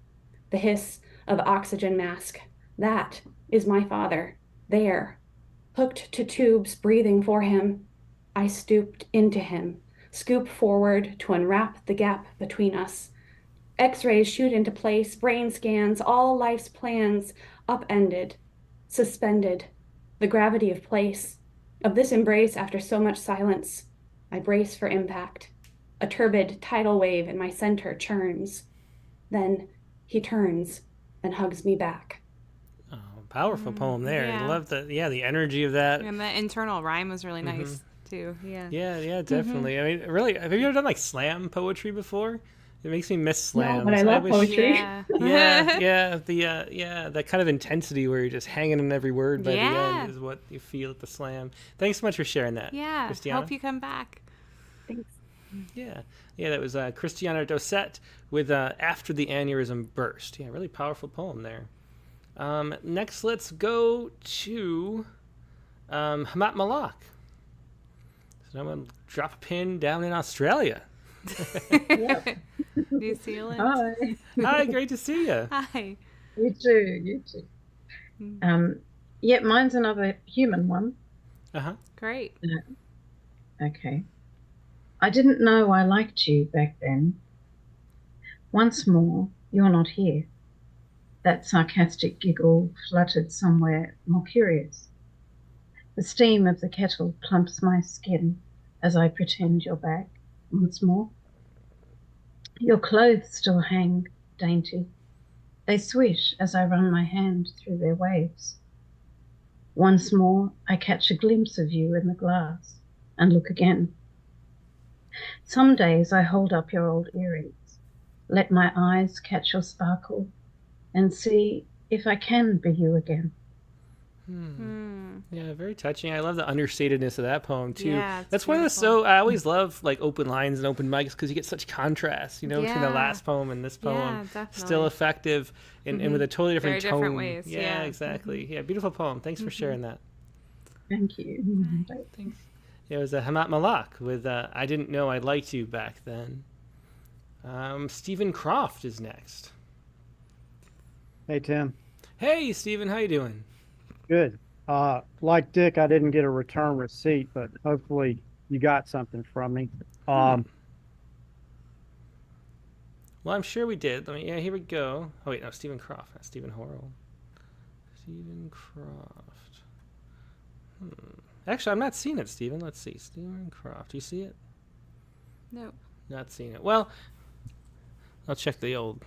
The hiss of oxygen mask. That is my father, there, hooked to tubes, breathing for him. I stooped into him, scoop forward to unwrap the gap between us. X-rays shoot into place, brain scans, all life's plans upended, suspended, the gravity of place, of this embrace after so much silence. I brace for impact. A turbid tidal wave in my center churns. Then he turns and hugs me back. Oh, powerful poem there. Yeah. I love the energy of that. And the internal rhyme was really nice too. Yeah. Yeah, definitely. I mean, really, have you ever done like slam poetry before? It makes me miss slams. No, but I love poetry. Yeah, that kind of intensity where you're just hanging on every word by the end is what you feel at the slam. Thanks so much for sharing that. Yeah. Christiana. Hope you come back. Thanks. Yeah, that was Christiana Dosset with After the Aneurysm Burst. Yeah, really powerful poem there. Next, let's go to Hamat Malak. So I'm going to drop a pin down in Australia. New Zealand. Hi. Hi, great to see you. Hi. You too. Yeah, mine's another human one. Great. Okay. I didn't know I liked you back then. Once more, you're not here. That sarcastic giggle fluttered somewhere more curious. The steam of the kettle plumps my skin as I pretend you're back once more. Your clothes still hang dainty. They swish as I run my hand through their waves. Once more, I catch a glimpse of you in the glass and look again. Some days I hold up your old earrings, let my eyes catch your sparkle, and see if I can be you again. Yeah, very touching. I love the understatedness of that poem too. Yeah, that's one of the I always love like open lines and open mics because you get such contrast, between the last poem and this poem. Yeah, still effective and with a totally different Very tone. different ways. Yeah, exactly. Yeah, beautiful poem. Thanks for sharing that. Thank you. Thanks. Yeah, it was Hamat Malak with I Didn't Know I Liked You Back Then. Stephen Croft is next. Hey, Tim. Hey, Stephen. How you doing? Good. Like Dick, I didn't get a return receipt, but hopefully you got something from me. Well, I'm sure we did. Here we go. Oh, wait, no, Stephen Croft, not Stephen Horrell. Stephen Croft. Actually, I'm not seeing it, Stephen. Let's see. Stephen Croft. Do you see it? No. Not seeing it. Well, I'll check the old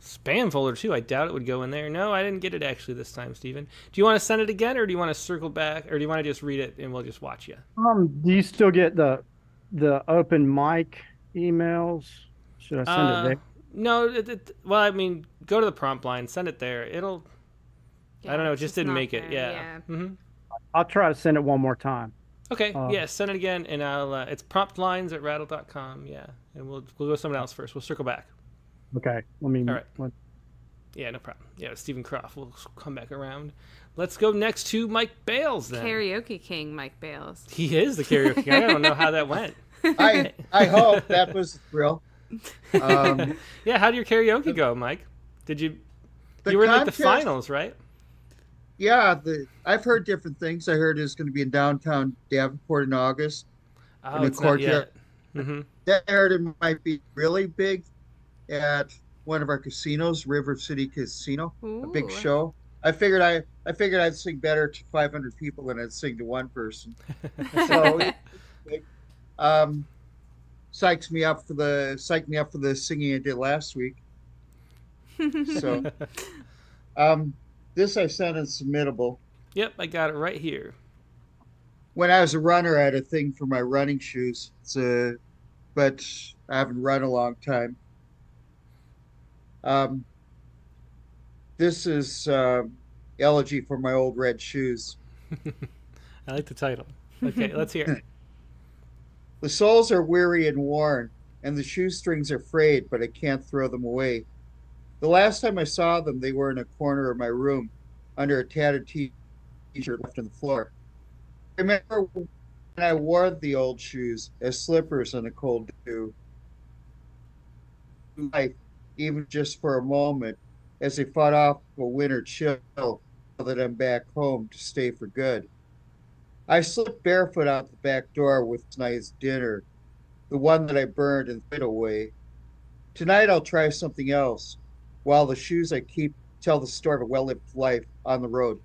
spam folder, too. I doubt it would go in there. No, I didn't get it, actually, this time, Stephen. Do you want to send it again, or do you want to circle back, or do you want to just read it and we'll just watch you? Do you still get the open mic emails? Should I send it there? No. Well, I mean, go to the prompt line. Send it there. It'll... I don't know. It just didn't make it. Yeah. I'll try to send it one more time. Okay. Send it again, and I'll. It's promptlines@rattle.com. Yeah, and we'll go with someone else first. We'll circle back. Okay. Let me. All right. Yeah, no problem. Yeah, Stephen Croft. We'll come back around. Let's go next to Mike Bales then. Karaoke King Mike Bales. He is the karaoke king. I don't know how that went. I hope that was a thrill. Yeah, how did your karaoke go, Mike? You were in like the finals, right? Yeah, I've heard different things. I heard it's going to be in downtown Davenport in August. Oh, it's not yet. Then I heard it might be really big at one of our casinos, River City Casino. Ooh. A big show. I figured I'd sing better to 500 people than I'd sing to one person. So, psyched me up for the singing I did last week. So, this I sent as submittable. Yep, I got it right here. When I was a runner, I had a thing for my running shoes. But I haven't run a long time. This is Elegy for My Old Red Shoes. I like the title. Okay, let's hear it. The soles are weary and worn, and the shoestrings are frayed, but I can't throw them away. The last time I saw them, they were in a corner of my room, under a tattered t-shirt left on the floor. I remember when I wore the old shoes as slippers on a cold dew. Life, even just for a moment, as they fought off a winter chill, so that I'm back home to stay for good. I slipped barefoot out the back door with tonight's dinner, the one that I burned and threw away. Tonight I'll try something else, while the shoes I keep tell the story of a well-lived life on the road.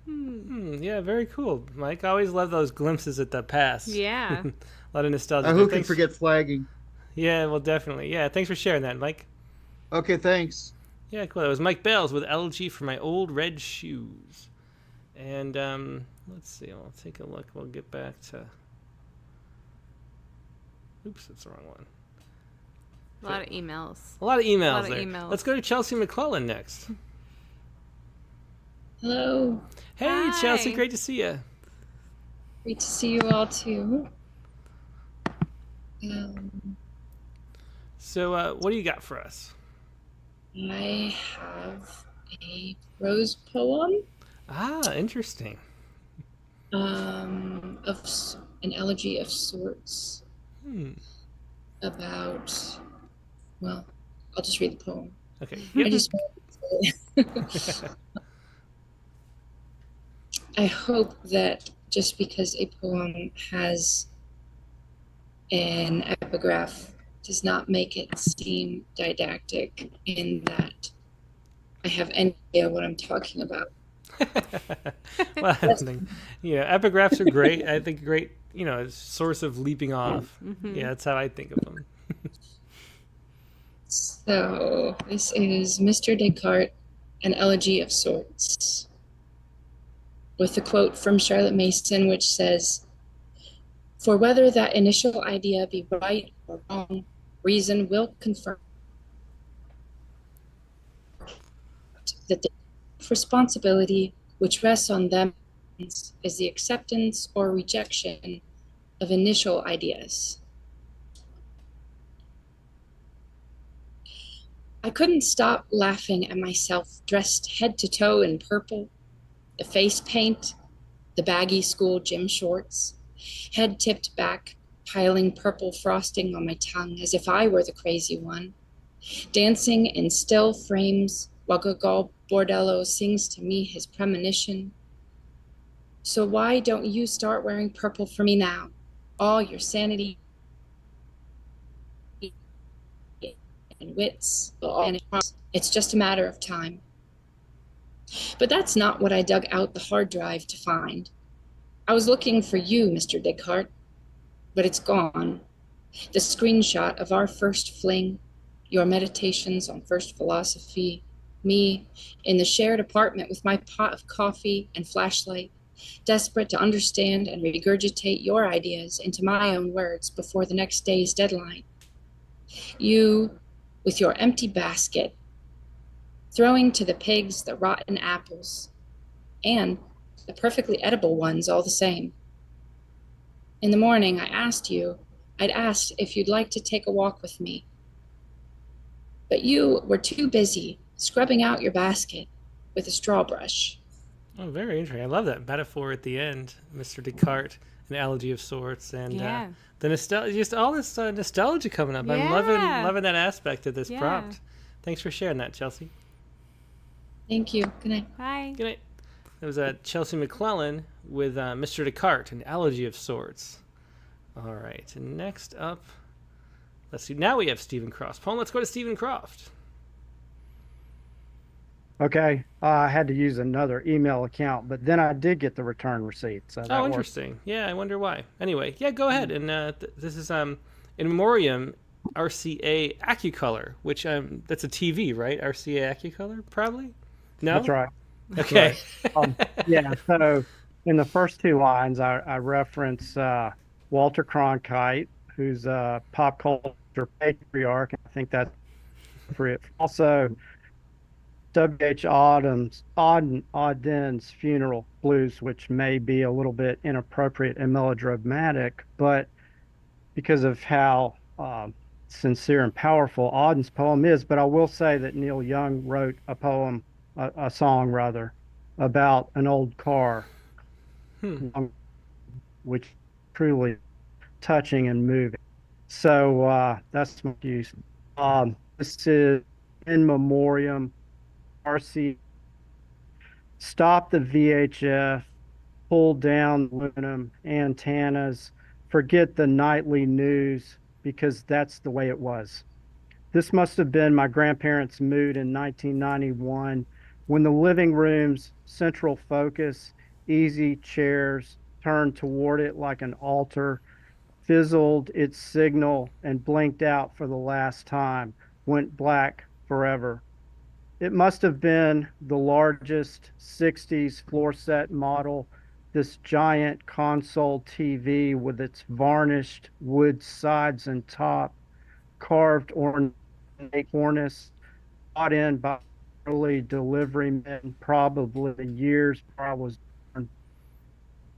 Yeah, very cool, Mike. I always love those glimpses at the past. Yeah. A lot of nostalgia. Who can forget flagging? Yeah, well, definitely. Yeah, thanks for sharing that, Mike. Okay, thanks. Yeah, cool. That was Mike Bales with Elegy for My Old Red Shoes. And let's see. I'll take a look. We'll get back to... Oops, that's the wrong one. A lot of emails. A lot of emails A lot of there. emails. Let's go to Chelsea McClellan next. Hello. Hey, Hi. Chelsea. Great to see you. Great to see you all too. So, what do you got for us? I have a prose poem. Ah, interesting. Of an elegy of sorts. About, well, I'll just read the poem. Okay. I just I hope that just because a poem has an epigraph does not make it seem didactic, in that I have any idea what I'm talking about. Well, I don't think, epigraphs are great. I think great, source of leaping off. Yeah, that's how I think of them. So this is Mr. Descartes, an elegy of sorts, with a quote from Charlotte Mason, which says, "For whether that initial idea be right or wrong, reason will confirm that the responsibility which rests on them is the acceptance or rejection of initial ideas." I couldn't stop laughing at myself, dressed head to toe in purple, the face paint, the baggy school gym shorts, head tipped back, piling purple frosting on my tongue as if I were the crazy one, dancing in still frames while Gogol Bordello sings to me his premonition. So why don't you start wearing purple for me now? All your sanity and wits, and it's just a matter of time. But that's not what I dug out the hard drive to find. I was looking for you, Mr. Descartes, but it's gone. The screenshot of our first fling, your meditations on first philosophy, me in the shared apartment with my pot of coffee and flashlight, desperate to understand and regurgitate your ideas into my own words before the next day's deadline. You, with your empty basket, throwing to the pigs the rotten apples, and the perfectly edible ones all the same. In the morning, I'd asked if you'd like to take a walk with me. But you were too busy scrubbing out your basket with a straw brush. Oh, very interesting. I love that metaphor at the end, Mr. Descartes, an elegy of sorts, and the nostalgia, just all this nostalgia coming up. I'm loving that aspect of this prompt. Thanks for sharing that, Chelsea. Thank you. Good night. Bye. Good night. That was Chelsea McClellan with Mr. Descartes, an elegy of sorts. All right, and next up, let's see. Now we have Stephen Croft's poem. Let's go to Stephen Croft. Okay, I had to use another email account, but then I did get the return receipt. So that Interesting. Worked. Yeah, I wonder why. Anyway, yeah, go ahead. And this is in memoriam RCA AccuColor, which that's a TV, right? RCA AccuColor, probably. No, that's right. Okay. Right. Yeah. So in the first two lines, I reference Walter Cronkite, who's a pop culture patriarch. I think that's appropriate. Also, W.H. Auden's Funeral Blues, which may be a little bit inappropriate and melodramatic, but because of how sincere and powerful Auden's poem is. But I will say that Neil Young wrote a song rather, about an old car, which is truly touching and moving. So that's my use. This is in memoriam. RC, stop the VHF pull down aluminum antennas, forget the nightly news, because that's the way it was. This must have been my grandparents' mood in 1991 when the living room's central focus, easy chairs turned toward it like an altar, fizzled its signal and blinked out for the last time, went black forever. It must have been the largest 60s floor set model, this giant console TV with its varnished wood sides and top, carved ornate cornice, brought in by early delivery men, probably years before I was born.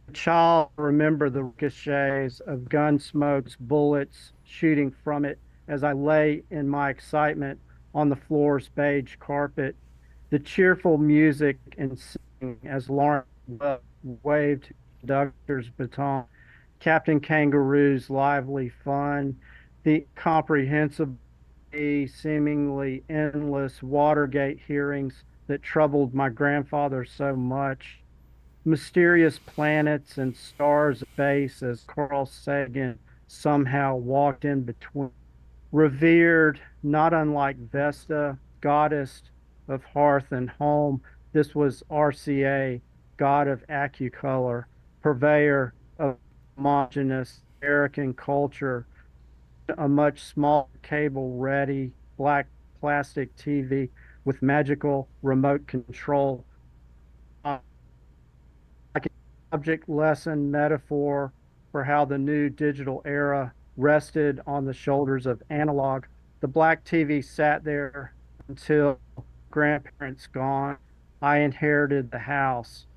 A child, remember the ricochets of gun smokes, bullets shooting from it as I lay in my excitement on the floor's beige carpet, the cheerful music and singing as Lauren waved conductor's baton, Captain Kangaroo's lively fun, the comprehensible, seemingly endless Watergate hearings that troubled my grandfather so much, mysterious planets and stars of space as Carl Sagan somehow walked in between, revered, not unlike Vesta, goddess of hearth and home. This was RCA, god of acucolor, purveyor of homogeneous American culture, a much smaller cable-ready black plastic TV with magical remote control. Like an object lesson metaphor for how the new digital era rested on the shoulders of analog. The black TV sat there until grandparents gone. I inherited the house.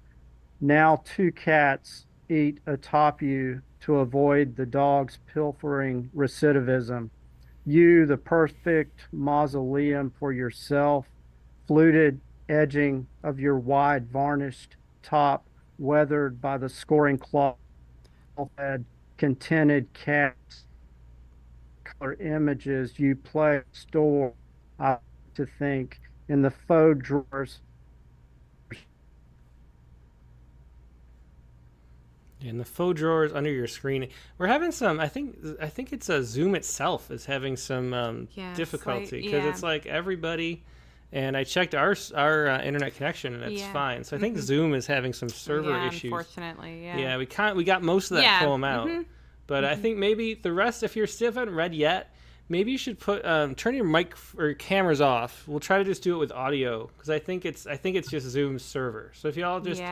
Now 2 cats eat atop you to avoid the dog's pilfering recidivism. You, the perfect mausoleum for yourself, fluted edging of your wide varnished top, weathered by the scoring cloth, fed, contented cats, color images you play store, I like to think, in the faux drawers. In the faux drawers under your screen, we're having some. I think it's Zoom itself is having some difficulty because it's like everybody. And I checked our internet connection and it's fine. So I think Zoom is having some server issues. Unfortunately, yeah. We got most of that poem out, but I think maybe the rest, if you still haven't read yet, maybe you should put turn your mic or cameras off. We'll try to just do it with audio because I think it's just Zoom's server. So if y'all just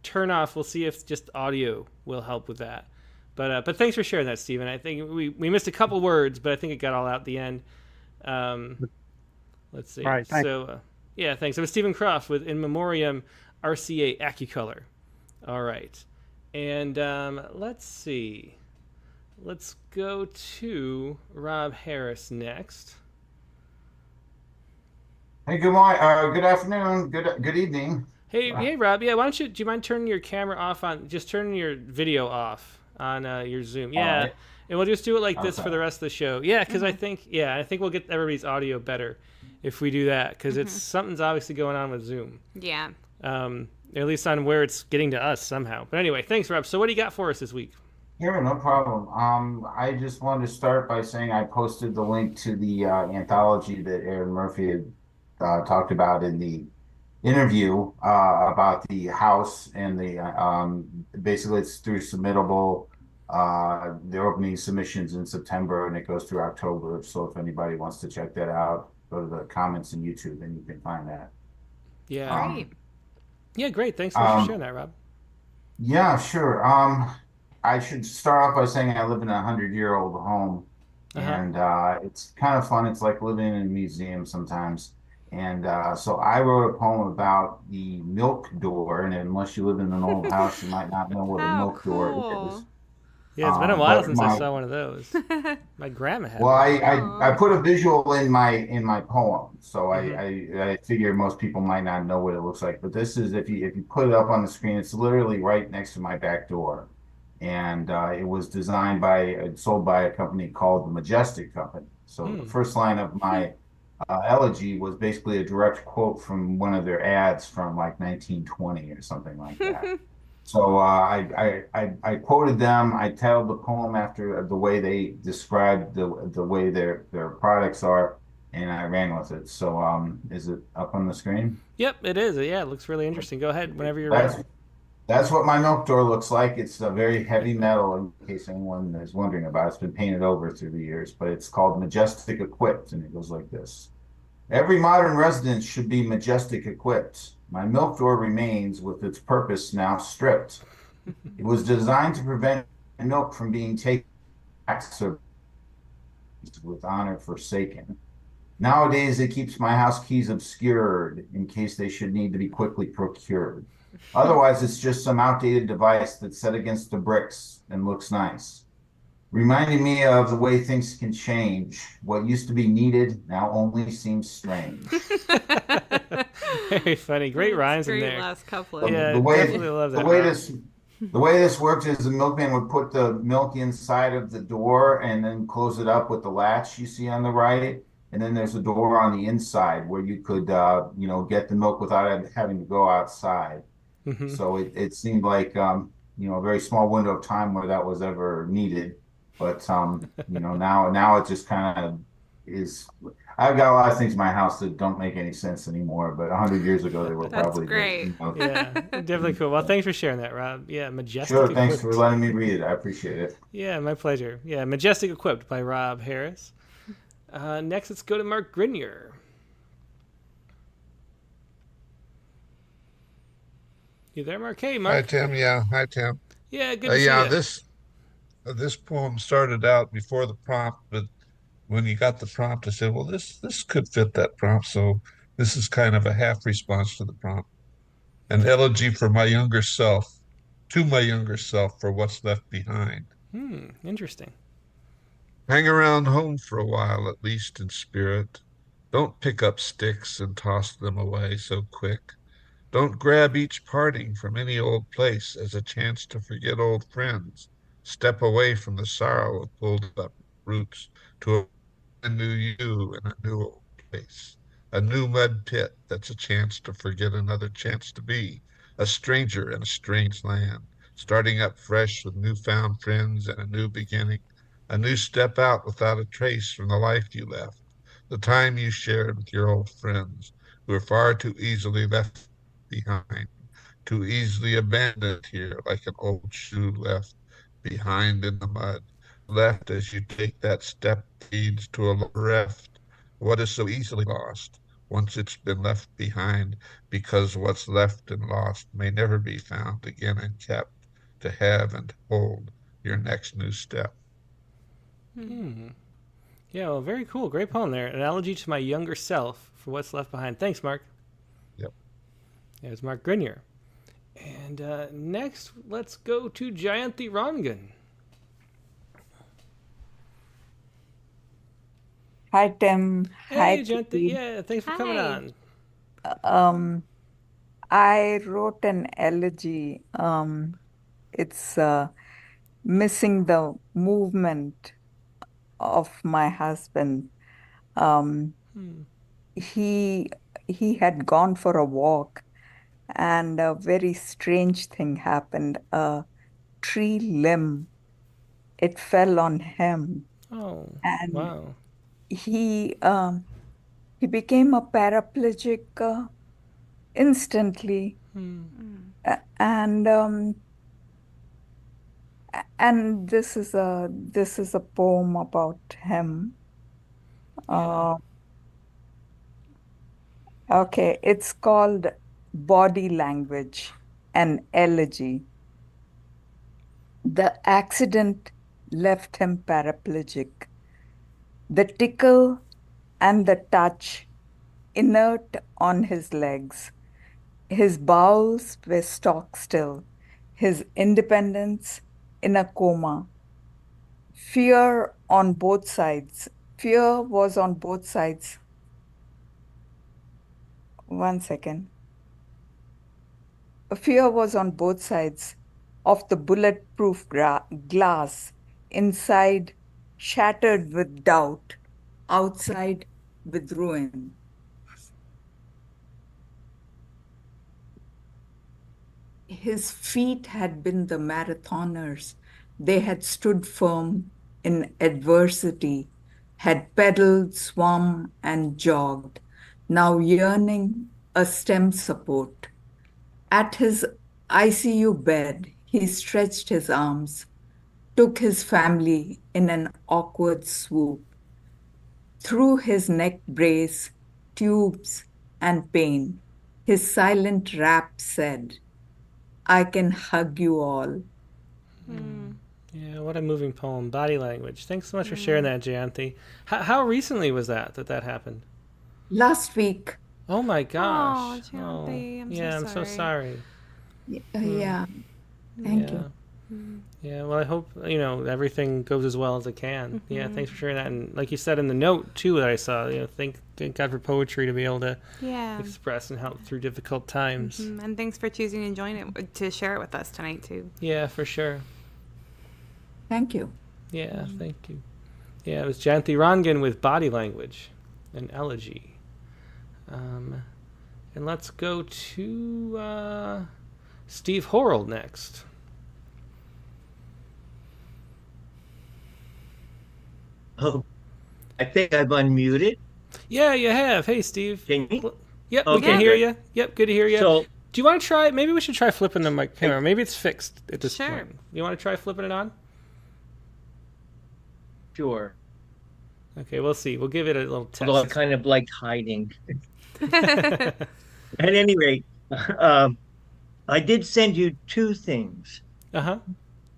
turn off, we'll see if just audio will help with that. But thanks for sharing that, Stephen. I think we missed a couple words, but I think it got all out at the end. Let's see. All right, thanks. So thanks. It was Stephen Croft with In Memoriam RCA Acucolor. All right, and let's see. Let's go to Rob Harris next. Hey, good morning. Good afternoon. Good evening. Hey, Rob. Yeah, do you mind turning your camera off just turning your video off on your Zoom? Yeah, right. And we'll just do it like this for the rest of the show. Yeah, because I think we'll get everybody's audio better if we do that because it's something's obviously going on with Zoom. Yeah. At least on where it's getting to us somehow. But anyway, thanks, Rob. So what do you got for us this week? Yeah, no problem. I just wanted to start by saying I posted the link to the anthology that Erin Murphy had talked about in the interview about the house and the basically it's through submittable. They're opening submissions in September and it goes through October. So if anybody wants to check that out, go to the comments in YouTube and you can find that. Yeah. Great. Yeah, great. Thanks for sharing that, Rob. Yeah, sure. I should start off by saying I live in a 100-year-old home, and it's kind of fun. It's like living in a museum sometimes. And so I wrote a poem about the milk door, and unless you live in an old house, you might not know what a milk door is. Yeah, it's been a while since I saw one of those. My grandma had. Well, I put a visual in my poem, so I figure most people might not know what it looks like. But this is if you put it up on the screen, it's literally right next to my back door. And it was sold by a company called the Majestic Company. So the first line of my elegy was basically a direct quote from one of their ads from like 1920 or something like that. So I quoted them. I titled the poem after the way they described the way their products are, and I ran with it. So is it up on the screen? Yep, it is. Yeah, it looks really interesting. Go ahead whenever you're That's ready. that's what my milk door looks like. It's a very heavy metal, in case anyone is wondering about it. It's been painted over through the years, but it's called Majestic Equipped, and it goes like this. Every modern residence should be majestic equipped. My milk door remains with its purpose now stripped. It was designed to prevent milk from being taken back with honor forsaken. Nowadays, it keeps my house keys obscured in case they should need to be quickly procured. Otherwise, it's just some outdated device that's set against the bricks and looks nice. Reminding me of the way things can change. What used to be needed now only seems strange. Very funny. Great rhymes in Great there. last couplet. Yeah, the way, definitely love that. the way this worked is the milkman would put the milk inside of the door and then close it up with the latch you see on the right. And then there's a door on the inside where you could, get the milk without having to go outside. Mm-hmm. So it seemed like, a very small window of time where that was ever needed. But, now it just kind of is. I've got a lot of things in my house that don't make any sense anymore, but 100 years ago they were probably great. Yeah, definitely cool. Well, thanks for sharing that, Rob. Yeah, Majestic Sure, thanks Equipped. for letting me read it. I appreciate it. Yeah, my pleasure. Yeah, Majestic Equipped by Rob Harris. Next, let's go to Mark Grenier. You there, Mark? Hey, Mark. Hi, Tim. Yeah, hi, Tim. Yeah, good to see you. This poem started out before the prompt, but when you got the prompt, I said, well, this could fit that prompt. So this is kind of a half response to the prompt. An elegy for my younger self, to my younger self for what's left behind. Interesting. Hang around home for a while, at least in spirit. Don't pick up sticks and toss them away so quick. Don't grab each parting from any old place as a chance to forget old friends. Step away from the sorrow of pulled up roots to a new you in a new old place. A new mud pit that's a chance to forget another chance to be. A stranger in a strange land, starting up fresh with newfound friends and a new beginning. A new step out without a trace from the life you left. The time you shared with your old friends who are far too easily left behind, too easily abandoned here like an old shoe left behind in the mud, left as you take that step leads to a bereft. What is so easily lost once it's been left behind, because what's left and lost may never be found again and kept to have and hold your next new step. Yeah, well, very cool. Great poem there. An elegy to my younger self for what's left behind. Thanks, Mark. Yep. There's Mark Grenier. And next, let's go to Jayanthi Rangan. Hi, Tim. Hi, Hey, Jayanthi. Yeah, thanks for coming on. I wrote an elegy. It's missing the movement of my husband. He had gone for a walk, and a very strange thing happened. A tree limb, it fell on him. Oh, and wow. He became a paraplegic instantly, and this is a poem about him. Okay, it's called Body Language, an Elegy. The accident left him paraplegic. The tickle and the touch inert on his legs. His bowels were stock still, his independence in a coma. Fear on both sides. Fear was on both sides. 1 second. Fear was on both sides of the bulletproof glass, inside shattered with doubt, outside with ruin. his feet had been the marathoners. They had stood firm in adversity, had pedaled, swum, and jogged, now yearning a stem support. At his ICU bed, he stretched his arms, took his family in an awkward swoop. Through his neck brace, tubes, and pain, his silent rap said, I can hug you all. Yeah, what a moving poem. Body language. Thanks so much for sharing that, Jayanthi. How recently was that happened? Last week. Oh my gosh. Oh, Jayanthi, I'm so sorry. Yeah. Thank you. Yeah, well, I hope, everything goes as well as it can. Yeah, thanks for sharing that. And like you said in the note, too, that I saw, thank God for poetry to be able to express and help through difficult times. And thanks for choosing to join it, to share it with us tonight, too. Yeah, for sure. Thank you. Yeah, thank you. Yeah, it was Jayanthi Rangan with Body Language, an elegy. And let's go to Steve Horrell next. Oh, I think I've unmuted. Yeah, you have. Hey, Steve. Can you? Yep, Okay, we can hear good. you. Yep, good to hear you. So, do you want to try? Maybe we should try flipping the mic camera. Maybe it's fixed at this point. You want to try flipping it on? sure. Okay, we'll see. We'll give it a little test. Although I kind of like hiding. At any rate, I did send you two things.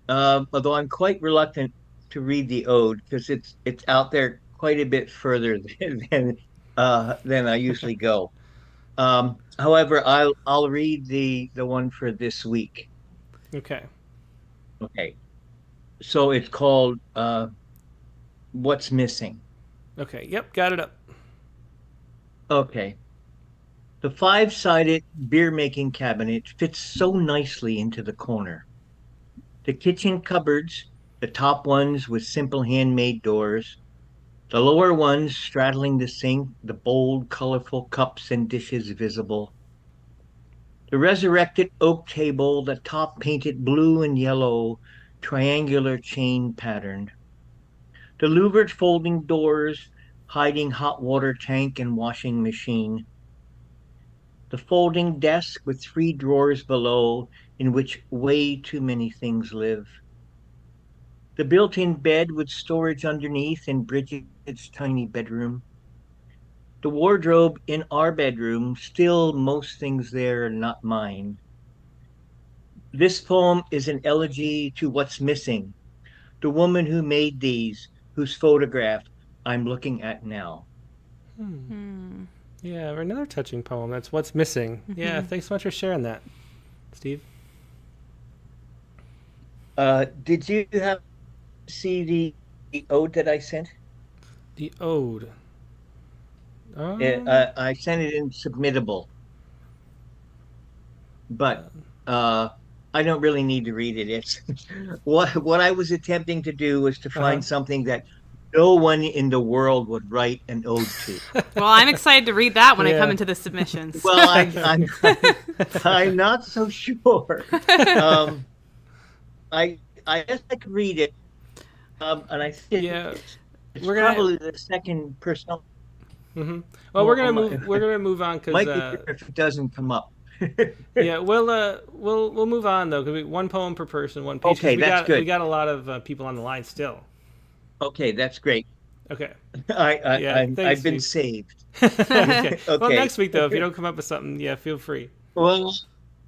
Although I'm quite reluctant to read the ode because it's out there quite a bit further than I usually go. However, I'll read the one for this week. Okay. So it's called What's Missing. Okay. Yep. Got it up. Okay. The five-sided beer-making cabinet fits so nicely into the corner. The kitchen cupboards, the top ones with simple handmade doors, the lower ones straddling the sink, the bold, colorful cups and dishes visible. The resurrected oak table, the top painted blue and yellow, triangular chain patterned. The louvered folding doors, hiding hot water tank and washing machine. The folding desk with 3 drawers below in which way too many things live. The built-in bed with storage underneath in Bridget's tiny bedroom. The wardrobe in our bedroom, still most things there, not mine. This poem is an elegy to what's missing. The woman who made these, whose photograph I'm looking at now. Yeah, another touching poem. That's What's Missing. Yeah, thanks so much for sharing that, Steve. Did you see the ode that I sent? The ode. I sent it in submittable, but I don't really need to read it. It's what I was attempting to do was to find something that no one in the world would write an ode to. Well, I'm excited to read that when I come into the submissions. Well, I'm not so sure. I guess I could read it, and I think it's probably the second person. Well, we're gonna move on because might be if it doesn't come up. Yeah, we'll move on though because one poem per person, one page. Okay, that's good. We got a lot of people on the line still. Okay, that's great. Okay. I've been saved. Okay. Well, next week though, if you don't come up with something, feel free. Well,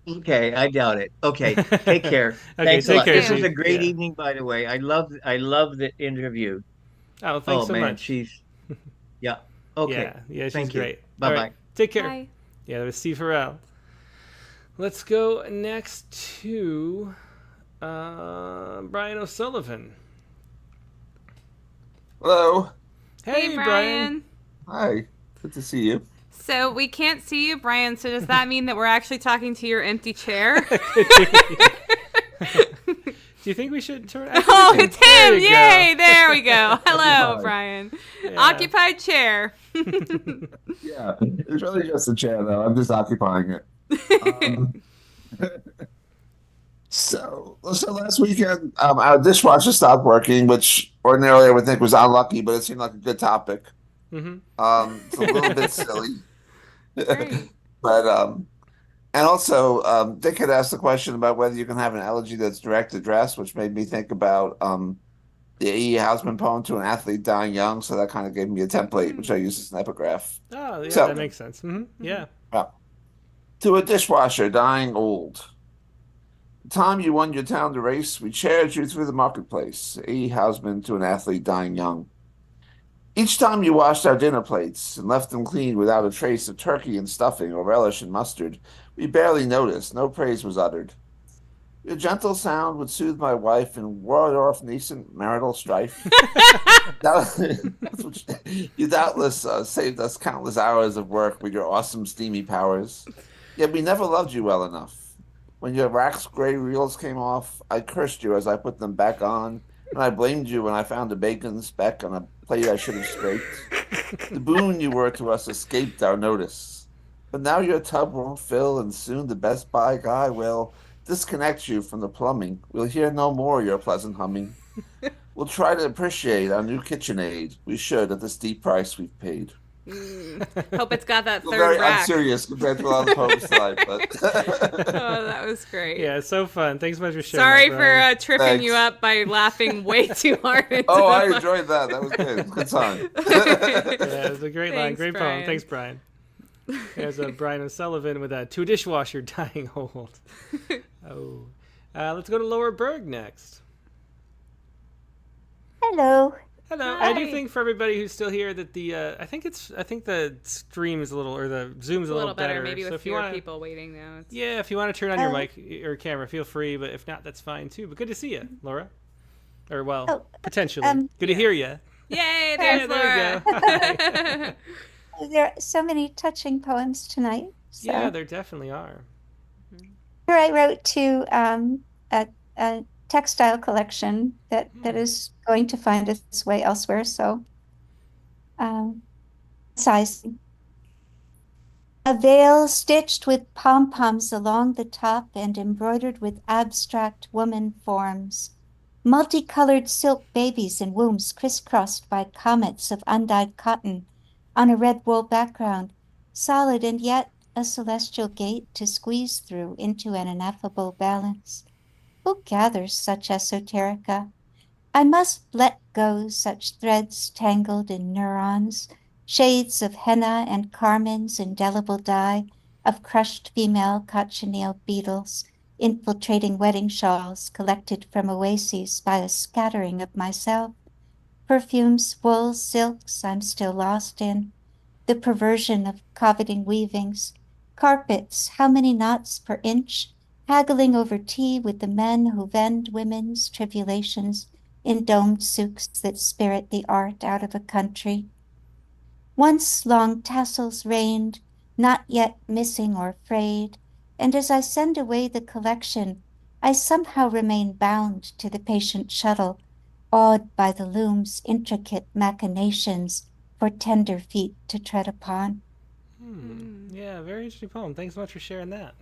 okay, I doubt it. Okay, take care. Okay, Thanks a lot. care. This was a great evening, by the way. I love the interview. Oh, thanks so much. She's okay. Yeah, she's Thank you. great. Bye All bye. right, take care. Bye. Yeah, that was Steve Farrell. Let's go next to Brian O'Sullivan. Hello. Hey, Brian. Hi. Good to see you. So we can't see you, Brian. So does that mean that we're actually talking to your empty chair? Do you think we should turn? Oh, it's him! Yay! Go. There we go. Hello, Hi. Brian. Yeah. Occupied chair. Yeah, it's really just a chair, though. I'm just occupying it. So last weekend, our dishwasher stopped working, which ordinarily I would think was unlucky, but it seemed like a good topic. Mm-hmm. It's a little bit silly, Great. but and also Dick had asked the question about whether you can have an elegy that's direct address, which made me think about the A.E. Housman poem To an Athlete Dying Young. So that kind of gave me a template, which I use as an epigraph. Oh, yeah, So, that makes sense. Mm-hmm. Yeah. To a dishwasher dying old. The time you won your town the race, we chaired you through the marketplace. A.E. Housman To an Athlete Dying Young. Each time you washed our dinner plates and left them clean without a trace of turkey and stuffing or relish and mustard, we barely noticed, no praise was uttered. Your gentle sound would soothe my wife and ward off nascent marital strife. You doubtless saved us countless hours of work with your awesome steamy powers. Yet we never loved you well enough. When your wax gray reels came off, I cursed you as I put them back on, and I blamed you when I found a bacon speck on a plate I should have scraped. The boon you were to us escaped our notice. But now your tub won't fill, and soon the Best Buy guy will disconnect you from the plumbing. We'll hear no more your pleasant humming. We'll try to appreciate our new KitchenAid. We should at the steep price we've paid. Hope it's got that third very rack. unserious compared to a lot of the poems tonight, but Oh, that was great. Yeah, it's so fun. Thanks so much for sharing. Sorry that, for Brian. tripping Thanks. you up by laughing way too hard. Oh, I enjoyed that. That was good. Good time. Yeah, it was a great line. Thanks, Great poem. Brian. Thanks, Brian. There's Brian O'Sullivan with To a Dishwasher Dying Old. Oh. Let's go to Laura Berg next. Hello. Hello. Hi. I do think for everybody who's still here that the I think the stream is a little, or the Zoom's a a little better. Maybe So with if you fewer wanna, people waiting now. It's... Yeah, if you want to turn on your mic or camera, feel free. But if not, that's fine too. But good to see you, Laura. Or well, potentially. Good to hear you. Yay! There's there Laura. you go. There are so many touching poems tonight. So. Yeah, there definitely are. Here I wrote to a textile collection that is going to find its way elsewhere. So, sizing. A veil stitched with pom-poms along the top and embroidered with abstract woman forms. Multicolored silk babies in wombs crisscrossed by comets of undyed cotton on a red wool background, solid and yet a celestial gate to squeeze through into an ineffable balance. Who gathers such esoterica? I must let go such threads tangled in neurons, shades of henna and carmine's indelible dye, of crushed female cochineal beetles, infiltrating wedding shawls collected from oases by a scattering of myself, perfumes, wools, silks I'm still lost in, the perversion of coveting weavings, carpets, how many knots per inch, haggling over tea with the men who vend women's tribulations in domed souks that spirit the art out of a country. Once long tassels reigned, not yet missing or frayed, and as I send away the collection, I somehow remain bound to the patient shuttle, awed by the loom's intricate machinations for tender feet to tread upon. Yeah, very interesting poem. Thanks so much for sharing that.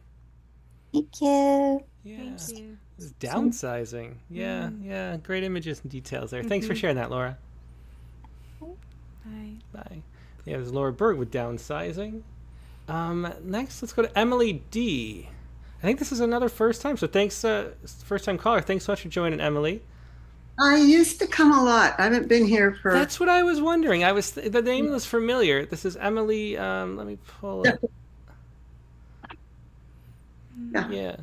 Thank you. Yeah. Thank you. This is downsizing. Yeah, yeah. Great images and details there. Thanks for sharing that, Laura. Bye. Bye. Yeah, there's Laura Berg with downsizing. Next, let's go to Emily D. I think this is another first time, so thanks, first time caller. Thanks so much for joining, Emily. I used to come a lot. I haven't been here for. That's what I was wondering. The name was familiar. This is Emily. Let me pull it. Yeah.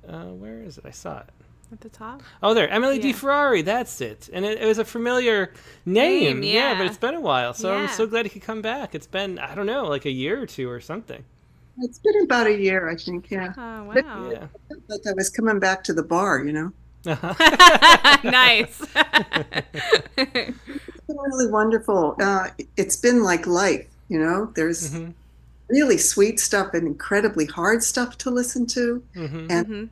Where is it? I saw it. At the top? Oh, there. Emily D. Ferrari. That's it. And it was a familiar name. Yeah. But it's been a while. So I'm Yeah. so glad he could come back. It's been, I don't know, like a year or two or something. It's been about a year, I think. Yeah. Oh, wow. Yeah. Like I was coming back to the bar, you know. Nice. It's been really wonderful. It's been like life, you know. There's really sweet stuff and incredibly hard stuff to listen to, and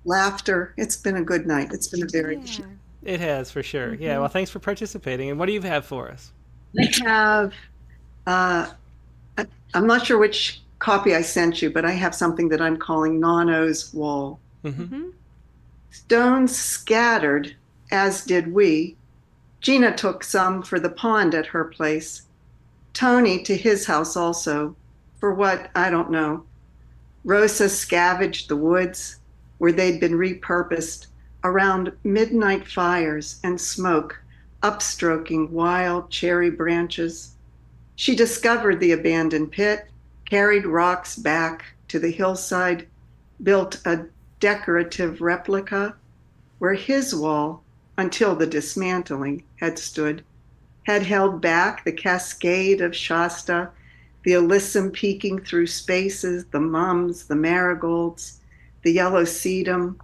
laughter. It's been a good night. It's been a very good night. It has, for sure. Yeah, well, thanks for participating. And what do you have for us? I have, I'm not sure which copy I sent you, but I have something that I'm calling Nono's Wall. Stones scattered, as did we. Gina took some for the pond at her place. Tony to his house also. For what, I don't know. Rosa scavenged the woods where they'd been repurposed around midnight fires and smoke, upstroking wild cherry branches. She discovered the abandoned pit, carried rocks back to the hillside, built a decorative replica where his wall, until the dismantling, had stood, had held back the cascade of Shasta, the alyssum peeking through spaces, the mums, the marigolds, the yellow sedum,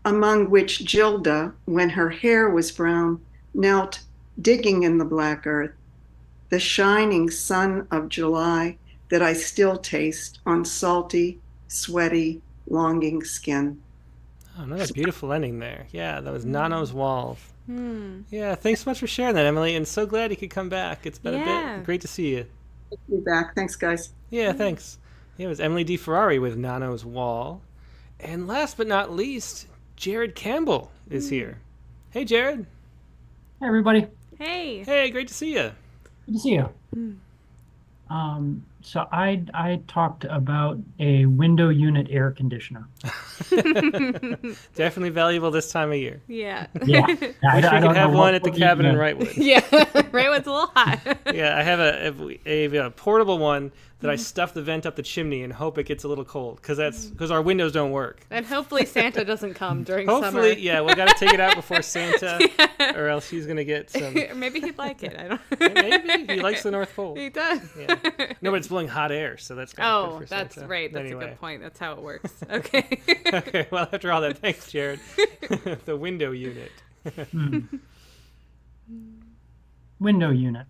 among which Gilda, when her hair was brown, knelt digging in the black earth, the shining sun of July that I still taste on salty, sweaty, longing skin. Oh, another beautiful ending there. Yeah, that was Nano's Walls. Yeah, thanks so much for sharing that, Emily, and so glad you could come back. It's been a bit. Great to see you. Good to be back. Thanks, guys. Yeah, thanks. Yeah, it was Emily D. Ferrari with Nano's Wall. And last but not least, Jared Campbell is here. Hey, Jared. Hey, everybody. Hey. Hey, great to see you. Good to see you. So I talked about a window unit air conditioner. Definitely valuable this time of year. Yeah. Yeah. Wish we could have one at the cabin in Wrightwood. Yeah, Wrightwood's a little hot. Yeah, I have a portable one that I stuff the vent up the chimney and hope it gets a little cold because our windows don't work. And hopefully Santa doesn't come during Hopefully, summer. yeah, we got to take it out before Santa, or else he's gonna get some. Maybe he'd like it. I don't. Maybe he likes the North Pole. He does. Yeah. No, but it's blowing hot air, so that's kind of good for that's Santa. right. That's Anyway. a good point. That's how it works. Okay. Okay. Well, after all that, thanks, Jared. The window unit. Window unit.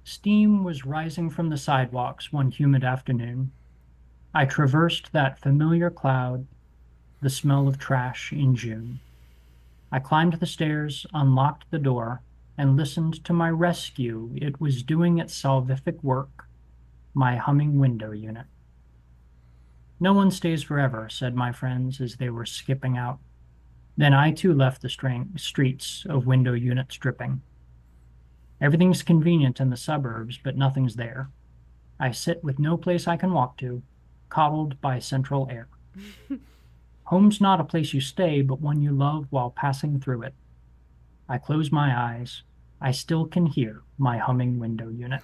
Steam was rising from the sidewalks one humid afternoon. I traversed that familiar cloud, the smell of trash in June. I climbed the stairs, unlocked the door, and listened to my rescue. It was doing its salvific work, my humming window unit. No one stays forever, said my friends as they were skipping out. Then I too left the streets of window units dripping. Everything's convenient in the suburbs, but nothing's there. I sit with no place I can walk to, coddled by central air. Home's not a place you stay, but one you love while passing through it. I close my eyes. I still can hear my humming window unit.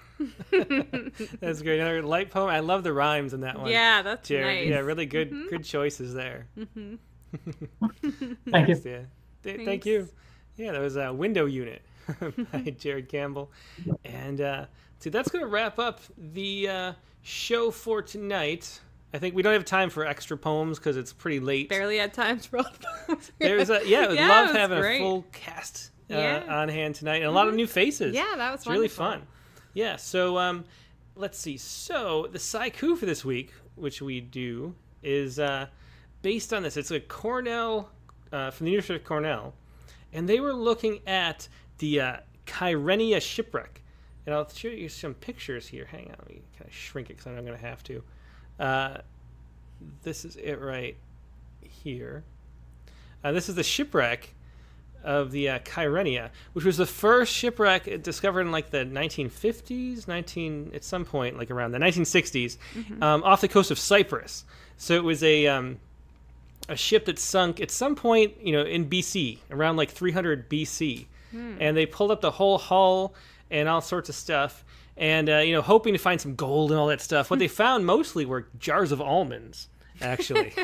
That's great. Another light poem. I love the rhymes in that one. Yeah, that's Jared. nice. Yeah, really good choices there. Thank you. Yeah. Thank you. Yeah, that was a window unit by Jared Campbell. And so that's going to wrap up the show for tonight. I think we don't have time for extra poems because it's pretty late. Barely had time for all the poems. There's love having great. a full cast on hand tonight and a lot of new faces. Yeah, that was it's really fun. Yeah, so let's see. So the Sciku for this week, which we do, is based on this. It's a Cornell, from the University of Cornell, and they were looking at the Kyrenia shipwreck. And I'll show you some pictures here. Hang on, let me kind of shrink it because I'm going to have to. This is it right here. This is the shipwreck of the Kyrenia, which was the first shipwreck discovered in like the 1950s, at some point, like around the 1960s, off the coast of Cyprus. So it was a ship that sunk at some point, in BC, around like 300 BC, and they pulled up the whole hull and all sorts of stuff, and hoping to find some gold and all that stuff. What they found mostly were jars of almonds, actually,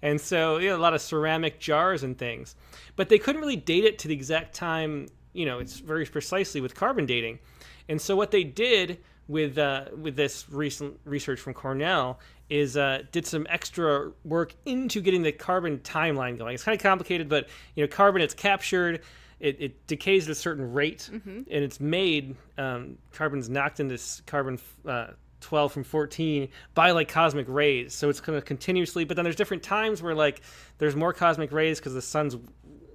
and so a lot of ceramic jars and things. But they couldn't really date it to the exact time. It's very precisely with carbon dating, and so what they did with this recent research from Cornell is did some extra work into getting the carbon timeline going. It's kind of complicated, but carbon, it's captured. It decays at a certain rate, and it's made, carbon's knocked into carbon 12 from 14 by like cosmic rays. So it's kind of continuously, but then there's different times where like there's more cosmic rays because the sun's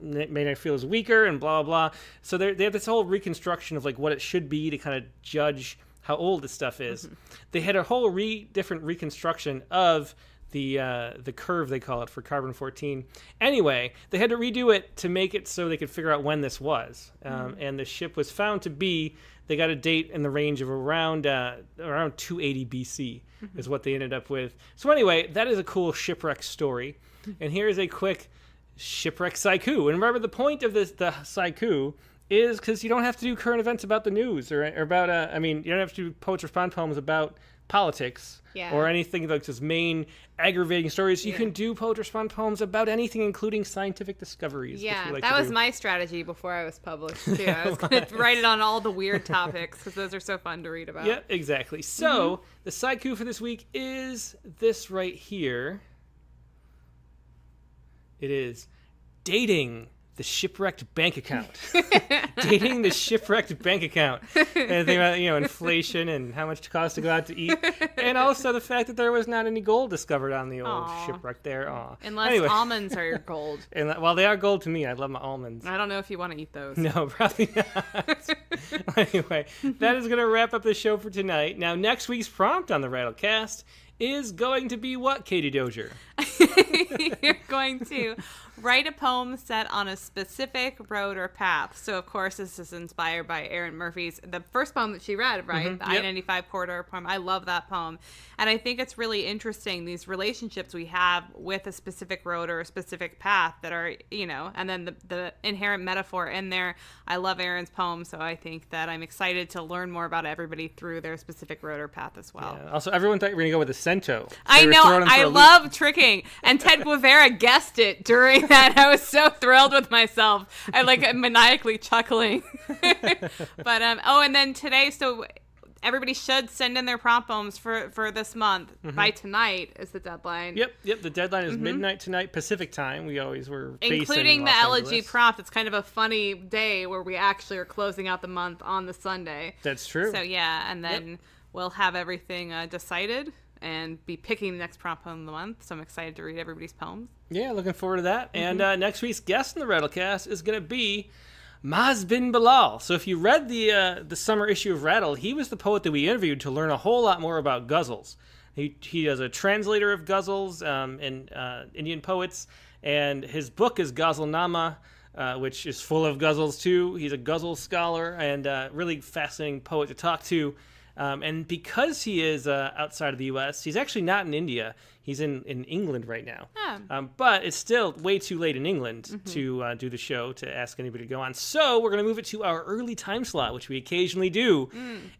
may not feel as weaker and blah, blah, blah. So they have this whole reconstruction of like what it should be to kind of judge how old this stuff is. They had a whole different reconstruction of the curve, they call it, for carbon-14. Anyway, they had to redo it to make it so they could figure out when this was. And the ship was found to be, they got a date in the range of around 280 BC is what they ended up with. So anyway, that is a cool shipwreck story. And here's a quick shipwreck Sciku. And remember, the point of the Sciku is because you don't have to do current events about the news or about, you don't have to do Poets Respond poems about politics or anything like just main aggravating stories. You can do Poets Respond poems about anything, including scientific discoveries. Yeah, like that was my strategy before I was published, too. I was going to write it on all the weird topics because those are so fun to read about. Yeah, exactly. So the Sciku for this week is this right here. It is dating the shipwrecked bank account. Dating the shipwrecked bank account. And think about, inflation and how much it costs to go out to eat. And also the fact that there was not any gold discovered on the old shipwreck there. Aww. Unless almonds are your gold. Well, they are gold to me. I love my almonds. I don't know if you want to eat those. No, probably not. Anyway, that is going to wrap up the show for tonight. Now, next week's prompt on the Rattlecast is going to be what, Katie Dozier? You're going to write a poem set on a specific road or path. So, of course, this is inspired by Erin Murphy's, the first poem that she read, right? The I-95 corridor poem. I love that poem. And I think it's really interesting, these relationships we have with a specific road or a specific path that are, and then the inherent metaphor in there. I love Erin's poem, so I think that I'm excited to learn more about everybody through their specific road or path as well. Yeah. Also, everyone thought you were going to go with a cento. I know. I love tricking. And Ted Guevara guessed it during that. I was so thrilled with myself. I maniacally chuckling. But and then today, so everybody should send in their prompt poems for this month. By tonight is the deadline. Yep. The deadline is midnight tonight Pacific time. We always were including the elegy prompt. It's kind of a funny day where we actually are closing out the month on the Sunday. That's true. So yeah, and then we'll have everything decided and be picking the next prompt poem of the month. So I'm excited to read everybody's poems. Yeah, looking forward to that. And next week's guest in the Rattlecast is going to be Maz bin Bilal. So if you read the summer issue of Rattle, he was the poet that we interviewed to learn a whole lot more about ghazals. He is a translator of ghazals and Indian poets, and his book is Ghazalnama, which is full of ghazals too. He's a ghazal scholar and really fascinating poet to talk to. And because he is outside of the U.S., he's actually not in India. He's in England right now. But it's still way too late in England to do the show, to ask anybody to go on. So we're going to move it to our early time slot, which we occasionally do.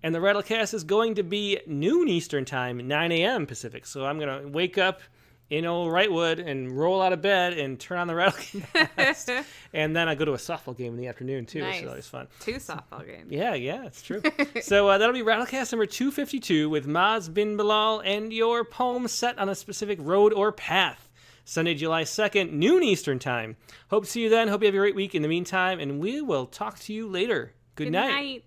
And the Rattlecast is going to be noon Eastern time, 9 a.m. Pacific. So I'm going to wake up in old Wrightwood and roll out of bed and turn on the Rattlecast. And then I go to a softball game in the afternoon, too, which is always fun. 2 softball games. Yeah, it's true. So that'll be Rattlecast number 252 with Maz bin Bilal and your poem set on a specific road or path. Sunday, July 2nd, noon Eastern time. Hope to see you then. Hope you have a great week in the meantime, and we will talk to you later. Good night.